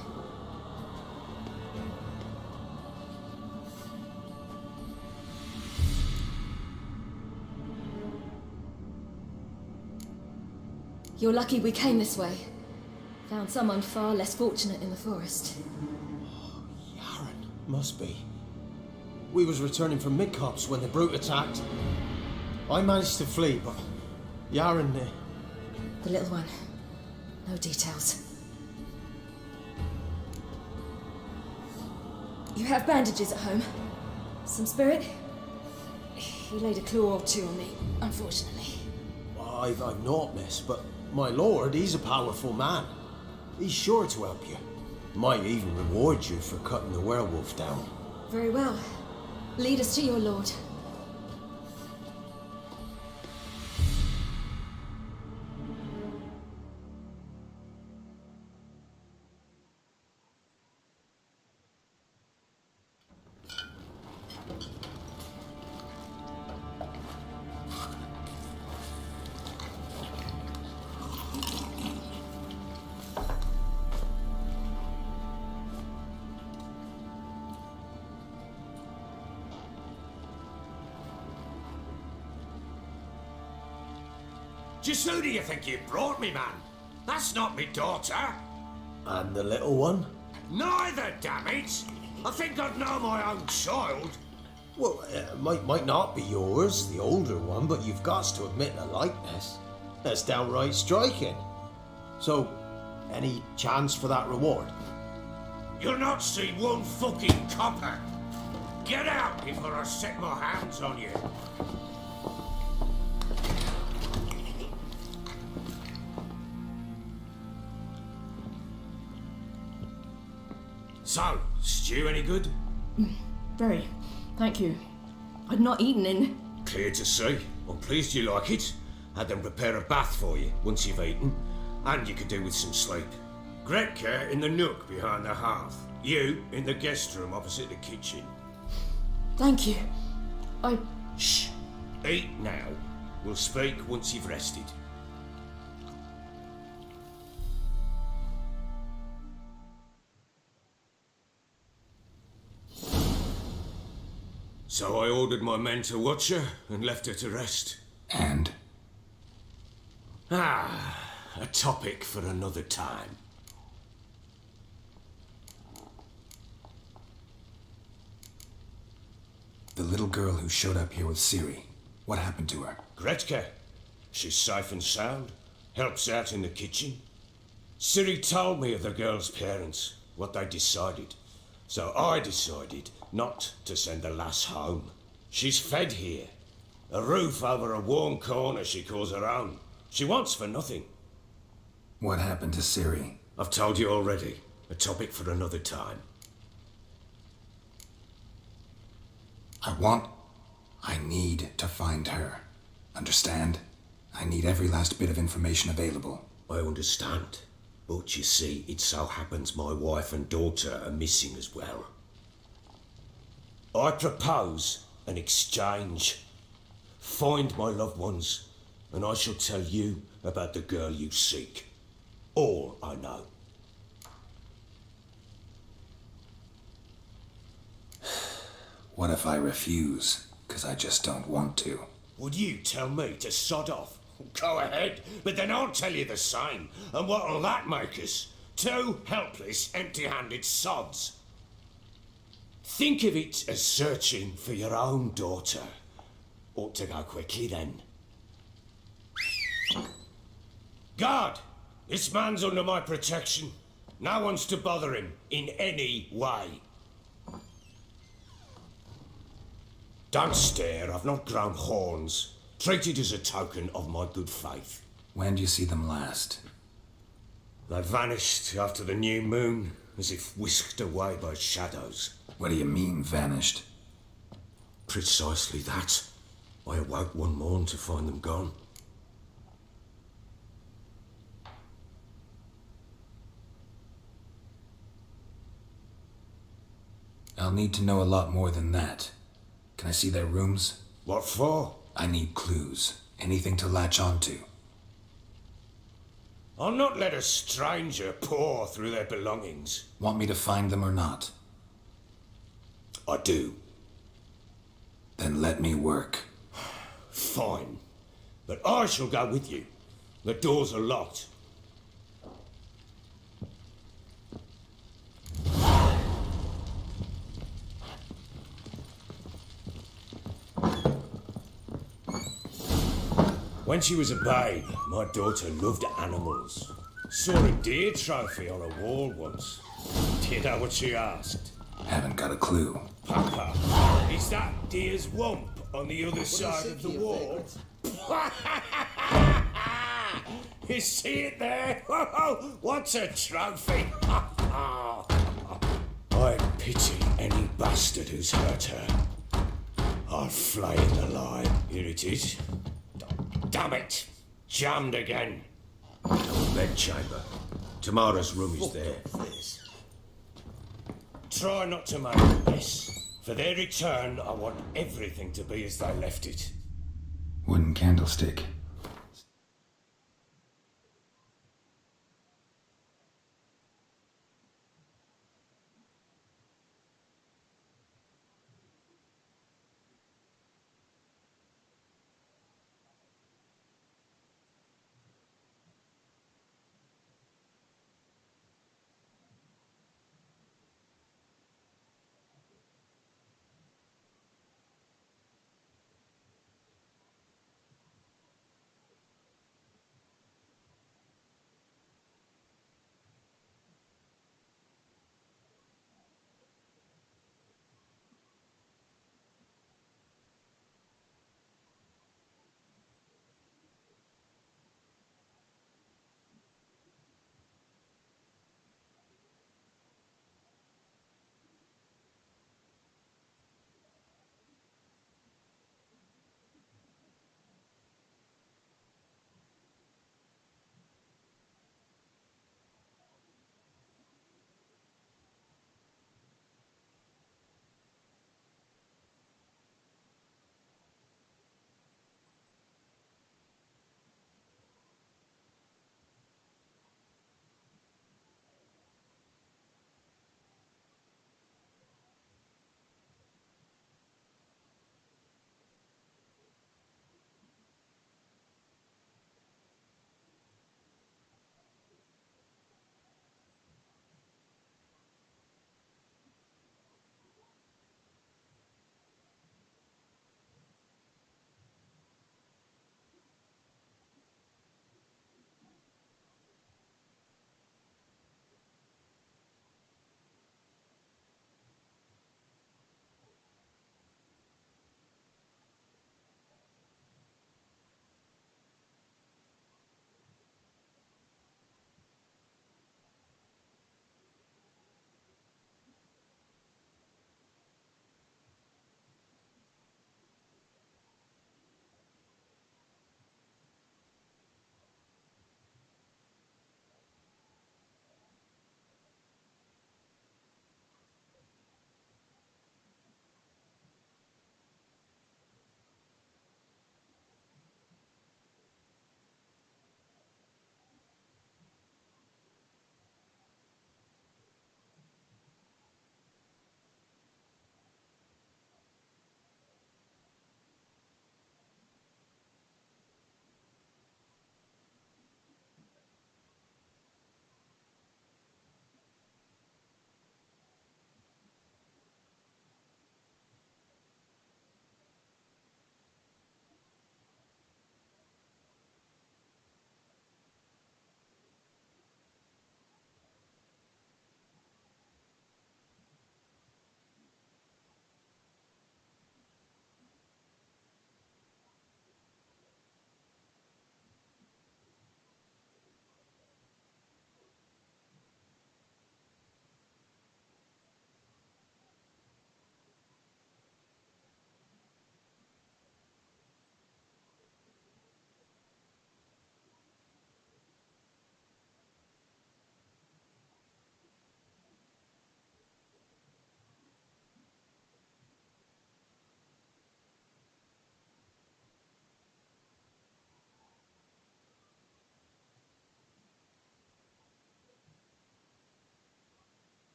You're lucky we came this way. Found someone far less fortunate in the forest. Must be. We was returning from Midcops when the brute attacked. I managed to flee, but Yaren, The little one. No details. You have bandages at home? Some spirit? He laid a claw or two on me, unfortunately. I've not, miss, but my lord, he's a powerful man. He's sure to help you. Might even reward you for cutting the werewolf down. Very well. Lead us to your lord. Just who do you think you brought me, man? That's not me daughter. And the little one? Neither, damn it! I think I'd know my own child. Well, might not be yours, the older one, but you've got to admit the likeness. That's downright striking. So, any chance for that reward? You'll not see one fucking copper. Get out before I set my hands on you. So, stew any good? Very. Thank you. I'd not eaten in. Clear to see. I'm pleased you like it. Had them prepare a bath for you once you've eaten, and you could do with some sleep. Gretka in the nook behind the hearth. You in the guest room opposite the kitchen. Thank you. Shh. Eat now. We'll speak once you've rested. So I ordered my men to watch her and left her to rest. And? A topic for another time. The little girl who showed up here with Ciri, what happened to her? Gretka. She's safe and sound. Helps out in the kitchen. Ciri told me of the girl's parents, what they decided. So I decided not to send the lass home. She's fed here. A roof over a warm corner she calls her own. She wants for nothing. What happened to Ciri? I've told you already. A topic for another time. I need to find her. Understand? I need every last bit of information available. I understand. But you see, it so happens my wife and daughter are missing as well. I propose an exchange. Find my loved ones, and I shall tell you about the girl you seek. All I know. What if I refuse? Because I just don't want to. Would you tell me to sod off? Go ahead, but then I'll tell you the same. And what'll that make us? Two helpless, empty-handed sods. Think of it as searching for your own daughter. Ought to go quickly then. Guard! This man's under my protection. No one's to bother him in any way. Don't stare, I've not grown horns. Treat it as a token of my good faith. When do you see them last? They vanished after the new moon, as if whisked away by shadows. What do you mean, vanished? Precisely that. I awoke one morn to find them gone. I'll need to know a lot more than that. Can I see their rooms? What for? I need clues. Anything to latch onto. I'll not let a stranger pore through their belongings. Want me to find them or not? I do. Then let me work. Fine. But I shall go with you. The doors are locked. When she was a babe, my daughter loved animals. Saw a deer trophy on a wall once. Do you know what she asked? Haven't got a clue. Papa, is that deer's wump on the other side of the wall? You see it there? What's a trophy? I pity any bastard who's hurt her. I'll flay it alive. Here it is. Damn it! Jammed again. Our bedchamber. Tamara's room is there. Try not to make a mess. For their return, I want everything to be as they left it. Wooden candlestick.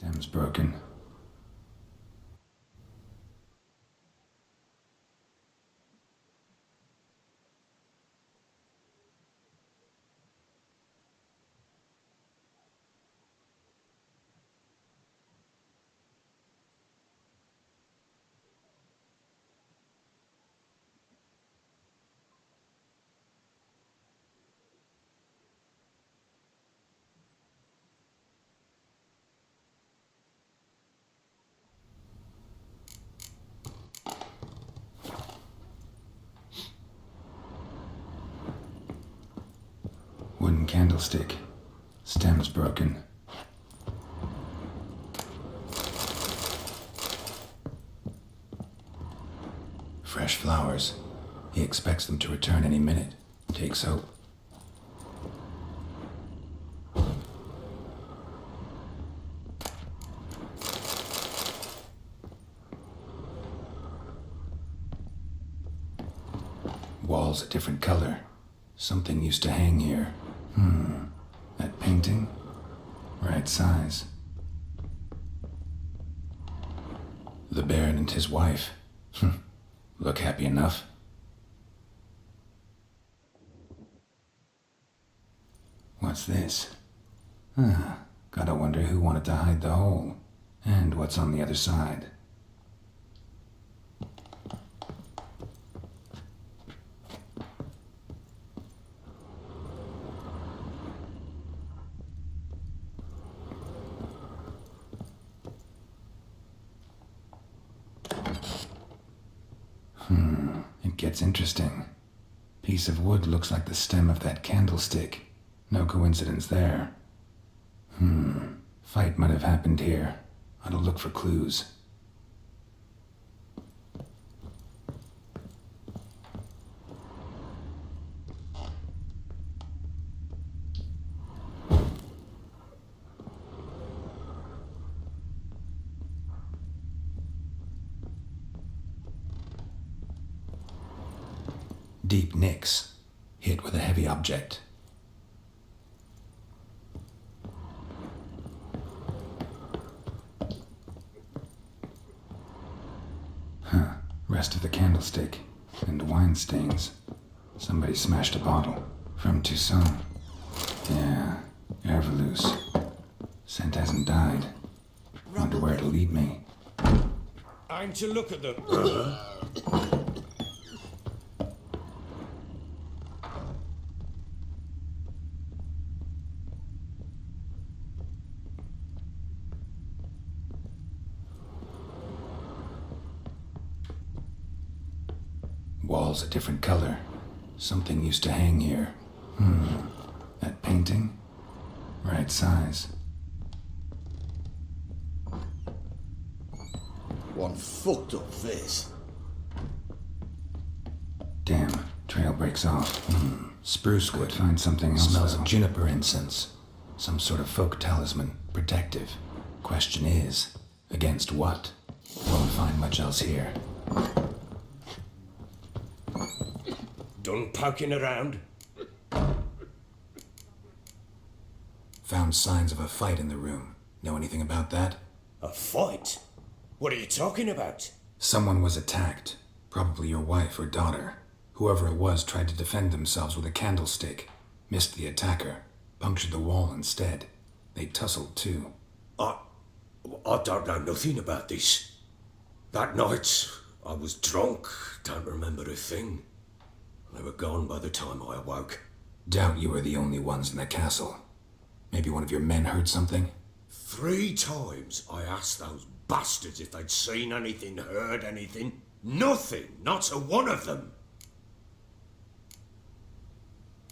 Stem's broken. Wooden candlestick. Stem's broken. Fresh flowers. He expects them to return any minute. Takes hope. Walls a different color. Something used to hang here. That painting? Right size. The Baron and his wife. Look happy enough. What's this? Gotta wonder who wanted to hide the hole. And what's on the other side. It gets interesting. Piece of wood looks like the stem of that candlestick. No coincidence there. Fight might have happened here. Ought to look for clues. Deep nicks, hit with a heavy object. Rest of the candlestick, and wine stains. Somebody smashed a bottle. From Toussaint. Yeah, Herveloos. Scent hasn't died. Wonder where it'll lead me. I'm to look at the... Walls a different color. Something used to hang here. That painting? Right size. One fucked up face. Damn, trail breaks off. Spruce wood. Find something else. Smells of juniper incense. Some sort of folk talisman. Protective. Question is, against what? Won't find much else here. Done poking around? Found signs of a fight in the room. Know anything about that? A fight? What are you talking about? Someone was attacked. Probably your wife or daughter. Whoever it was tried to defend themselves with a candlestick. Missed the attacker. Punctured the wall instead. They tussled too. I don't know nothing about this. That night, I was drunk. Don't remember a thing. They were gone by the time I awoke. Doubt you were the only ones in the castle. Maybe one of your men heard something? 3 times I asked those bastards if they'd seen anything, heard anything. Nothing! Not a one of them!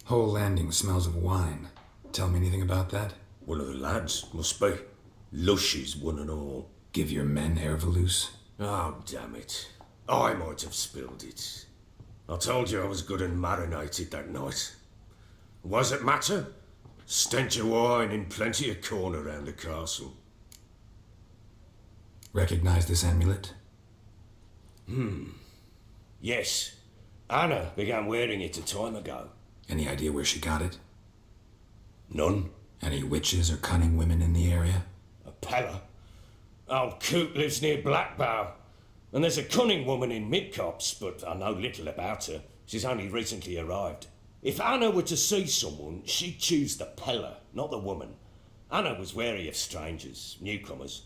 Whole landing smells of wine. Tell me anything about that? One of the lads, must be. Lushes, one and all. Give your men Herveloos? Oh, damn it. I might have spilled it. I told you I was good and marinated that night. Was it matter? Stench of wine in plenty of corn around the castle. Recognize this amulet? Yes. Anna began wearing it a time ago. Any idea where she got it? None. Any witches or cunning women in the area? A Pella? Old Coot lives near Blackbow. And there's a cunning woman in Midcopse, but I know little about her. She's only recently arrived. If Anna were to see someone, she'd choose the peller, not the woman. Anna was wary of strangers, newcomers.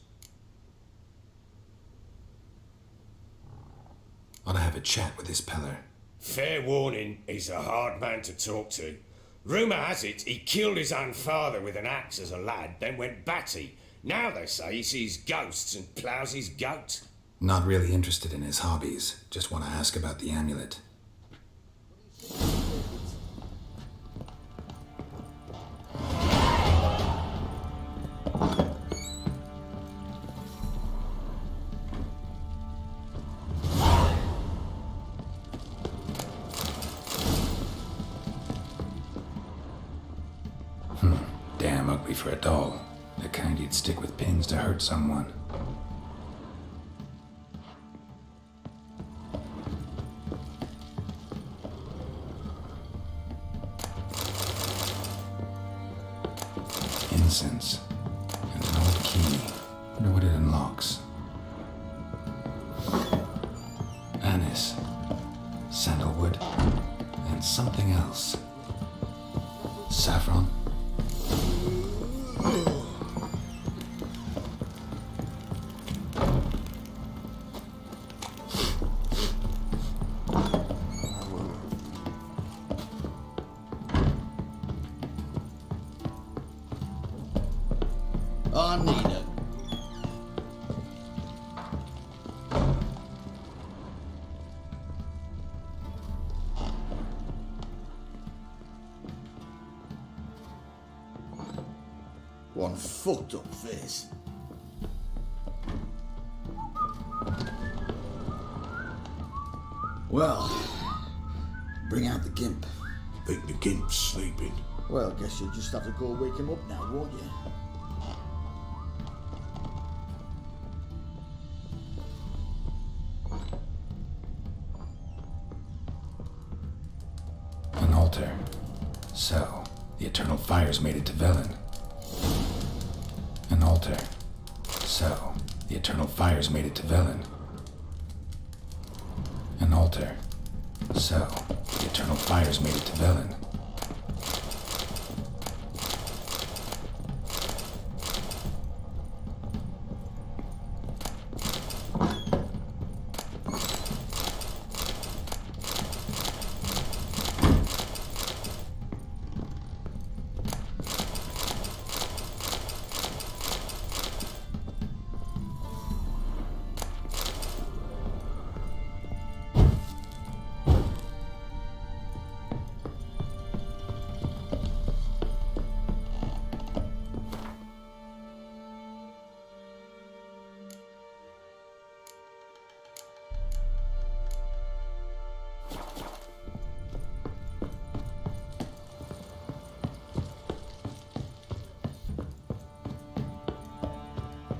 Ought to have a chat with this peller. Fair warning, he's a hard man to talk to. Rumour has it he killed his own father with an axe as a lad, then went batty. Now they say he sees ghosts and ploughs his goat. Not really interested in his hobbies. Just want to ask about the amulet. Damn ugly for a doll. The kind you'd stick with pins to hurt someone. Incense. And an old key. Wonder what it unlocks. Anise. Sandalwood. And something else. Saffron. I need it. One fucked up face. Well, bring out the gimp. Think the gimp's sleeping. Well, guess you'll just have to go wake him up now, won't you? An altar. So, the eternal fires made it to Velen. An altar. So, the eternal fires made it to Velen. An altar. So, the eternal fires made it to Velen.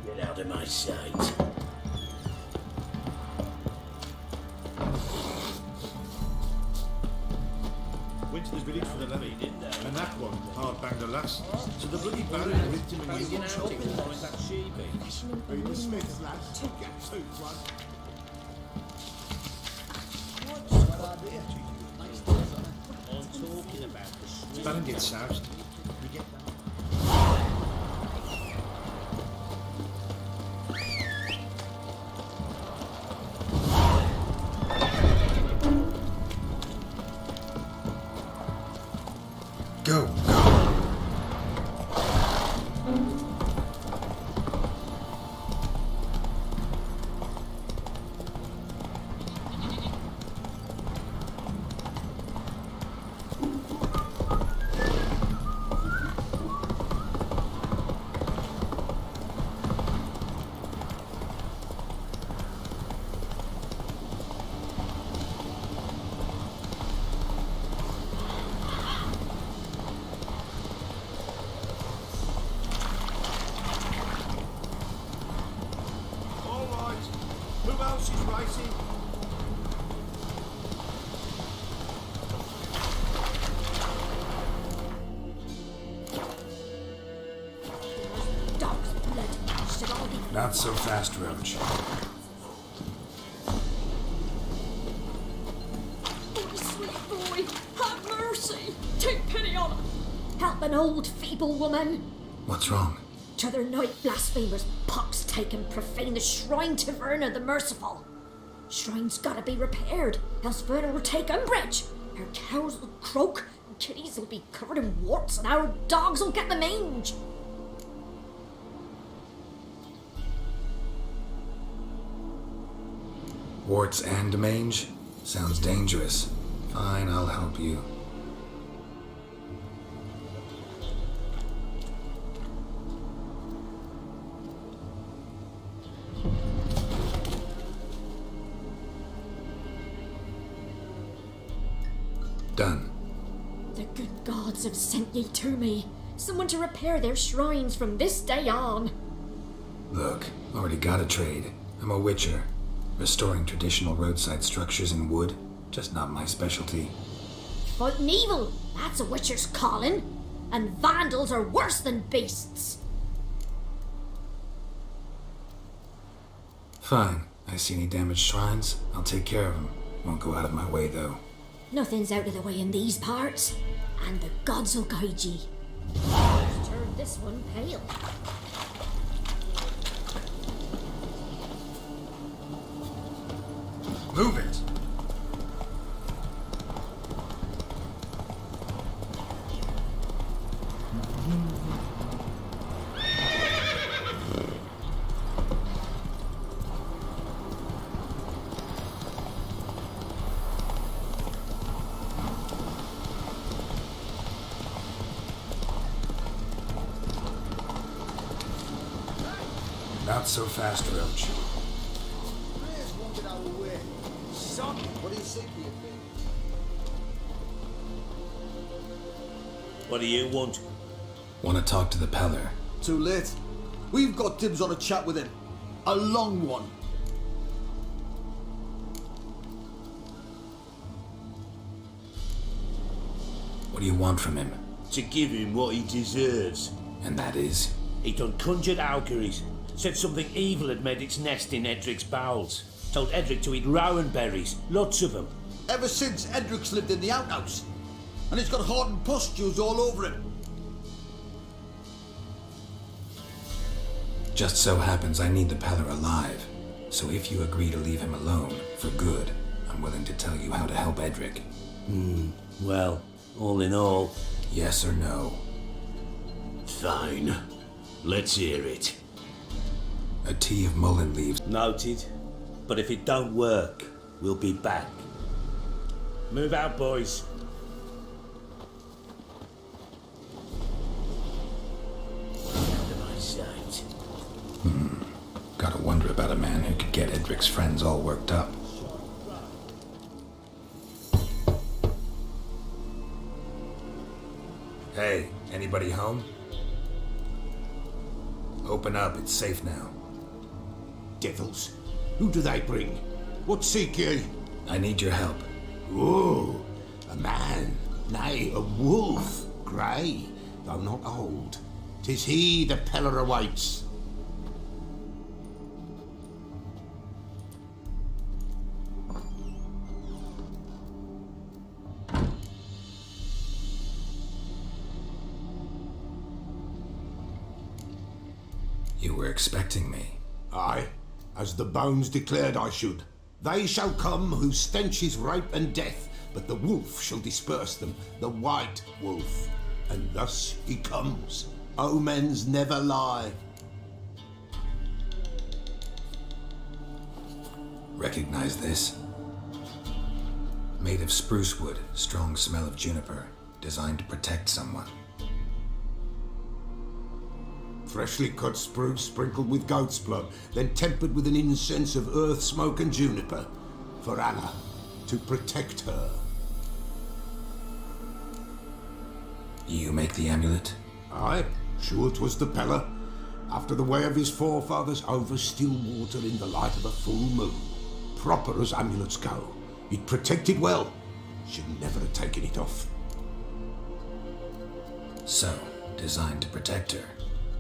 Get out of my sight. Went to the village for the levy, and that one hard banged a lass. So the bloody baron whipped him and you won't chop him. Are you the Smiths, lads? Two, one. I'm talking about the street. Baron gets soused. We get that. Go. All right. Who else is racing? Dog's blood. Should all be Not so fast, Roach. Oh, sweet boy, have mercy. Take pity on him. Help an old, feeble woman. What's wrong? T'other night blasphemers pox take and profane the shrine to Verna the Merciful. Shrine's gotta be repaired, else Verna will take umbrage. Her cows will croak, and kitties will be covered in warts, and our dogs will get the mange. Warts and mange? Sounds dangerous. Fine, I'll help you. Done. The good gods have sent ye to me. Someone to repair their shrines from this day on. Look, already got a trade. I'm a witcher. Restoring traditional roadside structures in wood, just not my specialty. Fighting evil, that's a witcher's calling. And vandals are worse than beasts. Fine. I see any damaged shrines, I'll take care of them. Won't go out of my way, though. Nothing's out of the way in these parts, and the gods will guide ye. Turn this one pale. Move it! Not so fast, Roach. Please won't get out of the way. Son, what do you think of your thing? What do you want? Want to talk to the Peller. Too late. We've got dibs on a chat with him. A long one. What do you want from him? To give him what he deserves. And that is? He done conjured auguries. Said something evil had made its nest in Edric's bowels. Told Edric to eat rowan berries, lots of them. Ever since Edric's lived in the outhouse. And he's got hardened pustules all over him. Just so happens I need the Peller alive. So if you agree to leave him alone, for good, I'm willing to tell you how to help Edric. Well, all in all... Yes or no? Fine. Let's hear it. A tea of mullein leaves. Noted. But if it don't work, we'll be back. Move out, boys. Out of my sight. Gotta wonder about a man who could get Edric's friends all worked up. Hey, anybody home? Open up, it's safe now. Devils? Who do they bring? What seek ye? I need your help. Oh, a man, nay, a wolf, grey, though not old. 'Tis he the Peller awaits. You were expecting me. Aye, as the bones declared I should. They shall come whose stench is rape and death, but the wolf shall disperse them, the white wolf. And thus he comes. Omens never lie. Recognize this? Made of spruce wood, strong smell of juniper, designed to protect someone. Freshly cut spruce sprinkled with goat's blood, then tempered with an incense of earth, smoke and juniper. For Anna, to protect her. You make the amulet? Aye, sure 'twas the Peller. After the way of his forefathers, over still water in the light of a full moon. Proper as amulets go. It protected well. Should never have taken it off. So, designed to protect her.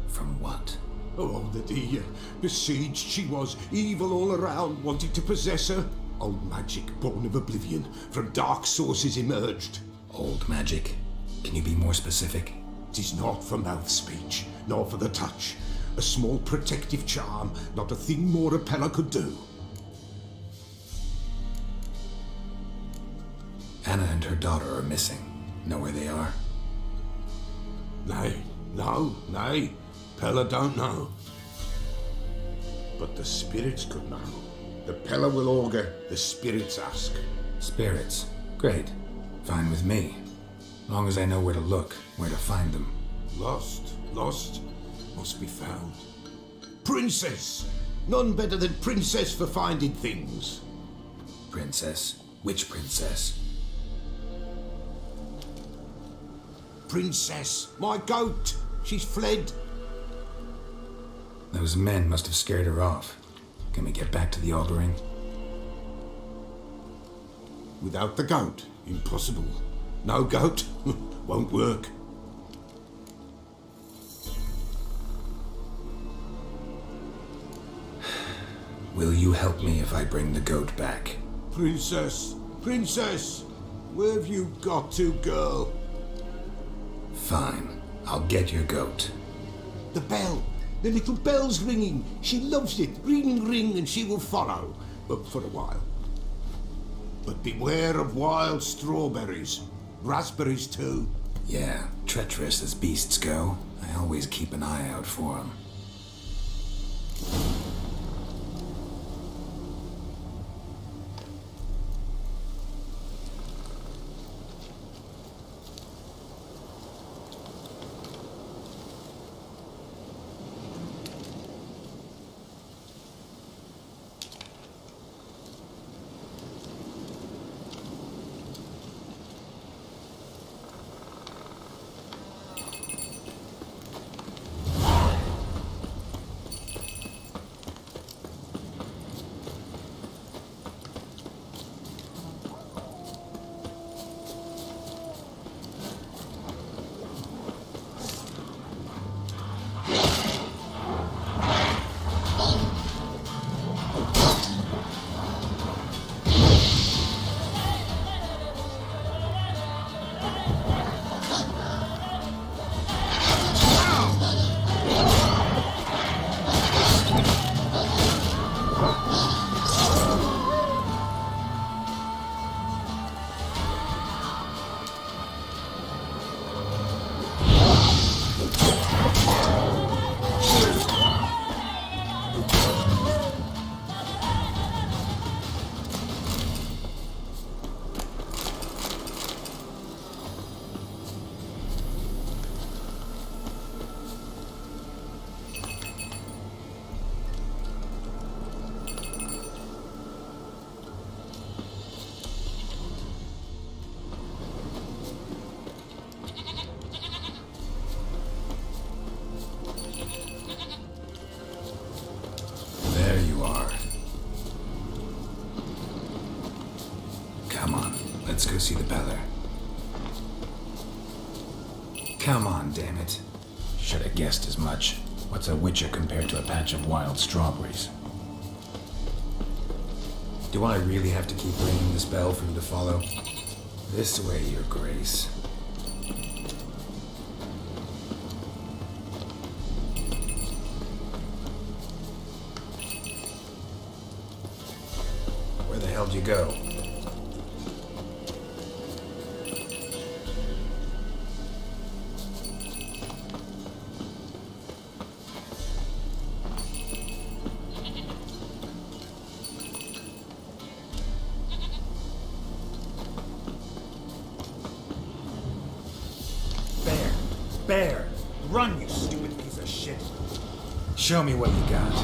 From what? Oh, that he besieged she was, evil all around, wanted to possess her. Old magic, born of oblivion, from dark sources emerged. Old magic? Can you be more specific? 'Tis not for mouth speech, nor for the touch. A small protective charm, not a thing more a Pella could do. Anna and her daughter are missing. Know where they are? Nay, no, nay. Pella don't know. But the spirits could know. The Pella will augur, the spirits ask. Spirits? Great. Fine with me. Long as I know where to look, where to find them. Lost, must be found. Princess! None better than Princess for finding things. Princess? Which princess? Princess, my goat! She's fled. Those men must have scared her off. Can we get back to the auguring? Without the goat, impossible. No goat, won't work. Will you help me if I bring the goat back? Princess, where have you got to, girl? Fine, I'll get your goat. The bell, the little bell's ringing. She loves it. Ring, ring, and she will follow. But for a while. But beware of wild strawberries. Raspberries, too. Yeah, treacherous as beasts go. I always keep an eye out for them. Let's go see the Beller. Come on, damn it. Should have guessed as much. What's a witcher compared to a patch of wild strawberries? Do I really have to keep ringing this bell for you to follow? This way, Your Grace. Where the hell did you go? Bear! Run, you stupid piece of shit! Show me what you got.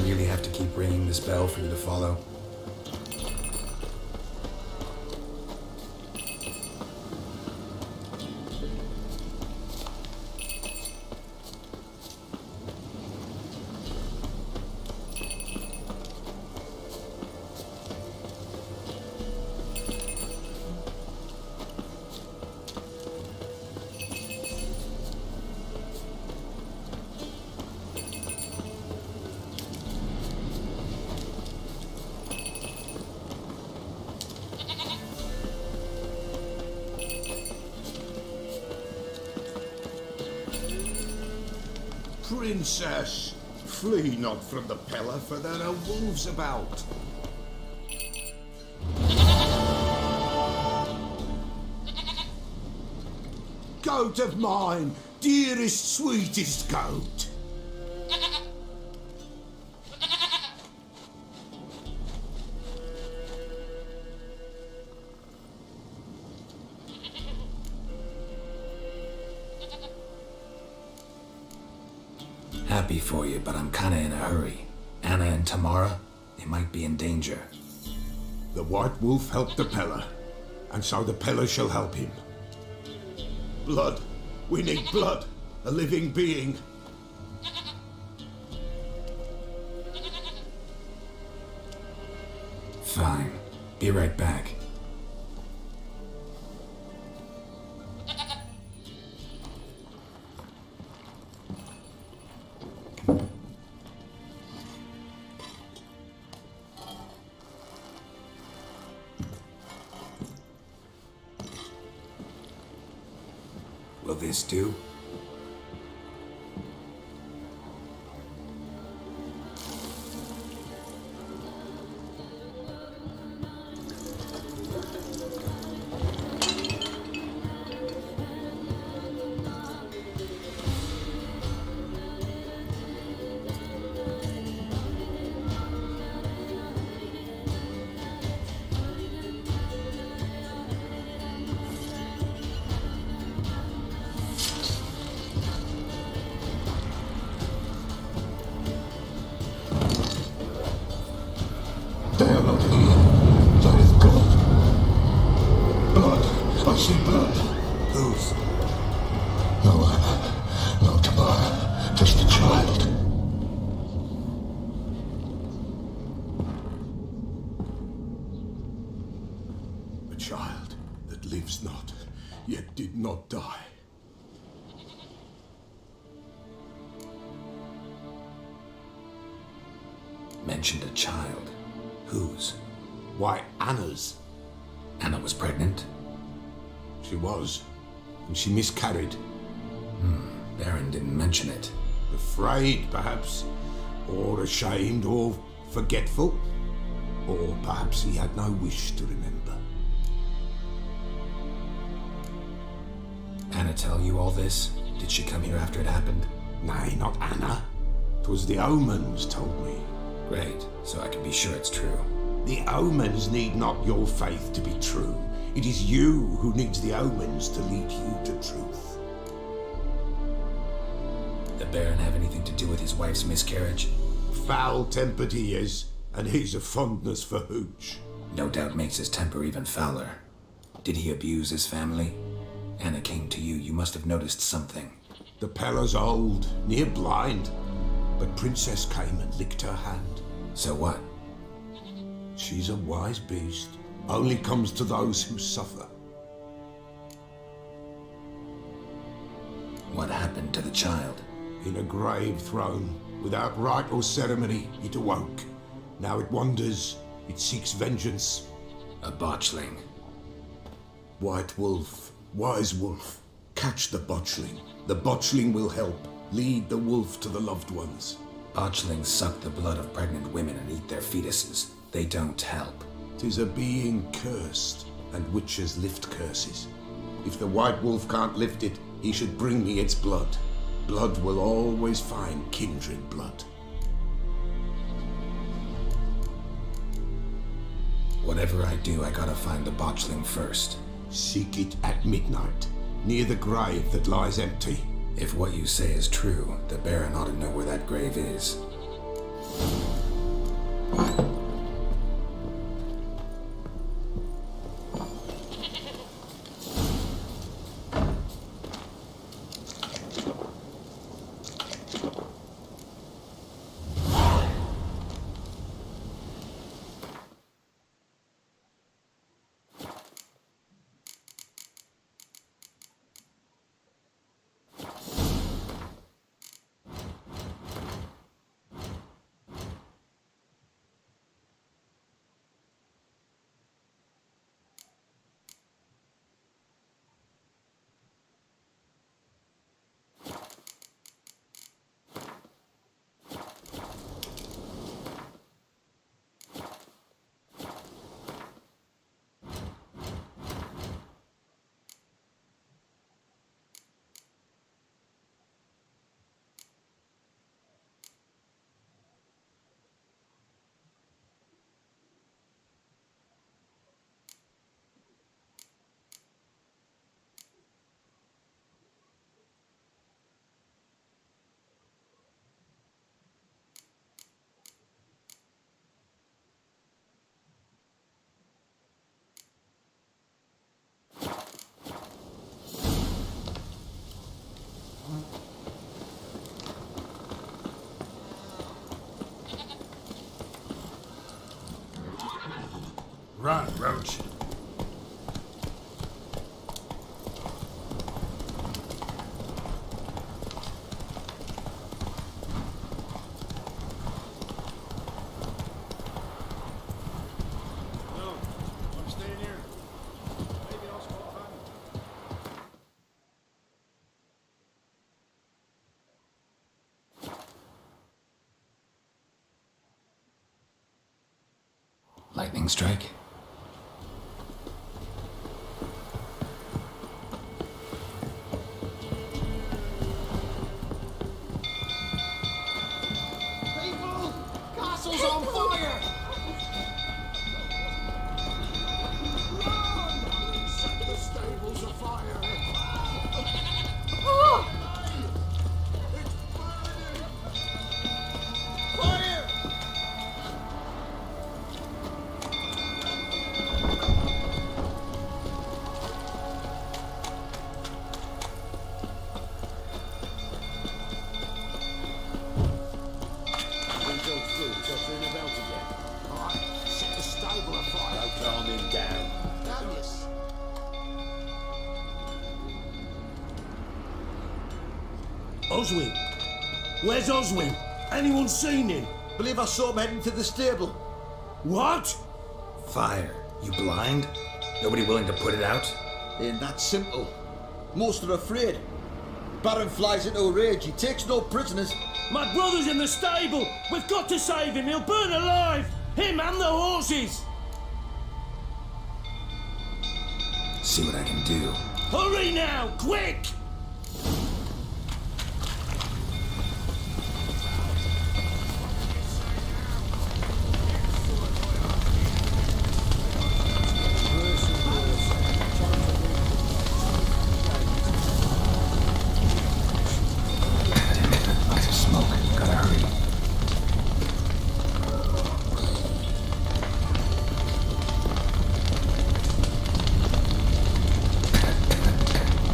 really have to keep ringing this bell for you to follow? Princess, flee not from the pillar, for there are wolves about. Goat of mine, dearest, sweetest goat. Happy for you, but I'm kinda in a hurry. Anna and Tamara, they might be in danger. The White Wolf helped the Peller, and so the Peller shall help him. Blood. We need blood. A living being. Fine. Be right back. Will this do? They are not here. That is God. Blood. I see blood. Whose? No Anna. No Tamara. Just a child. A child that lives not, yet did not die. Mentioned a child. Whose? Why, Anna's. Anna was pregnant? She was, and she miscarried. Baron didn't mention it. Afraid, perhaps, or ashamed, or forgetful. Or perhaps he had no wish to remember. Anna tell you all this? Did she come here after it happened? Nay, not Anna. 'Twas the omens told me. Great, so I can be sure it's true. The omens need not your faith to be true. It is you who needs the omens to lead you to truth. The Baron have anything to do with his wife's miscarriage? Foul-tempered he is, and he's a fondness for hooch. No doubt makes his temper even fouler. Did he abuse his family? Anna came to you, you must have noticed something. The Peller's old, near blind, but Princess came and licked her hand. So what? She's a wise beast. Only comes to those who suffer. What happened to the child? In a grave thrown, without rite or ceremony, it awoke. Now it wanders, it seeks vengeance. A botchling. White Wolf, wise wolf, catch the botchling. The botchling will help, lead the wolf to the loved ones. Botchlings suck the blood of pregnant women and eat their fetuses. They don't help. 'Tis a being cursed, and witches lift curses. If the White Wolf can't lift it, he should bring me its blood. Blood will always find kindred blood. Whatever I do, I gotta find the botchling first. Seek it at midnight, near the grave that lies empty. If what you say is true, the Baron ought to know where that grave is. Run, Roach. No, I'm staying here. Maybe I'll spot time. Lightning strike? People! Castle's on fire! Run! Set the stables afire! Oh! It's burning! Fire! We go through, so turn it out again. Alright, set the stable afire. Now calm him down. Darius! Oswin! Where's Oswin? Anyone seen him? Believe I saw him heading to the stable. What? Fire. You blind? Nobody willing to put it out? Ain't that simple. Most are afraid. Baron flies into a rage. He takes no prisoners. My brother's in the stable! We've got to save him! He'll burn alive! Him and the horses! See what I can do. Hurry now! Quick! Lots of smoke. Gotta hurry.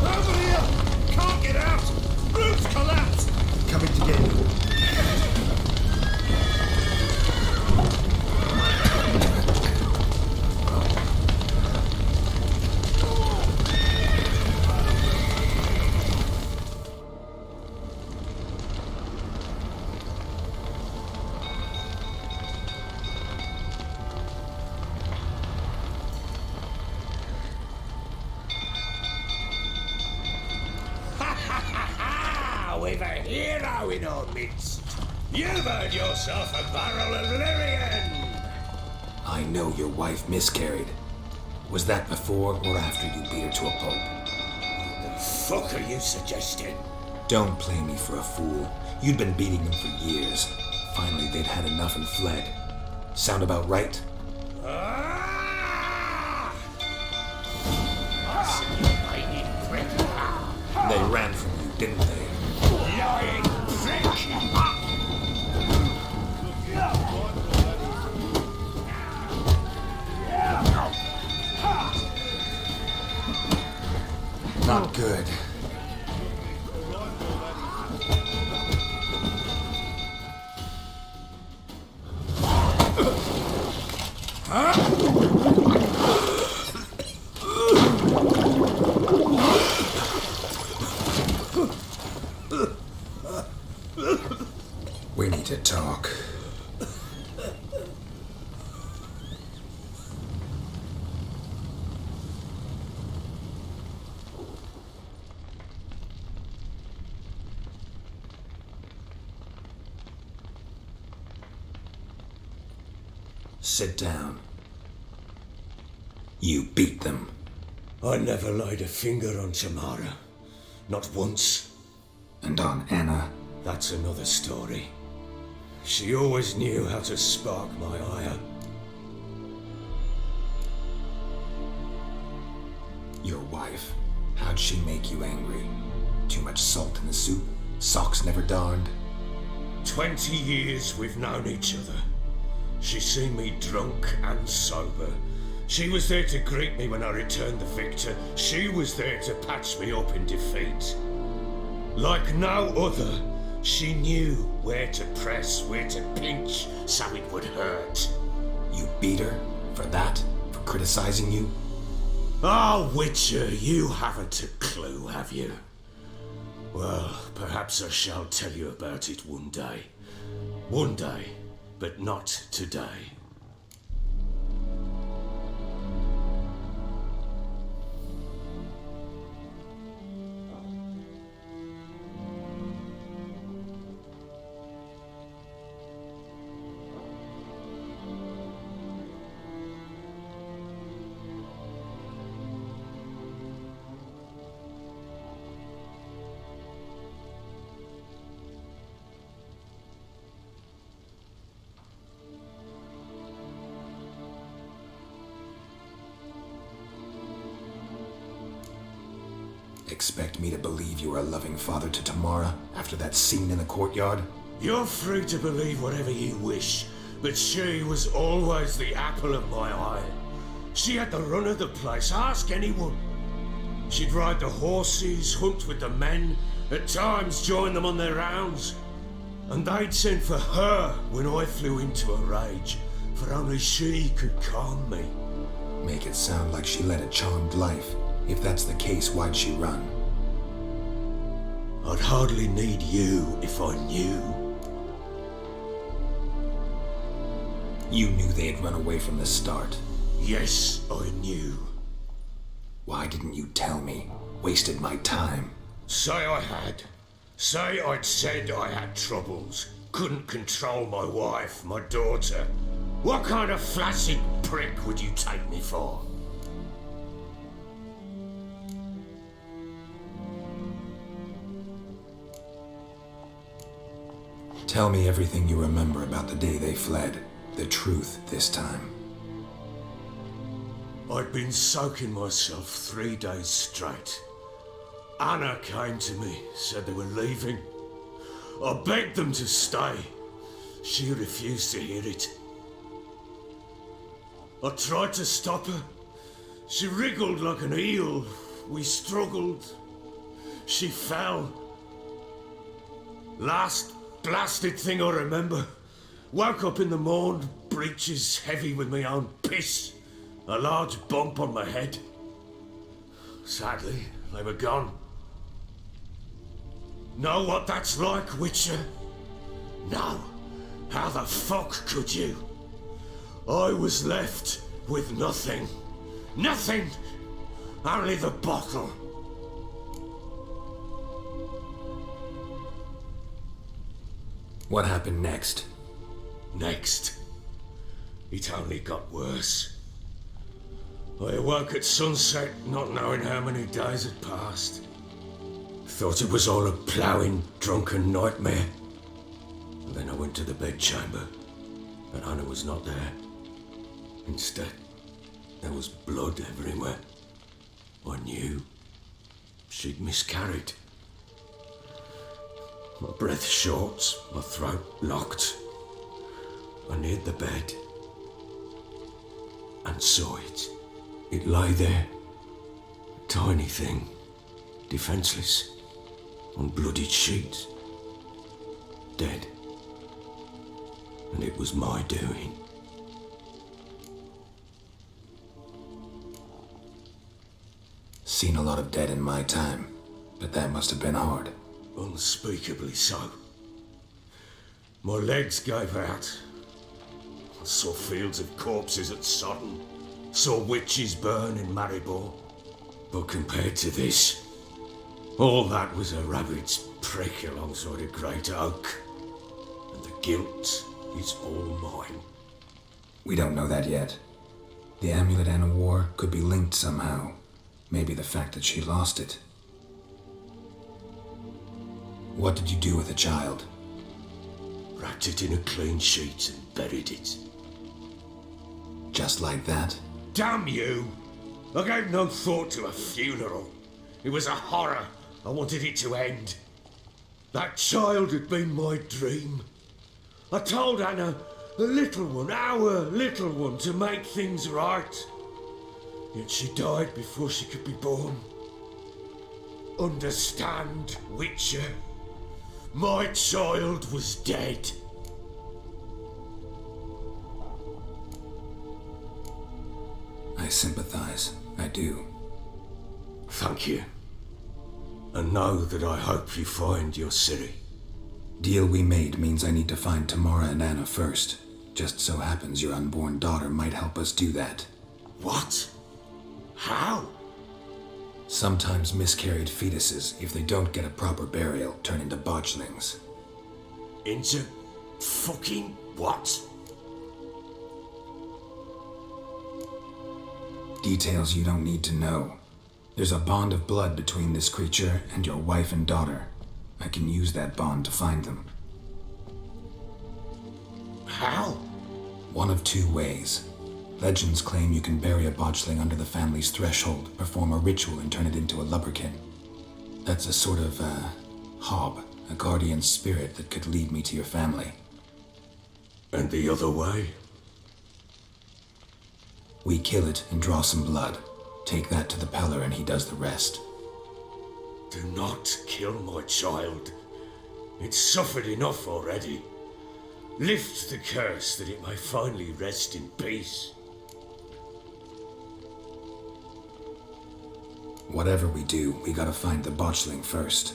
Over here! Can't get out! Roof's collapsed! Coming to get you. We've a hero in our midst. You've earned yourself a barrel of Lyrian. I know your wife miscarried. Was that before or after you beat her to a pulp? The fuck are you suggesting? Don't play me for a fool. You'd been beating them for years. Finally, they'd had enough and fled. Sound about right? They ran from you, didn't they? Lying prick! We need to talk. Sit down. You beat them. I never laid a finger on Tamara. Not once. And on Anna? That's another story. She always knew how to spark my ire. Your wife. How'd she make you angry? Too much salt in the soup? Socks never darned? 20 years we've known each other. She's seen me drunk and sober. She was there to greet me when I returned the victor. She was there to patch me up in defeat. Like no other, she knew where to press, where to pinch, so it would hurt. You beat her? For that? For criticizing you? Ah, Witcher, you haven't a clue, have you? Well, perhaps I shall tell you about it one day. One day, but not today. Expect me to believe you were a loving father to Tamara after that scene in the courtyard? You're free to believe whatever you wish, but she was always the apple of my eye. She had the run of the place, ask anyone. She'd ride the horses, hunt with the men, at times join them on their rounds. And they'd send for her when I flew into a rage, for only she could calm me. Make it sound like she led a charmed life. If that's the case, why'd she run? I'd hardly need you if I knew. You knew they'd run away from the start? Yes, I knew. Why didn't you tell me? Wasted my time. Say I had. Say I'd said I had troubles. Couldn't control my wife, my daughter. What kind of flaccid prick would you take me for? Tell me everything you remember about the day they fled. The truth this time. I'd been soaking myself 3 days straight. Anna came to me, said they were leaving. I begged them to stay. She refused to hear it. I tried to stop her. She wriggled like an eel. We struggled. She fell. Last blasted thing I remember. Woke up in the morn, breeches heavy with my own piss. A large bump on my head. Sadly, they were gone. Know what that's like, Witcher? No. How the fuck could you? I was left with nothing. Nothing! Only the bottle. What happened next? Next? It only got worse. I awoke at sunset, not knowing how many days had passed. Thought it was all a ploughing, drunken nightmare. And then I went to the bedchamber, but Anna was not there. Instead, there was blood everywhere. I knew she'd miscarried. My breath short, my throat locked. I neared the bed and saw it. It lay there, a tiny thing, defenseless, on bloodied sheets, dead. And it was my doing. Seen a lot of dead in my time, but that must have been hard. Unspeakably so. My legs gave out. I saw fields of corpses at Sodden. Saw witches burn in Maribor. But compared to this, all that was a rabbit's prick alongside a great oak. And the guilt is all mine. We don't know that yet. The amulet and a war could be linked somehow. Maybe the fact that she lost it. What did you do with the child? Wrapped it in a clean sheet and buried it. Just like that? Damn you! I gave no thought to a funeral. It was a horror. I wanted it to end. That child had been my dream. I told Anna, the little one, our little one, to make things right. Yet she died before she could be born. Understand, Witcher? My child was dead. I sympathize. I do. Thank you. And know that I hope you find your Ciri. Deal we made means I need to find Tamara and Anna first. Just so happens your unborn daughter might help us do that. What? How? Sometimes miscarried fetuses, if they don't get a proper burial, turn into botchlings. Into fucking what? Details you don't need to know. There's a bond of blood between this creature and your wife and daughter. I can use that bond to find them. How? One of two ways. Legends claim you can bury a botchling under the family's threshold, perform a ritual, and turn it into a lubberkin. That's a sort of, hob, a guardian spirit that could lead me to your family. And the other way? We kill it and draw some blood. Take that to the Peller and he does the rest. Do not kill my child. It's suffered enough already. Lift the curse that it may finally rest in peace. Whatever we do, we gotta find the botchling first.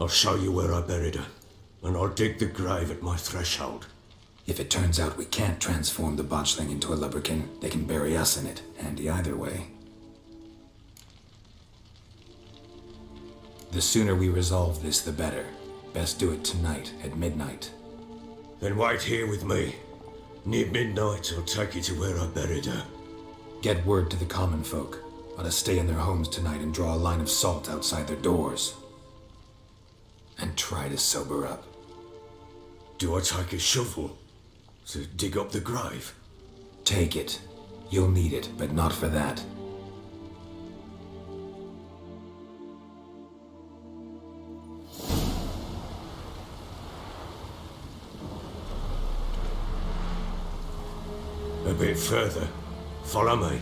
I'll show you where I buried her, and I'll dig the grave at my threshold. If it turns out we can't transform the botchling into a lubberkin, they can bury us in it. Handy either way. The sooner we resolve this, the better. Best do it tonight, at midnight. Then wait here with me. Near midnight, I'll take you to where I buried her. Get word to the common folk. Let us stay in their homes tonight and draw a line of salt outside their doors. And try to sober up. Do I take a shovel to dig up the grave? Take it. You'll need it, but not for that. A bit further. Follow me.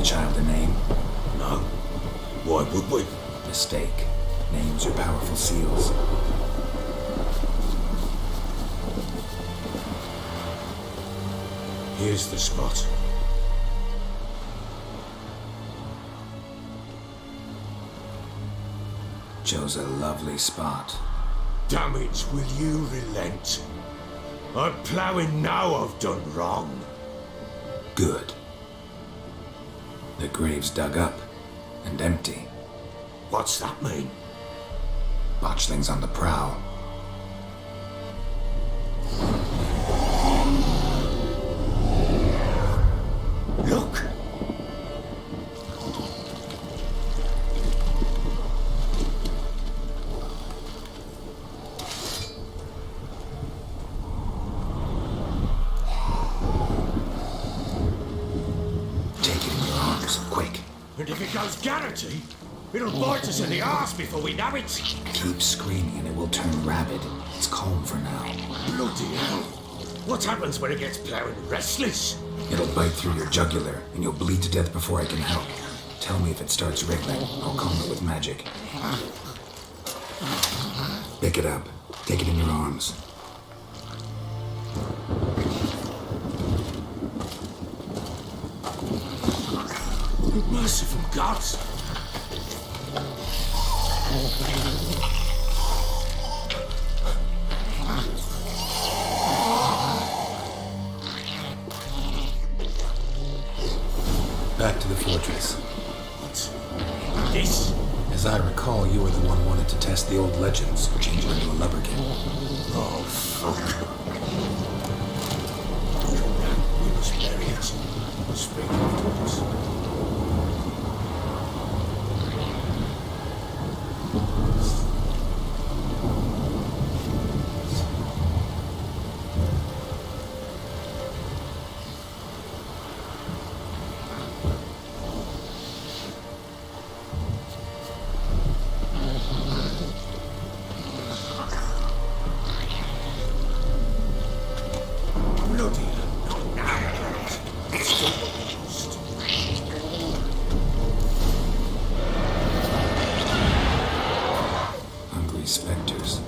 the child a name? No. Why would we? Mistake. Names are powerful seals. Here's the spot. Chose a lovely spot. Damn it, will you relent? I'm ploughing now I've done wrong. Good. The grave's dug up and empty. What's that mean? Botchling's on the prowl. Look! Take it in your arms, quick. And if it goes Garrity, it'll bite us in the arse before we know it. Keep screaming and it will turn rabid. It's calm for now. Bloody hell. What happens when it gets ploughing restless? It'll bite through your jugular and you'll bleed to death before I can help. Tell me if it starts wriggling. I'll calm it with magic. Pick it up. Take it in your arms. Merciful gods! Back to the fortress. What? This? As I recall, you were the one wanted to test the old legends, change it into a lubberkin. Oh, fuck. We must bury it. Speak afterwards. Hungry specters.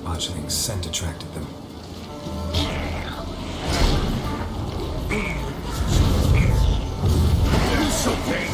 Botchling's scent attracted them. Do something!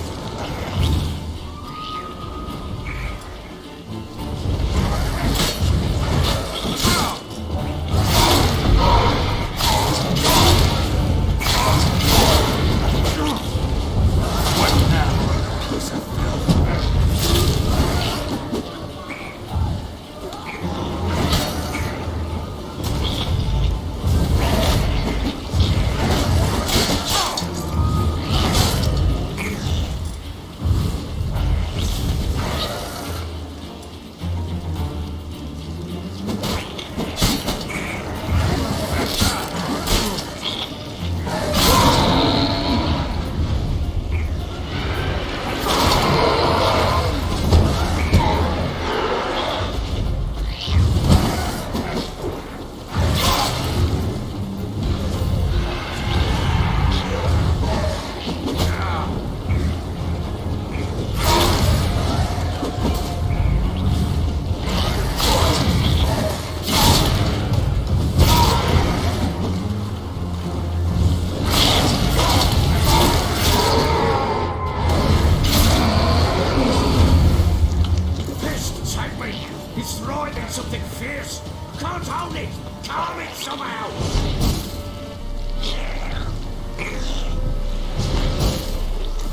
It's writhing something fierce. Can't hold it. Calm it somehow.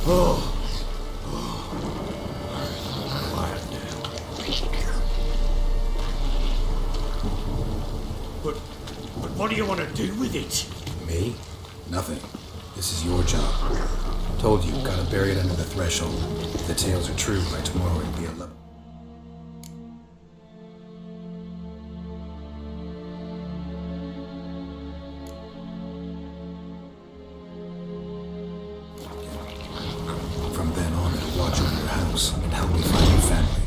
Oh. Quiet now. But what do you want to do with it? Me? Nothing. This is your job. Told you, gotta bury it under the threshold. If the tales are true, by tomorrow it'll be a level. From then on, I'll watch over your house and help me find your family.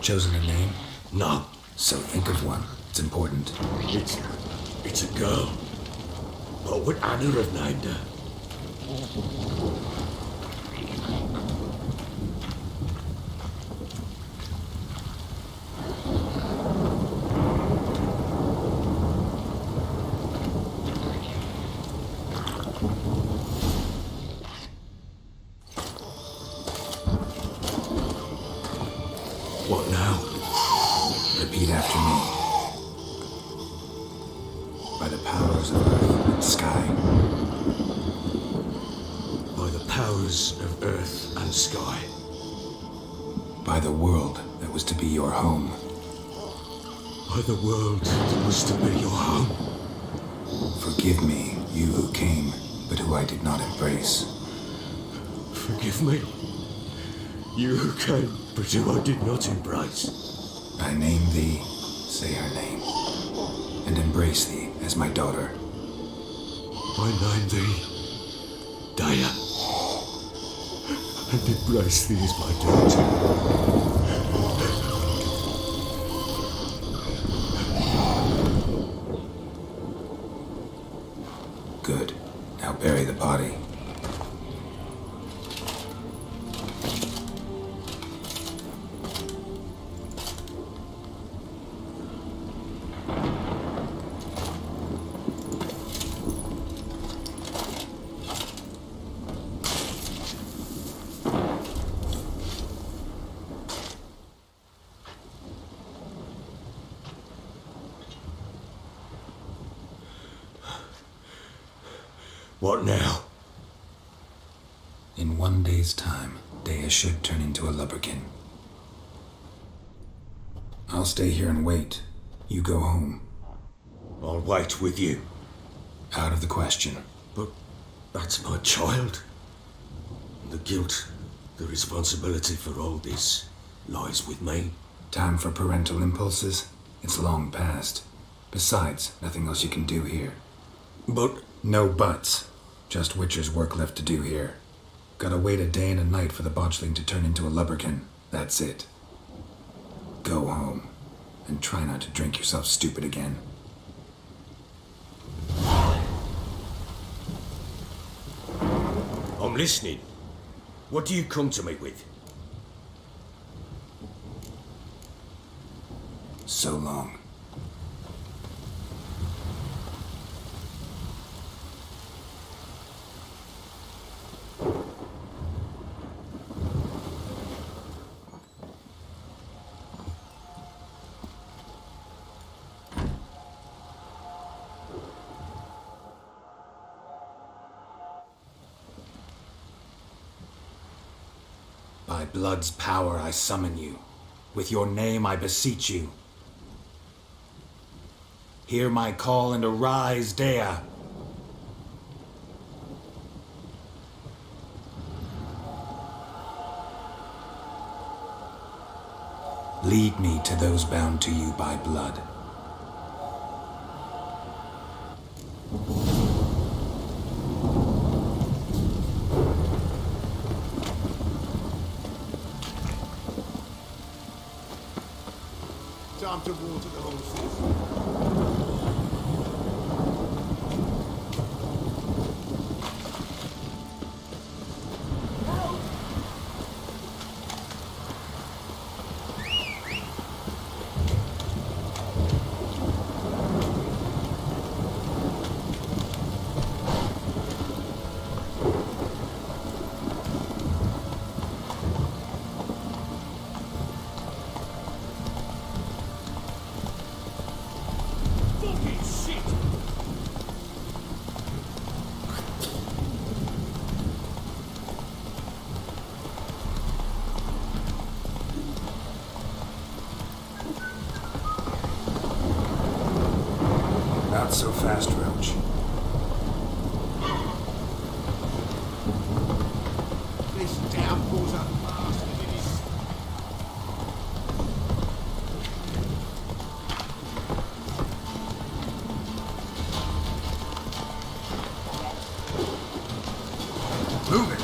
Chosen a name? No. So think of one. It's important. It's a girl. What would Anna have named her? What now? Repeat after me. By the powers of earth and sky. By the powers of earth and sky. By the world that was to be your home. By the world that was to be your home. Forgive me, you who came, but who I did not embrace. Forgive me. You who came, but who I did not embrace. I name thee, say her name, and embrace thee as my daughter. I name thee, Daya, and embrace thee as my daughter. Good. Now bury the body. What now? In 1 day's time, Dea should turn into a lubberkin. I'll stay here and wait. You go home. I'll wait with you. Out of the question. But that's my child. The guilt, the responsibility for all this lies with me. Time for parental impulses? It's long past. Besides, nothing else you can do here. But... No buts. Just Witcher's work left to do here. Gotta wait a day and a night for the botchling to turn into a lubberkin. That's it. Go home. And try not to drink yourself stupid again. I'm listening. What do you come to me with? So long. By blood's power I summon you. With your name I beseech you. Hear my call and arise, Dea. Lead me to those bound to you by blood. Time to water the horses. Not so fast, Roach. This downpour's a bastard. It is. Move it!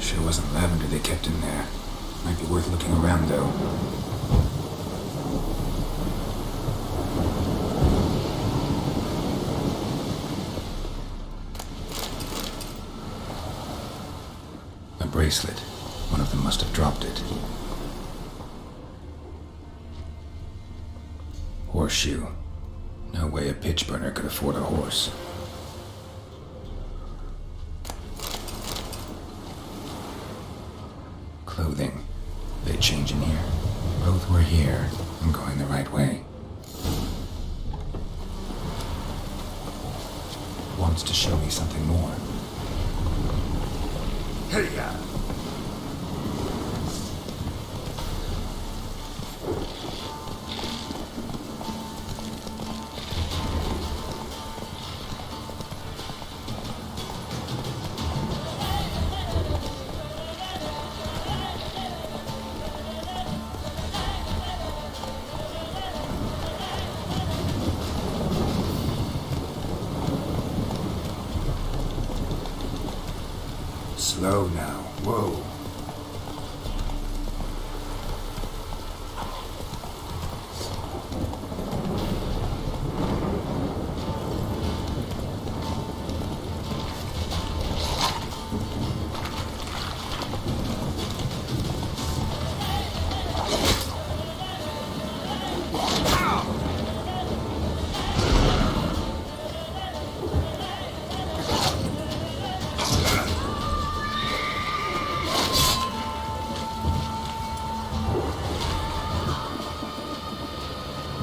Sure wasn't lavender they kept in there. Might be worth looking around, though. A bracelet. One of them must have dropped it. Horseshoe. No way a pitch burner could afford a horse. Clothing. They change in here. Both were here. I'm going the right way. Wants to show me something more. Hey, ya! Slow now. Whoa.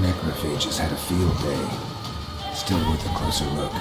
Necrophages had a field day. Still worth a closer look.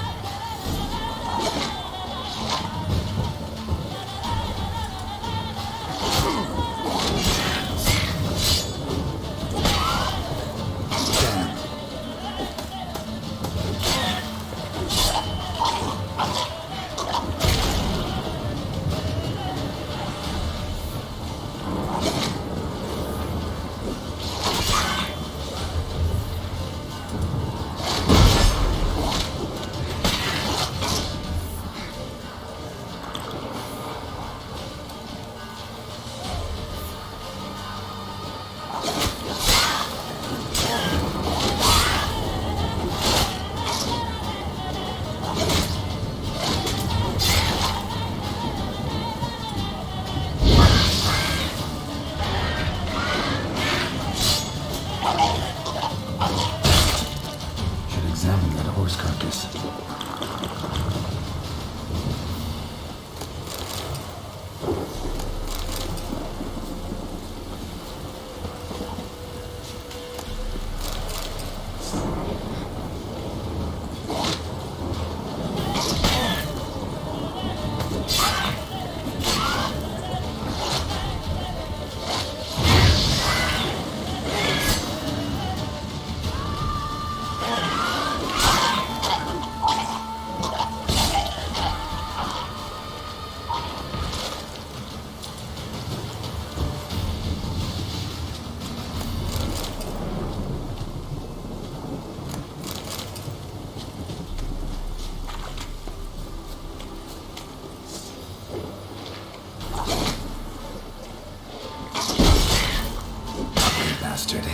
Examine that horse carcass. Bastard.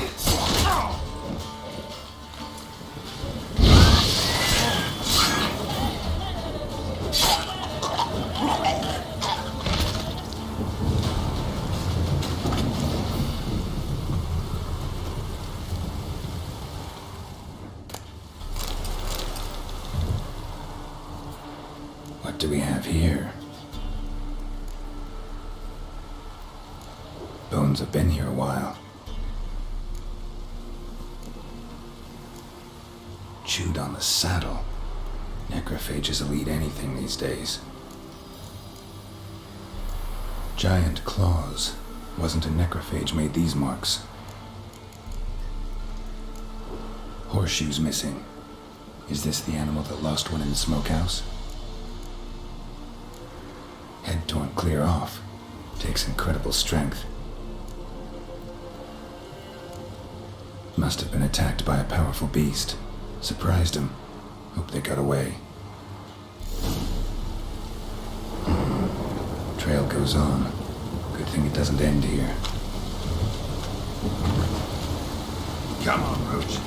What do we have here? Bones have been here a while. Chewed on the saddle. Necrophages will eat anything these days. Giant claws. Wasn't a necrophage made these marks. Horseshoes missing. Is this the animal that lost one in the smokehouse? Head torn clear off. Takes incredible strength. Must have been attacked by a powerful beast. Surprised him. Hope they got away. trail goes on. Good thing it doesn't end here. Come on, Roach.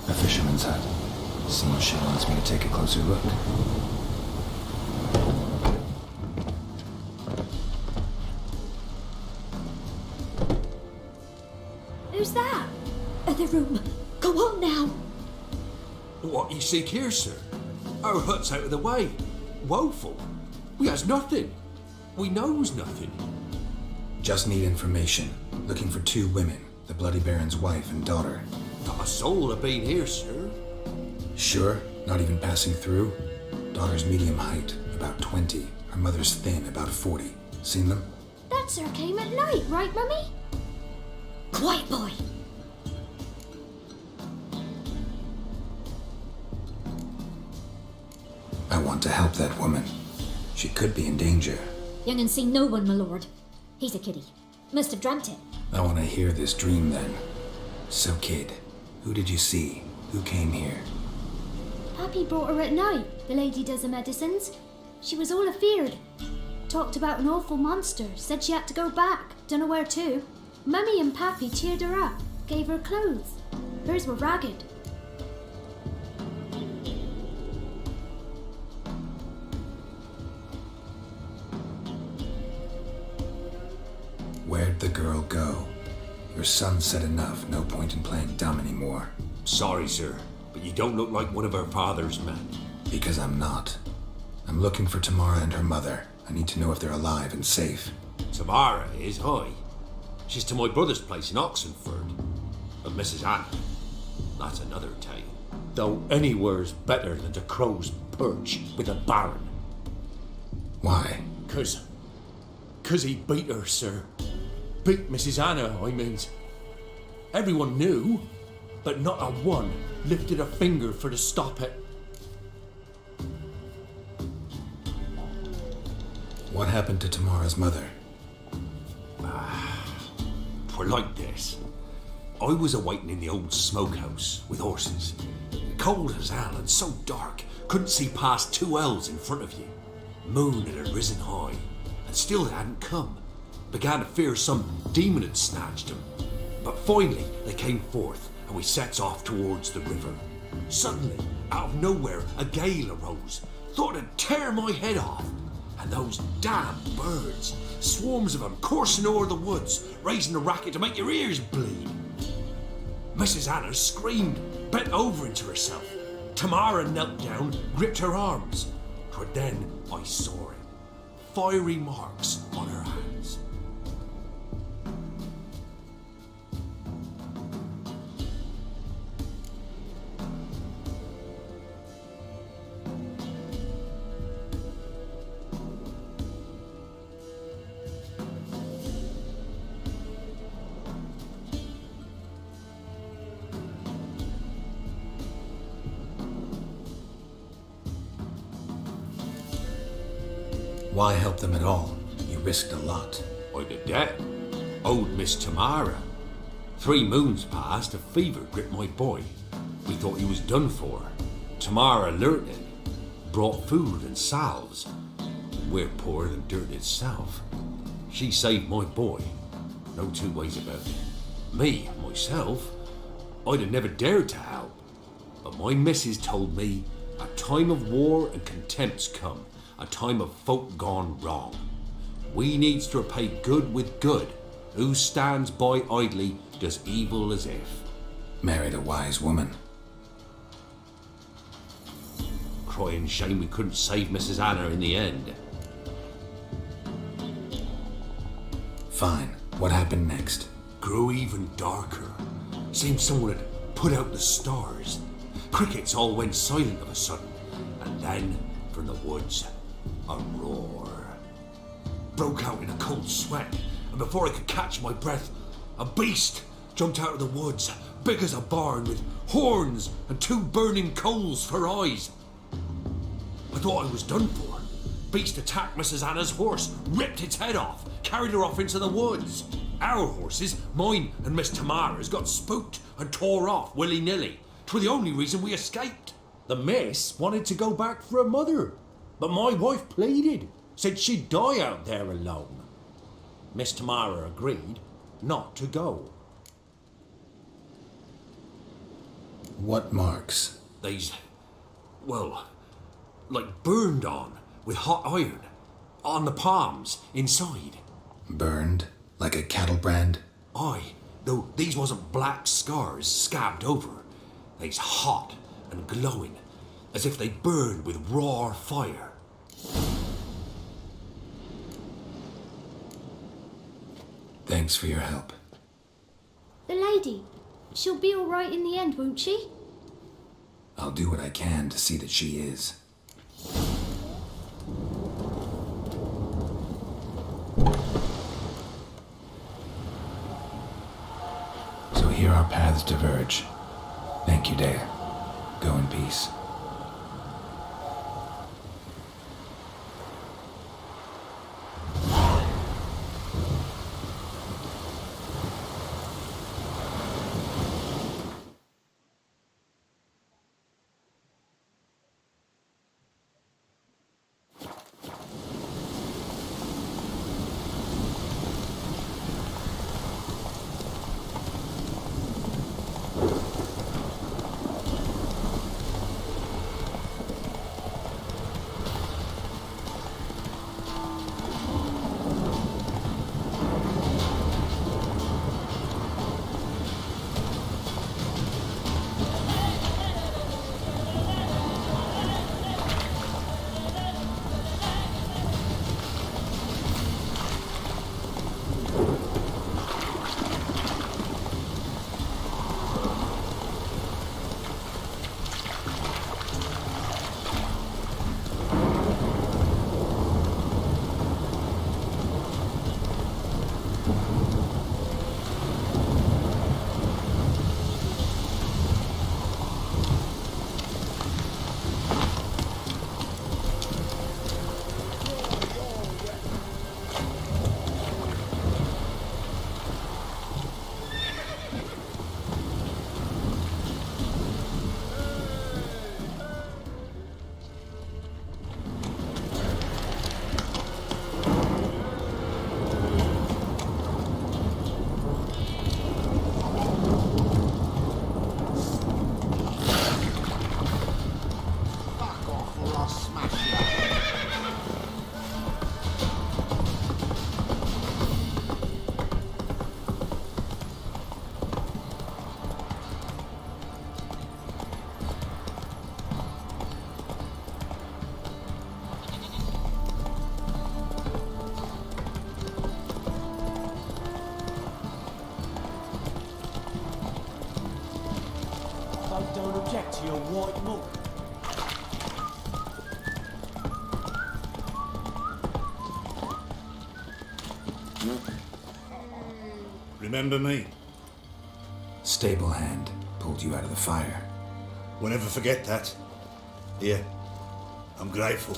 A fisherman's hut. Seems she wants me to take a closer look. Who's that? Other room. Go on now. What you seek here, sir? Our hut's out of the way. Woeful. We has nothing. We knows nothing. Just need information. Looking for 2 women, the Bloody Baron's wife and daughter. Not a soul have been here, sir. Sure? Not even passing through? Daughter's medium height, about 20. Her mother's thin, about 40. Seen them? That sir came at night, right, Mummy? Quiet, boy. I want to help that woman. She could be in danger. Young and seen no one, my lord. He's a kiddie. Must have dreamt it. I want to hear this dream then. So, kid, who did you see? Who came here? Pappy brought her at night, the lady does the medicines. She was all afeared. Talked about an awful monster, said she had to go back, dunno where to. Mummy and Pappy cheered her up, gave her clothes. Hers were ragged. Where'd the girl go? Your son said enough, no point in playing dumb anymore. Sorry, sir, but you don't look like one of our father's men. Because I'm not. I'm looking for Tamara and her mother. I need to know if they're alive and safe. Tamara is, aye. She's to my brother's place in Oxenford. But Mrs. Anna, that's another tale. Though anywhere's better than the crow's perch with a baron. Why? 'Cause he beat her, sir. Beat Mrs. Anna, I means. Everyone knew, but not a one lifted a finger for to stop it. What happened to Tamara's mother? Twere like this. I was awaiting in the old smokehouse with horses. Cold as hell and so dark, couldn't see past 2 ells in front of you. Moon had risen high, and still it hadn't come. Began to fear some demon had snatched him. But finally they came forth, and we sets off towards the river. Suddenly, out of nowhere, a gale arose. Thought it'd tear my head off. And those damn birds, swarms of them coursing o'er the woods, raising a racket to make your ears bleed. Mrs. Anna screamed, bent over into herself. Tamara knelt down, gripped her arms. 'Twere then I saw it. Fiery marks on her hands. Why help them at all? You risked a lot. I did that. Owed Miss Tamara. 3 moons passed, a fever gripped my boy. We thought he was done for. Tamara learnt it. Brought food and salves. We're poorer than dirt itself. She saved my boy. No two ways about it. Me, myself, I'd have never dared to help. But my missus told me a time of war and contempt's come, a time of folk gone wrong. We needs to repay good with good. Who stands by idly does evil as if. Married a wise woman. Crying shame we couldn't save Mrs. Anna in the end. Fine. What happened next? Grew even darker. Seemed someone had put out the stars. Crickets all went silent of a sudden. And then, from the woods, a roar. Broke out in a cold sweat, and before I could catch my breath, a beast jumped out of the woods, big as a barn, with horns and 2 burning coals for eyes. I thought I was done for. Beast attacked Mrs. Anna's horse, ripped its head off, carried her off into the woods. Our horses, mine and Miss Tamara's, got spooked and tore off willy-nilly. 'Twere the only reason we escaped. The miss wanted to go back for her mother, but my wife pleaded, said she'd die out there alone. Miss Tamara agreed not to go. What marks? They's, well, like burned on with hot iron. On the palms, inside. Burned? Like a cattle brand? Aye, though these wasn't black scars scabbed over. They's hot and glowing, as if they burned with raw fire. Thanks for your help. The lady, she'll be all right in the end, won't she? I'll do what I can to see that she is. So here our paths diverge. Thank you, Dea. Go in peace. Don't object to your white monk. Remember me? Stable hand pulled you out of the fire. We'll never forget that. Here, I'm grateful.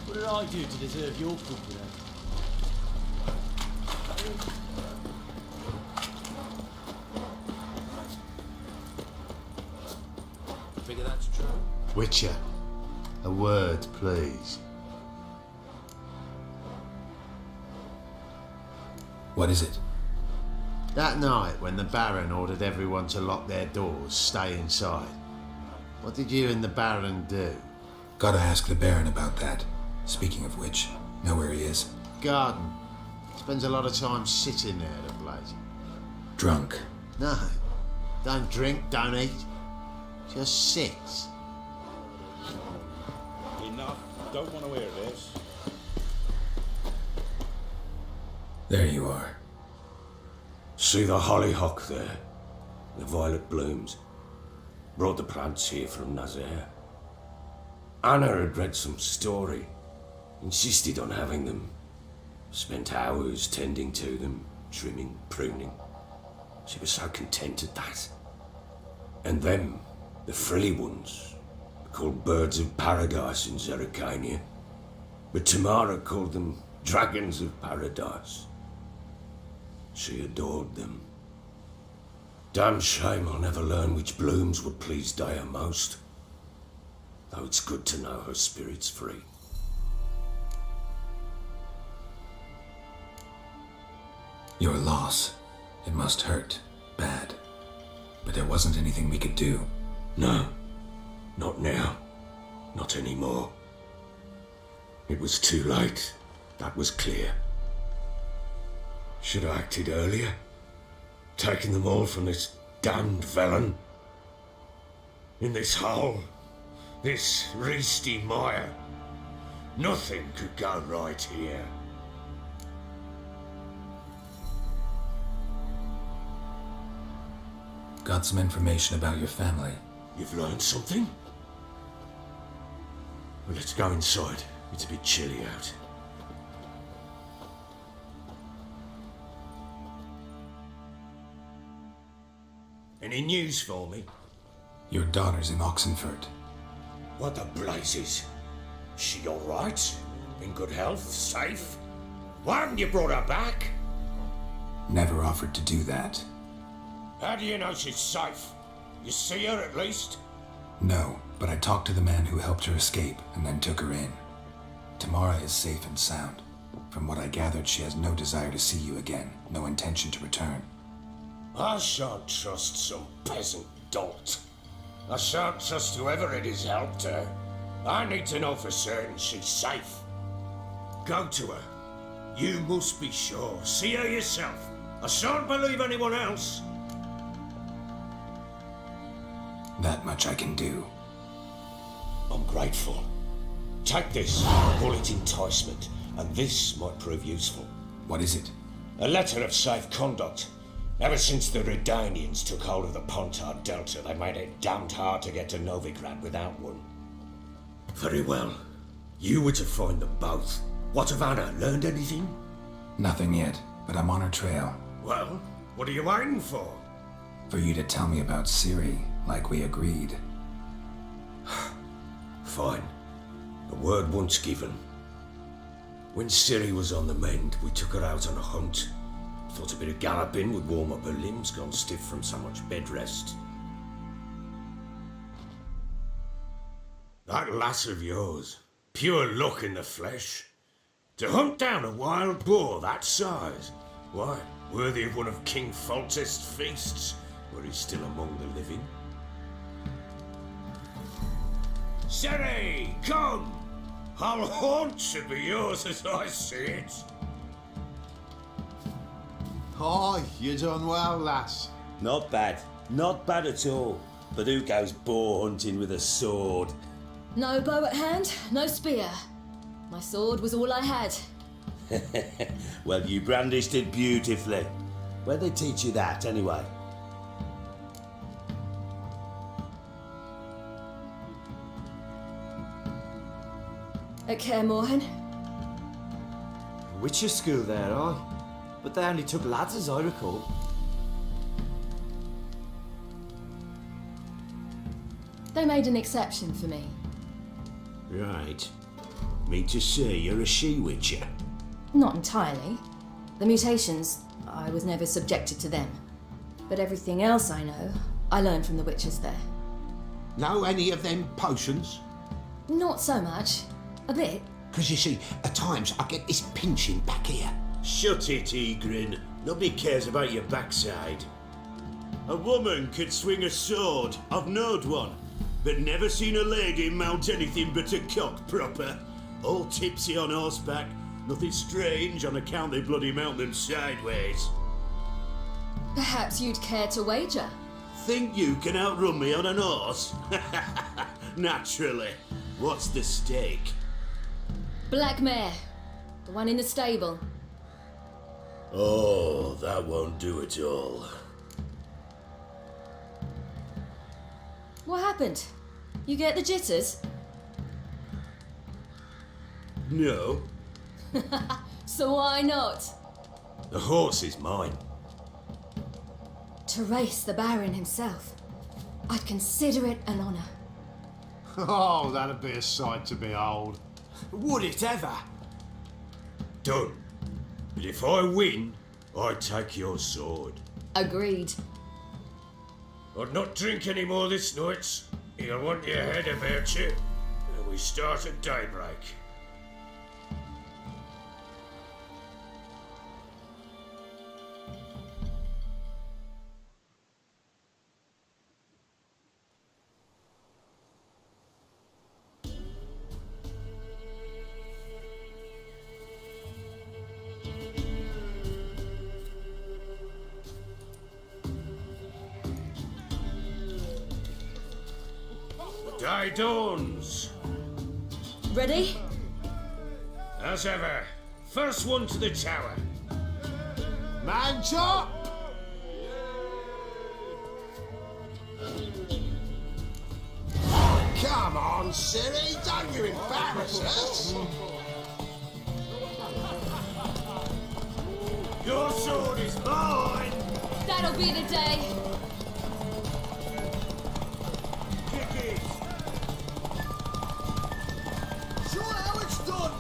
What did I do to deserve your company? Figure that's true? Witcher, a word, please. What is it? That night when the Baron ordered everyone to lock their doors, stay inside, what did you and the Baron do? Gotta ask the Baron about that. Speaking of which, know where he is? Garden. Spends a lot of time sitting there, the blaze. Drunk. No. Don't drink, don't eat. Just sits. Enough. Don't want to hear this. There you are. See the hollyhock there? The violet blooms. Brought the plants here from Nazaire. Anna had read some story. Insisted on having them. Spent hours tending to them, trimming, pruning. She was so content at that. And them, the frilly ones, called birds of paradise in Zerrikania. But Tamara called them dragons of paradise. She adored them. Damn shame I'll never learn which blooms would please Daya most. Though it's good to know her spirit's free. Your loss. It must hurt. Bad. But there wasn't anything we could do. No. Not now. Not anymore. It was too late. That was clear. Should have acted earlier. Taken them all from this damned felon. In this hole. This reesty mire. Nothing could go right here. Got some information about your family. You've learned something? Well, let's go inside. It's a bit chilly out. Any news for me? Your daughter's in Oxenford. What the blazes? She all right? In good health? Safe? Why haven't you brought her back? Never offered to do that. How do you know she's safe? You see her at least? No, but I talked to the man who helped her escape and then took her in. Tamara is safe and sound. From what I gathered, she has no desire to see you again, no intention to return. I shan't trust some peasant dolt. I shan't trust whoever it is helped her. I need to know for certain she's safe. Go to her. You must be sure. See her yourself. I shan't believe anyone else. That much I can do. I'm grateful. Take this. Call it enticement. And this might prove useful. What is it? A letter of safe conduct. Ever since the Redanians took hold of the Pontard Delta, they made it damned hard to get to Novigrad without one. Very well. You were to find them both. What of Anna? Learned anything? Nothing yet, but I'm on her trail. Well, what are you waiting for? For you to tell me about Ciri, like we agreed. Fine. A word once given. When Ciri was on the mend, we took her out on a hunt. Thought a bit of galloping would warm up her limbs, gone stiff from so much bed rest. That lass of yours, pure luck in the flesh. To hunt down a wild boar that size, why, worthy of one of King Foltest's feasts, were he still among the living. Ciri, come! Our haunt should be yours as I see it. Hi, you done well, lass. Not bad. Not bad at all. But who goes boar hunting with a sword? No bow at hand, no spear. My sword was all I had. Well, you brandished it beautifully. Where'd they teach you that, anyway? At Kaer Morhen. Witcher school there, aye. But they only took lads, as I recall. They made an exception for me. Right. Me to see you're a she-witcher. Not entirely, The mutations, I was never subjected to them. But everything else I know, I learned from the witches there. Know any of them potions? Not so much. A bit. Because you see, at times I get this pinching back here. Shut it, Egrin. Nobody cares about your backside. A woman could swing a sword. I've knowed one. But never seen a lady mount anything but a cock proper. All tipsy on horseback. Nothing strange on account they bloody mount them sideways. Perhaps you'd care to wager? Think you can outrun me on an horse? Naturally. What's the stake? Black mare. The one in the stable. Oh, that won't do it all. What happened? You get the jitters? No. So why not? The horse is mine. To race the Baron himself. I'd consider it an honour. Oh, that'd be a sight to behold. Would it ever? Done. But if I win, I take your sword. Agreed. I'd not drink any more this night. You'll want your head about you. And we start at daybreak. Day dawns. Ready? As ever, first one to the tower. Man chop! Come on, Siri, don't you embarrass us! Your sword is mine! That'll be the day. Show how it's done!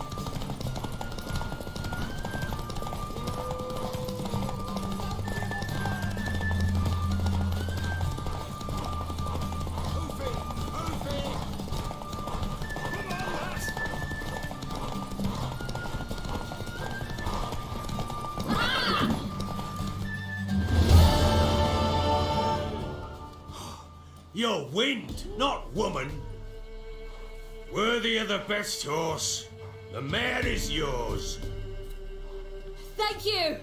You're wind, not woman. Worthy of the best horse. The mare is yours. Thank you.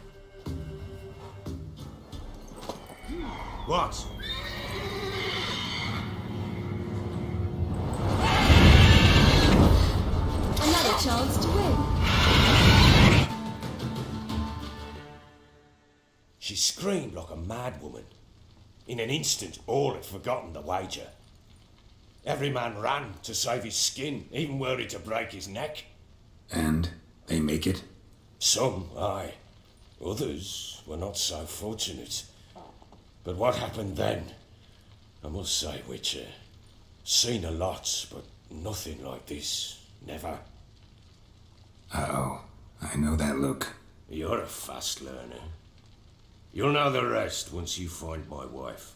What? Another chance to win. She screamed like a mad woman. In an instant, all had forgotten the wager. Every man ran to save his skin, even were it to break his neck. And they make it? Some, aye. Others were not so fortunate. But what happened then? I must say, Witcher, seen a lot, but nothing like this. Never. Uh-oh. I know that look. You're a fast learner. You'll know the rest once you find my wife.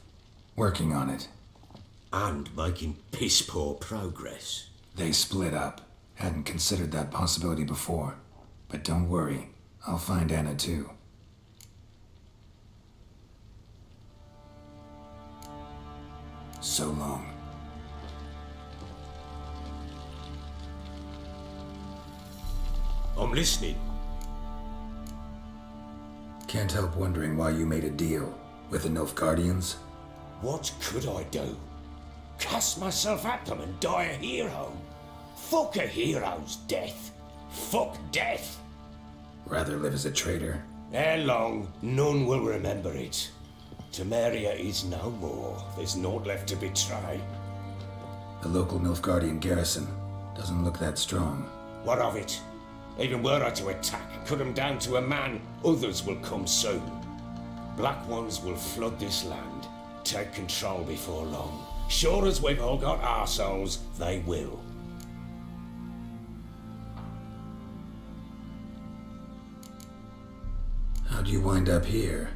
Working on it. And making piss-poor progress. They split up. Hadn't considered that possibility before. But don't worry. I'll find Anna too. So long. I'm listening. Can't help wondering why you made a deal with the Nilfgaardians. What could I do? Cast myself at them and die a hero? Fuck a hero's death. Fuck death. Rather live as a traitor. Ere long, none will remember it. Temeria is no more. There's naught left to betray. The local Nilfgaardian garrison doesn't look that strong. What of it? Even were I to attack, cut them down to a man, others will come soon. Black ones will flood this land, take control before long. Sure as we've all got arseholes, they will. How'd you wind up here?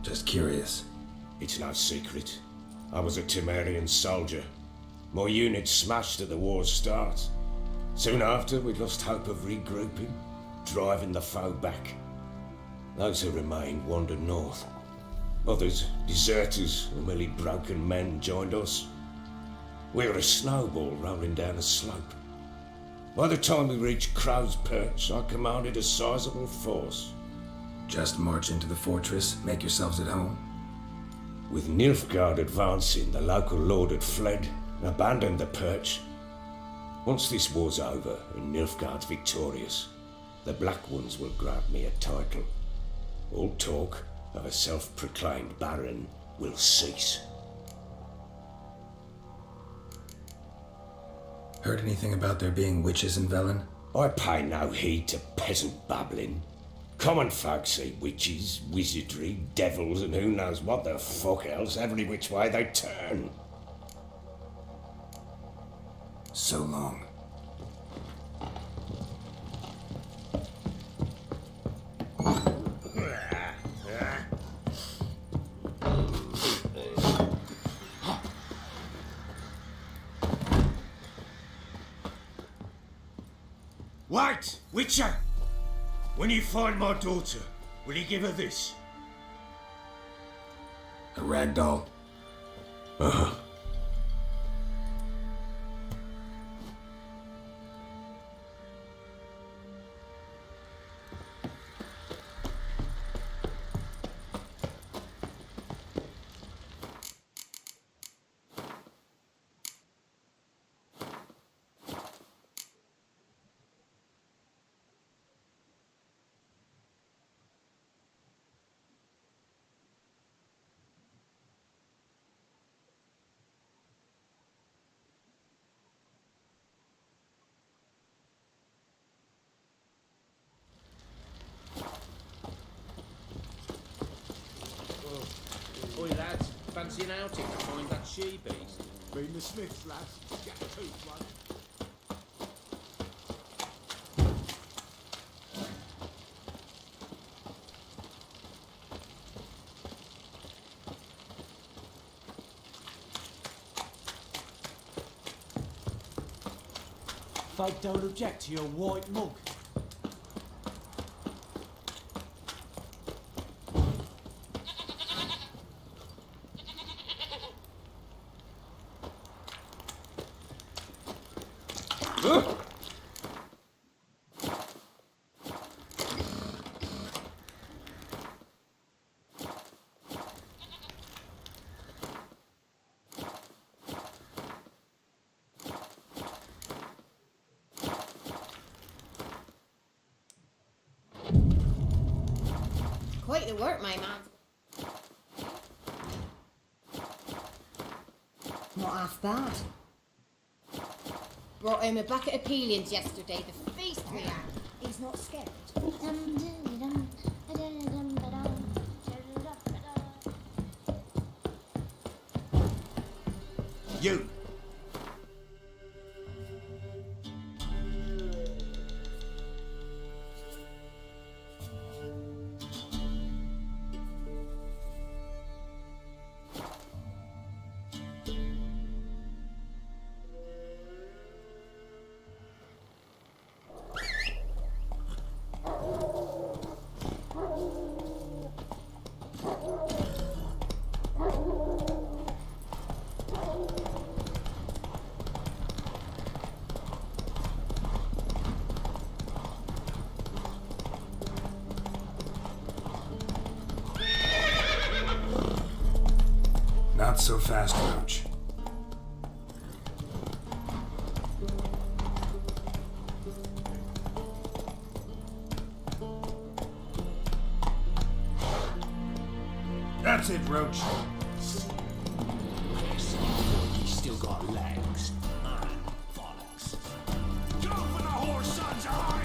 Just curious. It's no secret. I was a Temerian soldier. My unit smashed at the war's start. Soon after, we lost hope of regrouping, driving the foe back. Those who remained wandered north. Others, deserters or merely broken men, joined us. We were a snowball rolling down a slope. By the time we reached Crow's Perch, I commanded a sizable force. Just march into the fortress, make yourselves at home? With Nilfgaard advancing, the local lord had fled and abandoned the perch. Once this war's over and Nilfgaard's victorious, the Black Ones will grant me a title. All talk of a self-proclaimed baron will cease. Heard anything about there being witches in Velen? I pay no heed to peasant babbling. Common folk see witches, wizardry, devils, and who knows what the fuck else every which way they turn. So long. Wait, Witcher! When you find my daughter, will you give her this? A rag doll? Uh-huh. Oi lads, fancy an outing to find that she-beast? Been the Smiths, lads. Get a tooth one. Folk don't object to your white mug. Quite the work, my man. Not half bad. Brought home a bucket of peelings yesterday, the feast we had. He's not scared. You! Not so fast, Roach. That's it, Roach. He's still got legs. Man, bollocks. Go for the horse son's eyes!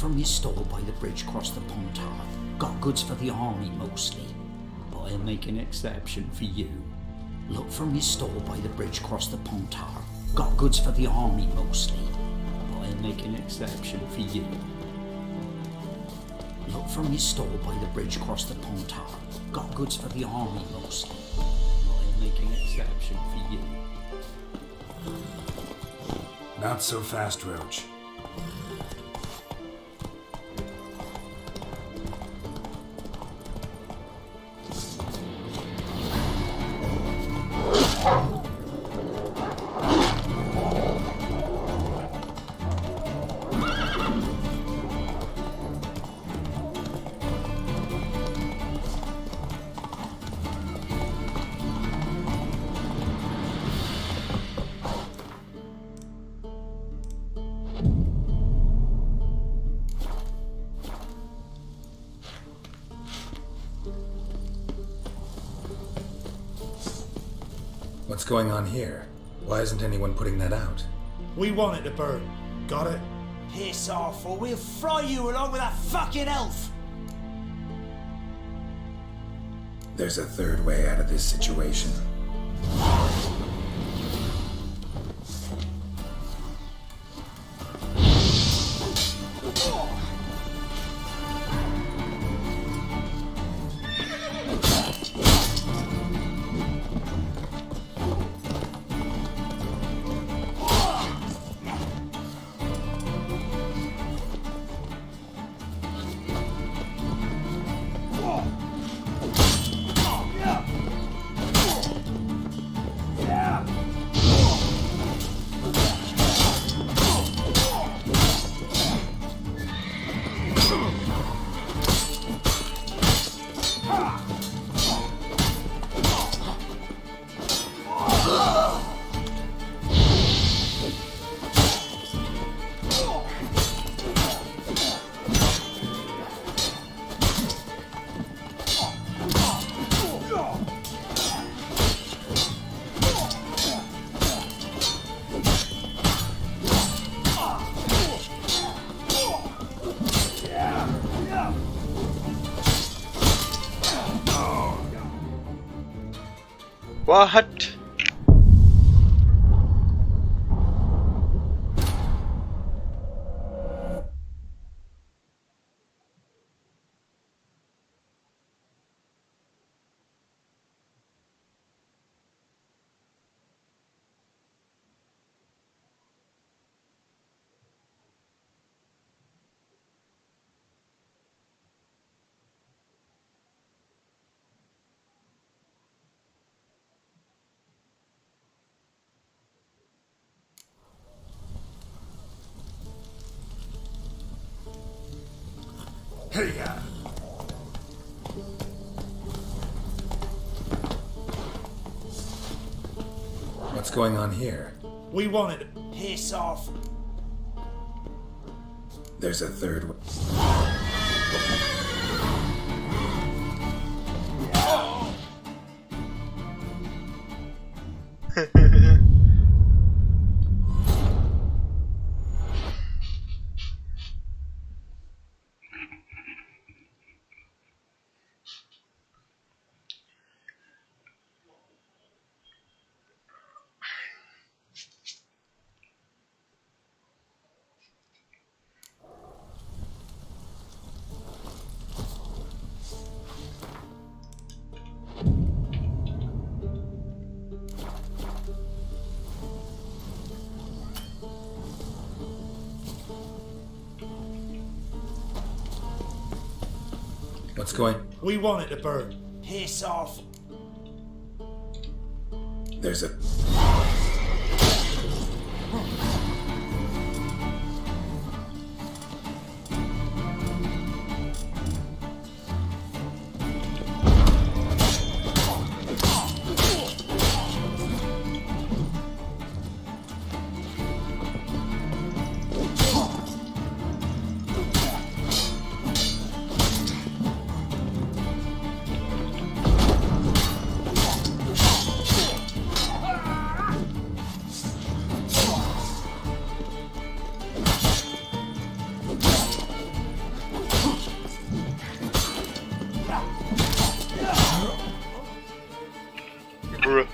From your store by the bridge across the Pontar. Got goods for the army mostly, but I'll make an exception for you. Look from your store by the bridge across the Pontar. Got goods for the army mostly, but I'll make an exception for you. Look from your store by the bridge across the Pontar. Got goods for the army mostly, but I'll make an exception for you. Not so fast, Roach. What's going on here? Why isn't anyone putting that out? We want it to burn. Got it? Piss off, or we'll fry you along with that fucking elf! There's a third way out of this situation. What? Hey, what's going on here? We wanted to piss off. There's a third one. What's going? We want it to burn. Piss off. There's a... Bruh.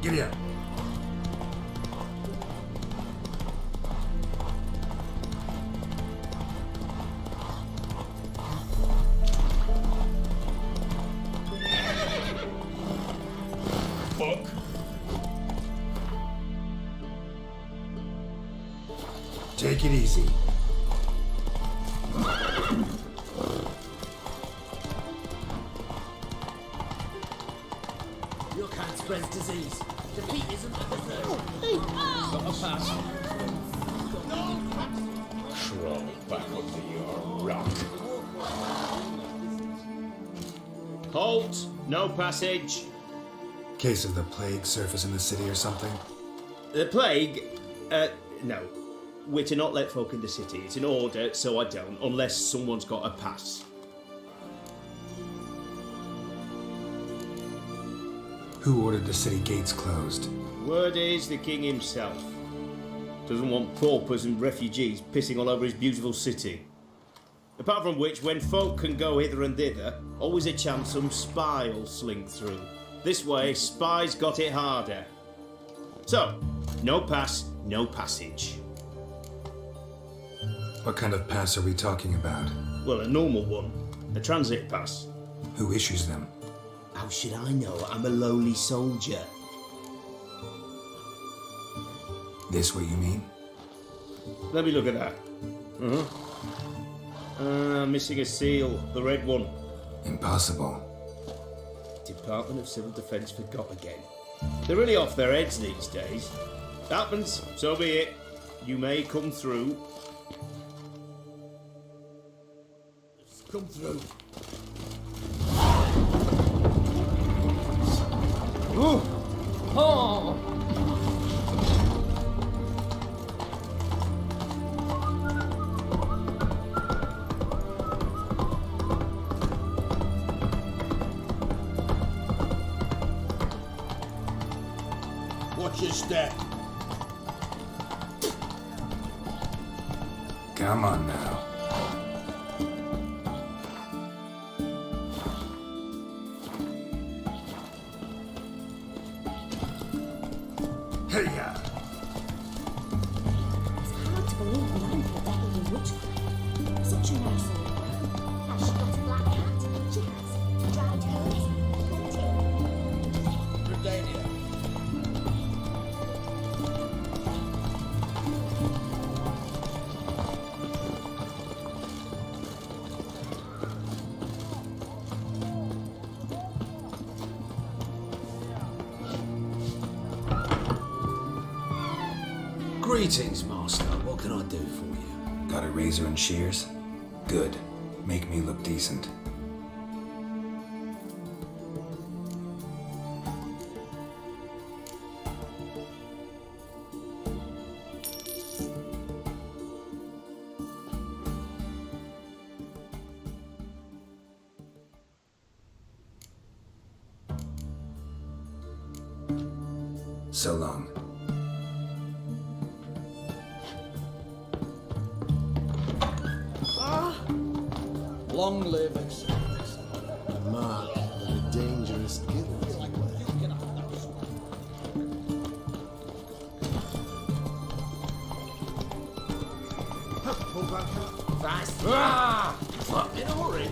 Giddy up. Fuck. Take it easy. You can't spread disease. Defeat isn't a dessert. Got a pass. Crawl back under your rock. Halt! No passage. Case of the plague surface in the city or something? The plague? No. We're to not let folk in the city. It's an order, so I don't, unless someone's got a pass. Who ordered the city gates closed? Word is the king himself. Doesn't want paupers and refugees pissing all over his beautiful city. Apart from which, when folk can go hither and thither, always a chance some spy will slink through. This way, spies got it harder. So, no pass, no passage. What kind of pass are we talking about? Well, a normal one. A transit pass. Who issues them? How should I know? I'm a lowly soldier. This what you mean? Let me look at that. Missing a seal. The red one. Impossible. Department of Civil Defence forgot again. They're really off their heads these days. Happens, so be it. You may come through. Come through. Ooh. Oh. Watch your step. Come on now. Hey-ya! It's hard to believe that I'm dabbled in witchcraft. Such a nice old girl. Has she got a black cat? She has. Dried herbs. Hunting. Britannia. Greetings, Master. What can I do for you? Got a razor and shears? Good. Make me look decent. So long. Long live excellence. A mark of a dangerous guild. Fast. In a hurry.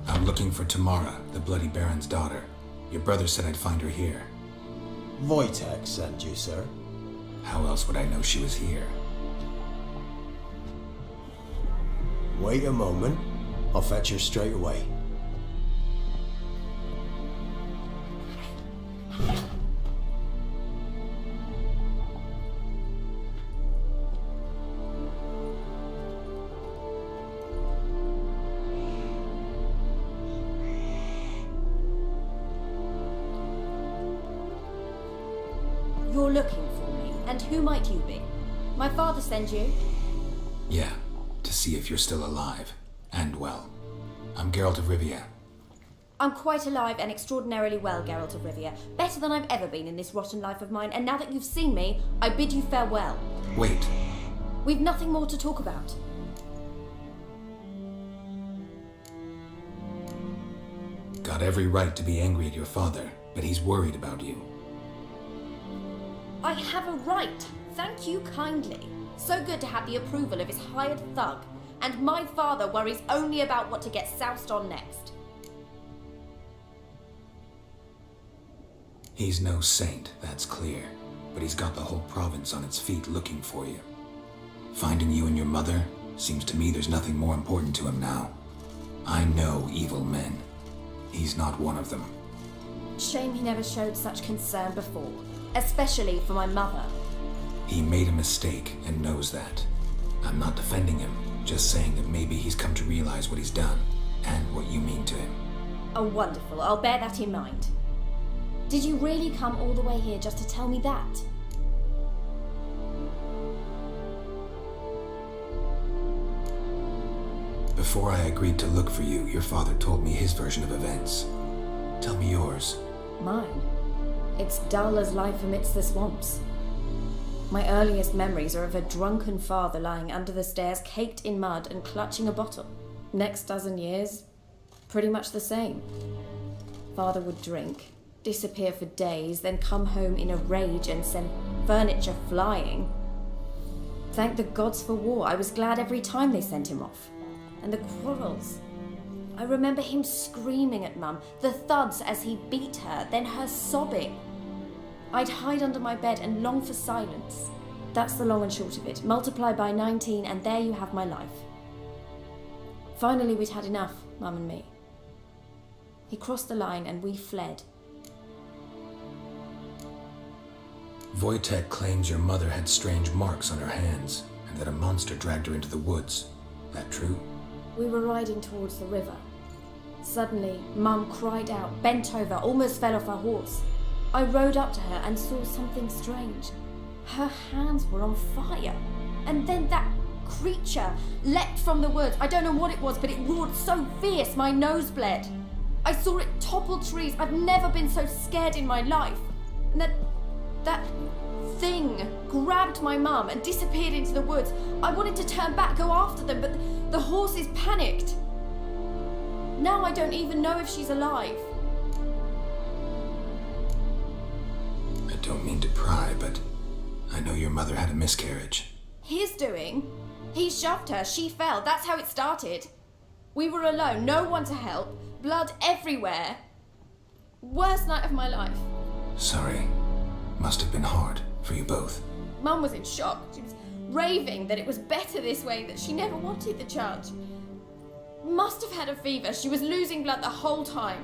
I'm looking for Tamara, the Bloody Baron's daughter. Your brother said I'd find her here. Wojtek sent you, sir. How else would I know she was here? Wait a moment. I'll fetch her straight away. You're looking for me, and who might you be? My father sent you? Yeah, to see if you're still alive. And well. I'm Geralt of Rivia. I'm quite alive and extraordinarily well, Geralt of Rivia. Better than I've ever been in this rotten life of mine, and now that you've seen me, I bid you farewell. Wait. We've nothing more to talk about. Got every right to be angry at your father, but he's worried about you. I have a right. Thank you kindly. So good to have the approval of his hired thug. And my father worries only about what to get soused on next. He's no saint, that's clear. But he's got the whole province on its feet looking for you. Finding you and your mother, seems to me there's nothing more important to him now. I know evil men. He's not one of them. Shame he never showed such concern before. Especially for my mother. He made a mistake and knows that. I'm not defending him, Just saying that maybe he's come to realize what he's done, and what you mean to him. Oh, wonderful. I'll bear that in mind. Did you really come all the way here just to tell me that? Before I agreed to look for you, your father told me his version of events. Tell me yours. Mine? It's dull as life amidst the swamps. My earliest memories are of a drunken father lying under the stairs, caked in mud and clutching a bottle. Next dozen years, pretty much the same. Father would drink, disappear for days, then come home in a rage and send furniture flying. Thank the gods for war. I was glad every time they sent him off. And the quarrels. I remember him screaming at Mum, the thuds as he beat her, then her sobbing. I'd hide under my bed and long for silence. That's the long and short of it. Multiply by 19 and there you have my life. Finally we'd had enough, Mum and me. He crossed the line and we fled. Wojtek claims your mother had strange marks on her hands, and that a monster dragged her into the woods. That true? We were riding towards the river. Suddenly, Mum cried out, bent over, almost fell off her horse. I rode up to her and saw something strange. Her hands were on fire. And then that creature leapt from the woods. I don't know what it was, but it roared so fierce my nose bled. I saw it topple trees. I've never been so scared in my life. And that thing grabbed my mum and disappeared into the woods. I wanted to turn back, go after them, but the horses panicked. Now I don't even know if she's alive. I don't mean to pry, but I know your mother had a miscarriage. His doing? He shoved her, she fell, that's how it started. We were alone, no one to help, blood everywhere. Worst night of my life. Sorry. Must have been hard for you both. Mum was in shock. She was raving that it was better this way, that she never wanted the charge. Must have had a fever. She was losing blood the whole time.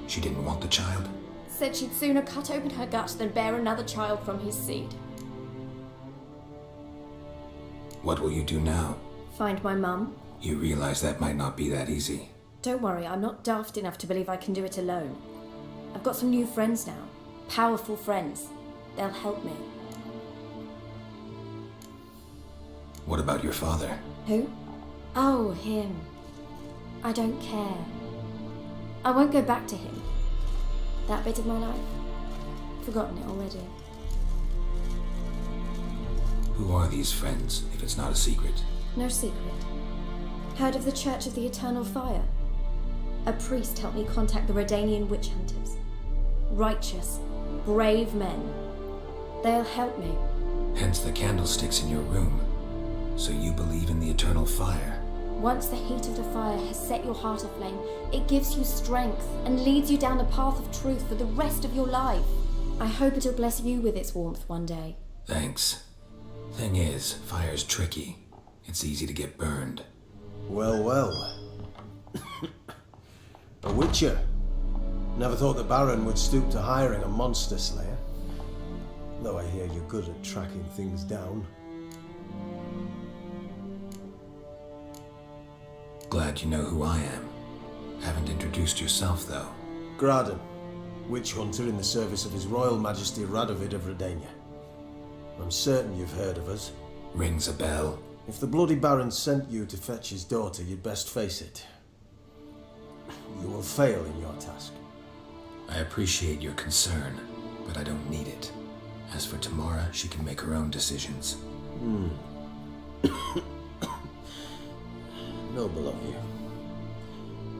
She didn't want the child? Said she'd sooner cut open her gut than bear another child from his seed. What will you do now? Find my mum. You realize that might not be that easy. Don't worry, I'm not daft enough to believe I can do it alone. I've got some new friends now. Powerful friends. They'll help me. What about your father? Who? Oh, him. I don't care. I won't go back to him. That bit of my life. Forgotten it already. Who are these friends, if it's not a secret? No secret. Heard of the Church of the Eternal Fire? A priest helped me contact the Redanian witch hunters. Righteous, brave men. They'll help me. Hence the candlesticks in your room. So you believe in the eternal fire? Once the heat of the fire has set your heart aflame, it gives you strength and leads you down a path of truth for the rest of your life. I hope it'll bless you with its warmth one day. Thanks. Thing is, fire's tricky. It's easy to get burned. Well, well. A witcher. Never thought the Baron would stoop to hiring a monster slayer. Though I hear you're good at tracking things down. Glad you know who I am. Haven't introduced yourself, though. Graden, witch hunter in the service of His Royal Majesty Radovid of Redania. I'm certain you've heard of us. Rings a bell. If the Bloody Baron sent you to fetch his daughter, you'd best face it. You will fail in your task. I appreciate your concern, but I don't need it. As for Tamara, she can make her own decisions. Noble of you.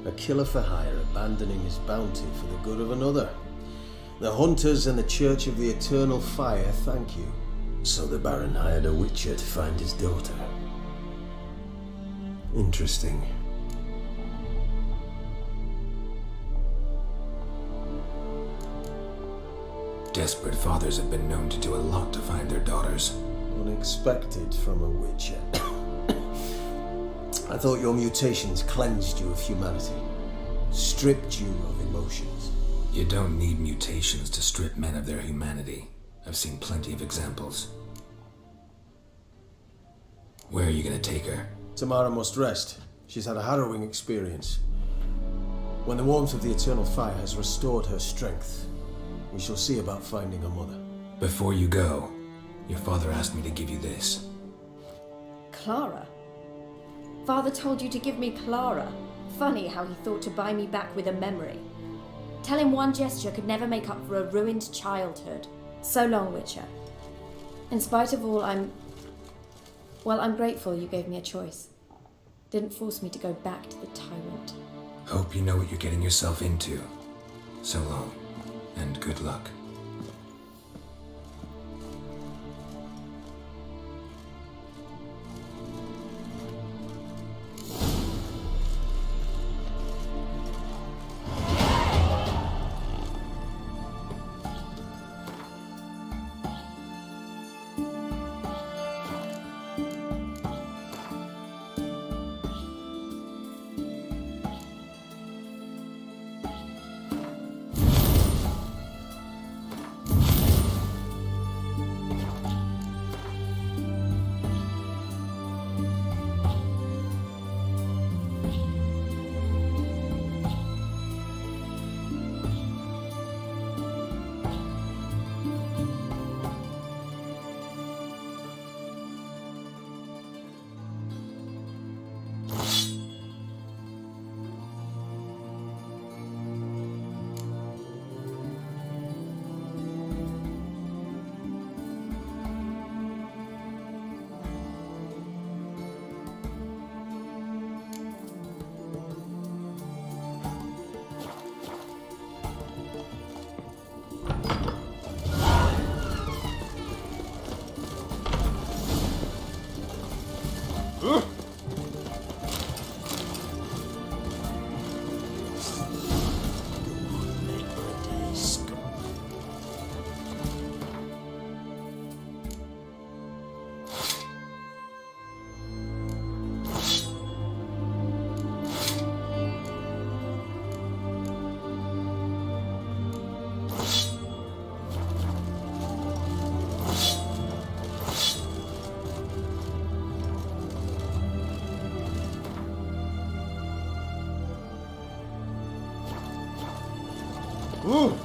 A killer for hire abandoning his bounty for the good of another. The hunters and the Church of the Eternal Fire thank you. So the Baron hired a witcher to find his daughter. Interesting. Desperate fathers have been known to do a lot to find their daughters. Unexpected from a witcher. I thought your mutations cleansed you of humanity, stripped you of emotions. You don't need mutations to strip men of their humanity. I've seen plenty of examples. Where are you gonna take her? Tamara must rest. She's had a harrowing experience. When the warmth of the eternal fire has restored her strength, we shall see about finding her mother. Before you go, your father asked me to give you this. Clara? Father told you to give me Clara. Funny how he thought to buy me back with a memory. Tell him one gesture could never make up for a ruined childhood. So long, Witcher. In spite of all, I'm grateful you gave me a choice. Didn't force me to go back to the tyrant. Hope you know what you're getting yourself into. So long, and good luck. Ooh.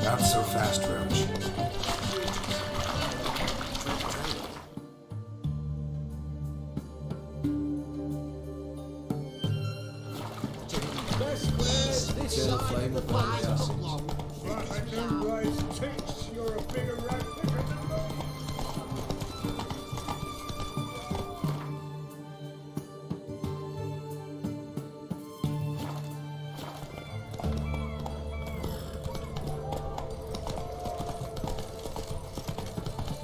Not so fast, Roach. Eternal flame of burning acid. You're a bigger rat picker than me.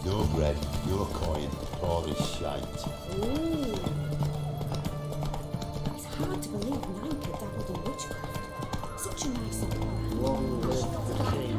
No bread, no coin, all this shite. Ooh. It's hard to believe Nike dabbled in witchcraft. Such a nice and Long live the king.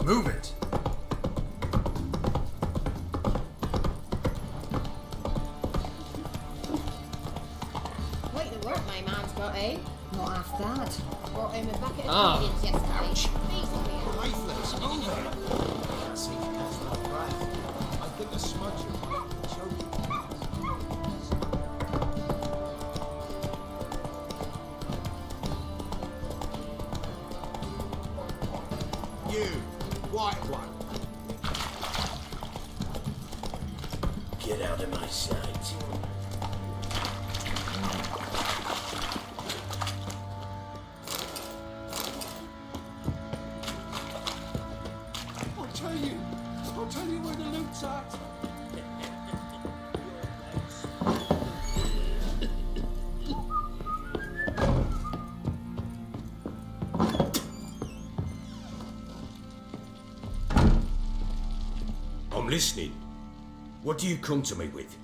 Move it! Quite the work my man's got, eh? Not half bad. Brought him a bucket of Ah. pumpkins yesterday. Lifeless, move it! Can't seem to catch my breath. I think a smudge of choking. You, white one. Get out of my sight. I'll tell you where the loot's at. listening. What do you come to me with?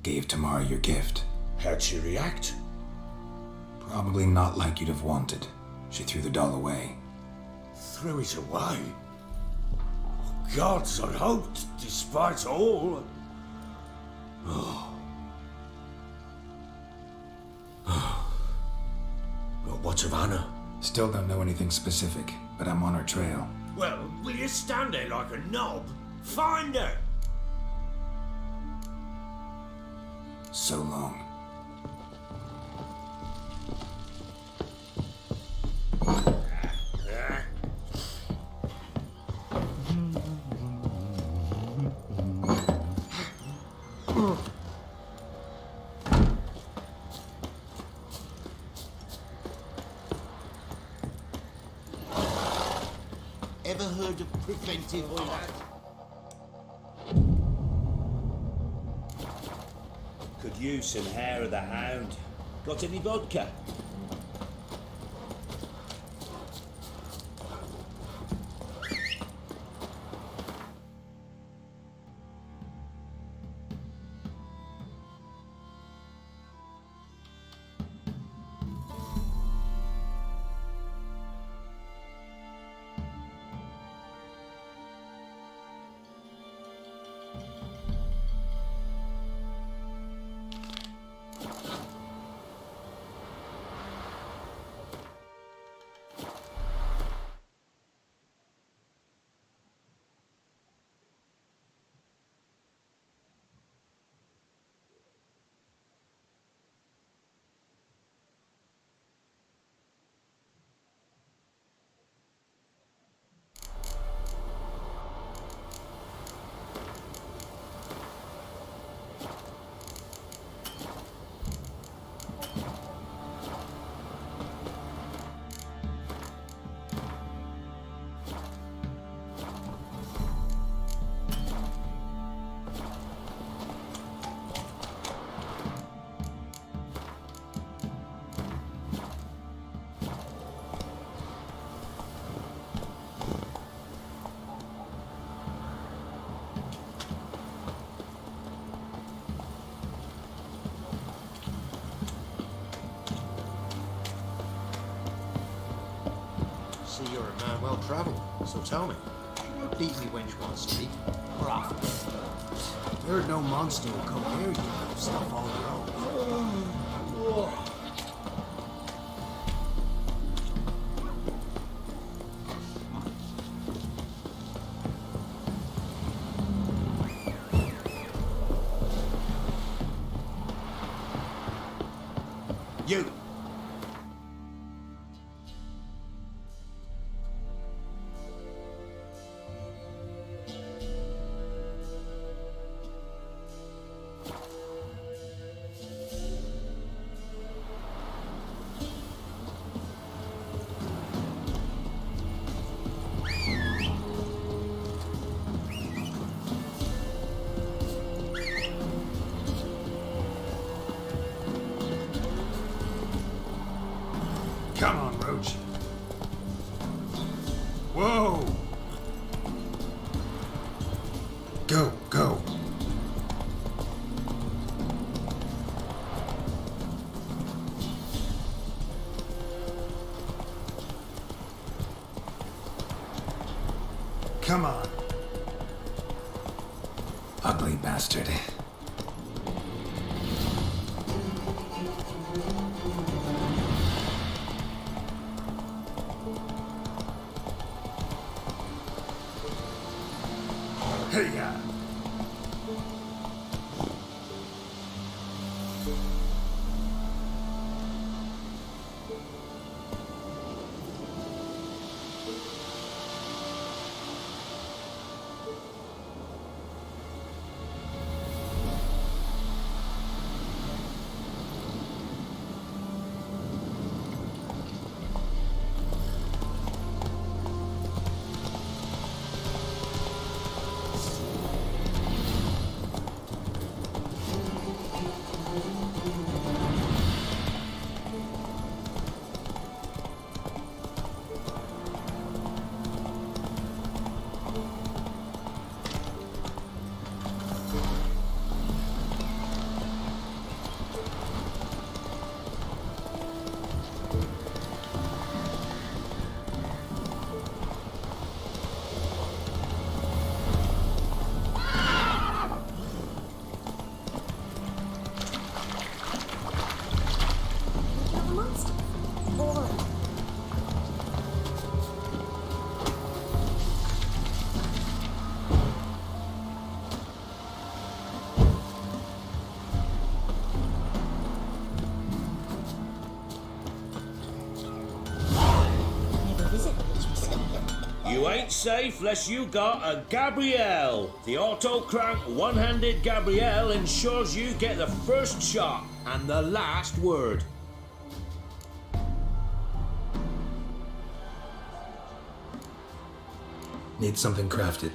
Gave Tamara your gift. How'd she react? Probably not like you'd have wanted. She threw the doll away. Threw it away? Gods, I hoped, despite all. Oh. Well, what of Anna? Still don't know anything specific, but I'm on her trail. Well, will you stand there like a knob? Find her! So long. Ever heard of preventive art? Could use some hair of the hound. Got any vodka? See, you're a man well travelled, so tell me. A beat me wench wants to speak. Rough. Heard no monster will come near you with stuff all your own. You! Come on, Roach. Whoa! Go, go. Come on. Ugly bastard. Hey-ya! You ain't safe less you got a Gabrielle. The auto-crank one-handed Gabrielle ensures you get the first shot and the last word. Need something crafted.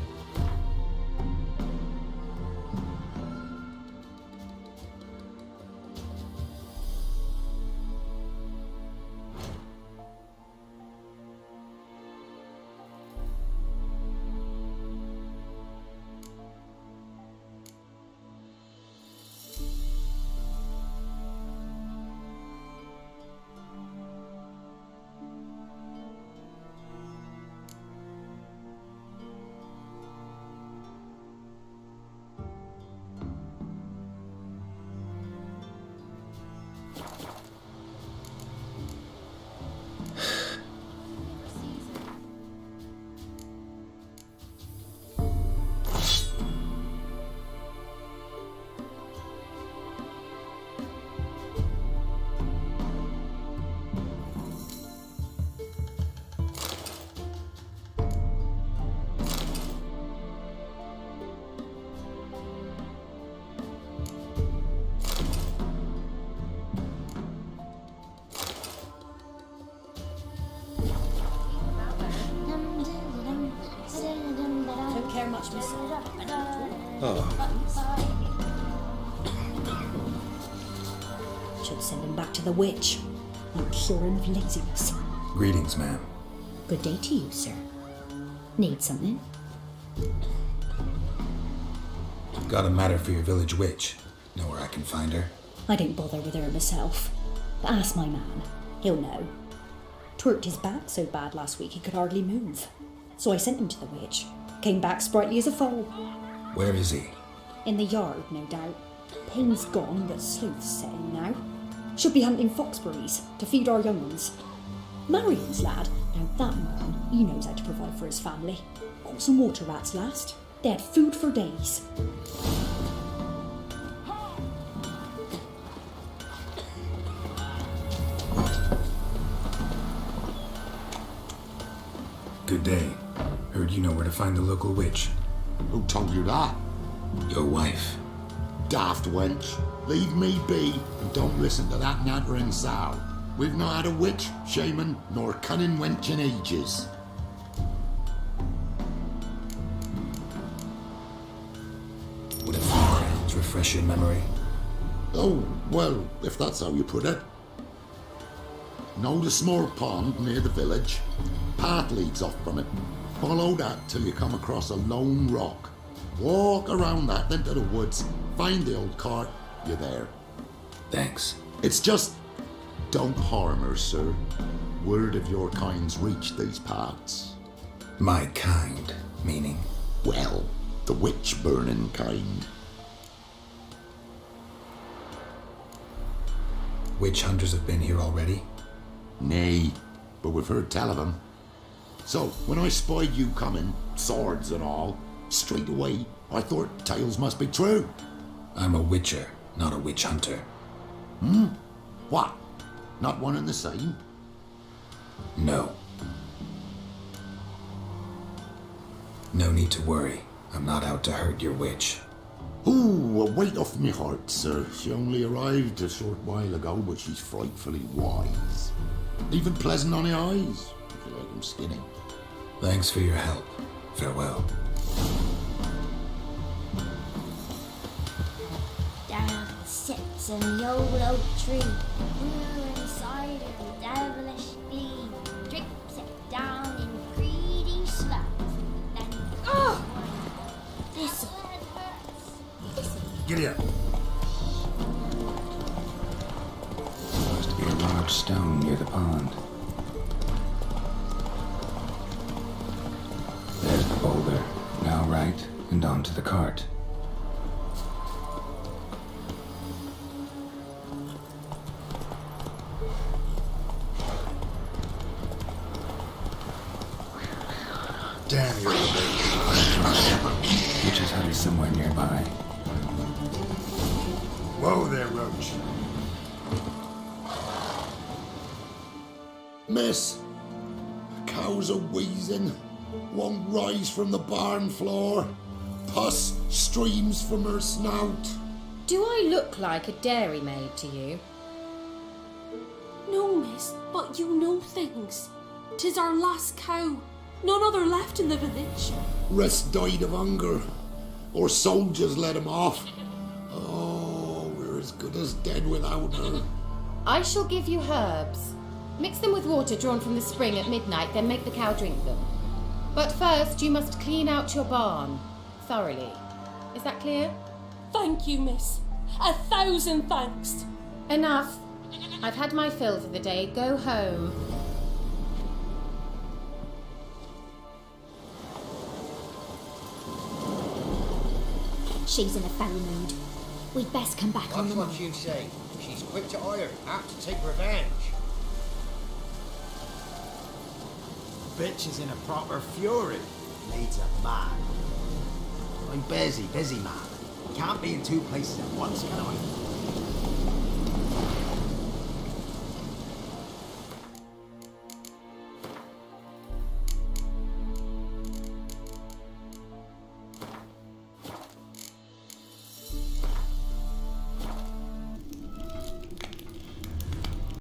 Don't care much myself. Should send him back to the witch. I'm curing of laziness. Greetings, ma'am. Good day to you, sir. Need something? Got a matter for your village witch. Know where I can find her? I didn't bother with her myself. But ask my man. He'll know. Twerked his back so bad last week he could hardly move. So I sent him to the witch. Came back sprightly as a foal. Where is he? In the yard, no doubt. Pain's gone, but sleuth's setting now. Should be hunting foxberries to feed our young ones. Marion's lad, now that man, he knows how to provide for his family. Got some water rats last. They had food for days. Good day. Heard you know where to find the local witch. Who told you that? Your wife. Daft wench. Leave me be and don't listen to that nattering sow. We've not had a witch, shaman, nor cunning wench in ages. Would a few crowns refresh your memory? Oh, well, if that's how you put it. Know the small pond near the village? Path leads off from it. Follow that till you come across a lone rock. Walk around that into the woods, find the old cart, you're there. Thanks. It's just... don't harm her, sir. Word of your kind's reached these parts. My kind, meaning? Well, the witch-burning kind. Witch hunters have been here already? Nay, but we've heard tell of them. So, when I spied you coming, swords and all, straight away, I thought tales must be true. I'm a witcher, not a witch hunter. What? Not one and the same? No. No need to worry. I'm not out to hurt your witch. Ooh, a weight off me heart, sir. She only arrived a short while ago, but she's frightfully wise. Even pleasant on the eyes, if you like them skinny. Thanks for your help. Farewell. Down sits in the old oak tree, brew inside of devilish glee, drips it down in greedy sloth. Then, listen. Giddy up. Supposed to be a large stone near the pond. There's the boulder. Now right, and onto the cart. Damn you, which is hut is somewhere nearby. Whoa there, Roach. Miss, cows are wheezing. won't rise from the barn floor. Pus streams from her snout. Do I look like a dairymaid to you? No, miss, but you know things. 'Tis our last cow. None other left in the village. Rest died of hunger, or soldiers let him off. Oh, we're as good as dead without her. I shall give you herbs. Mix them with water drawn from the spring at midnight, then make the cow drink them. But first you must clean out your barn thoroughly. Is that clear? Thank you, miss. 1,000 thanks. Enough. I've had my fill for the day. Go home. She's in a foul mood. We'd best come back on the That's what you say. She's quick to ire, apt to take revenge. Bitch is in a proper fury. Needs a man. I'm busy man. Can't be in two places at once, can I?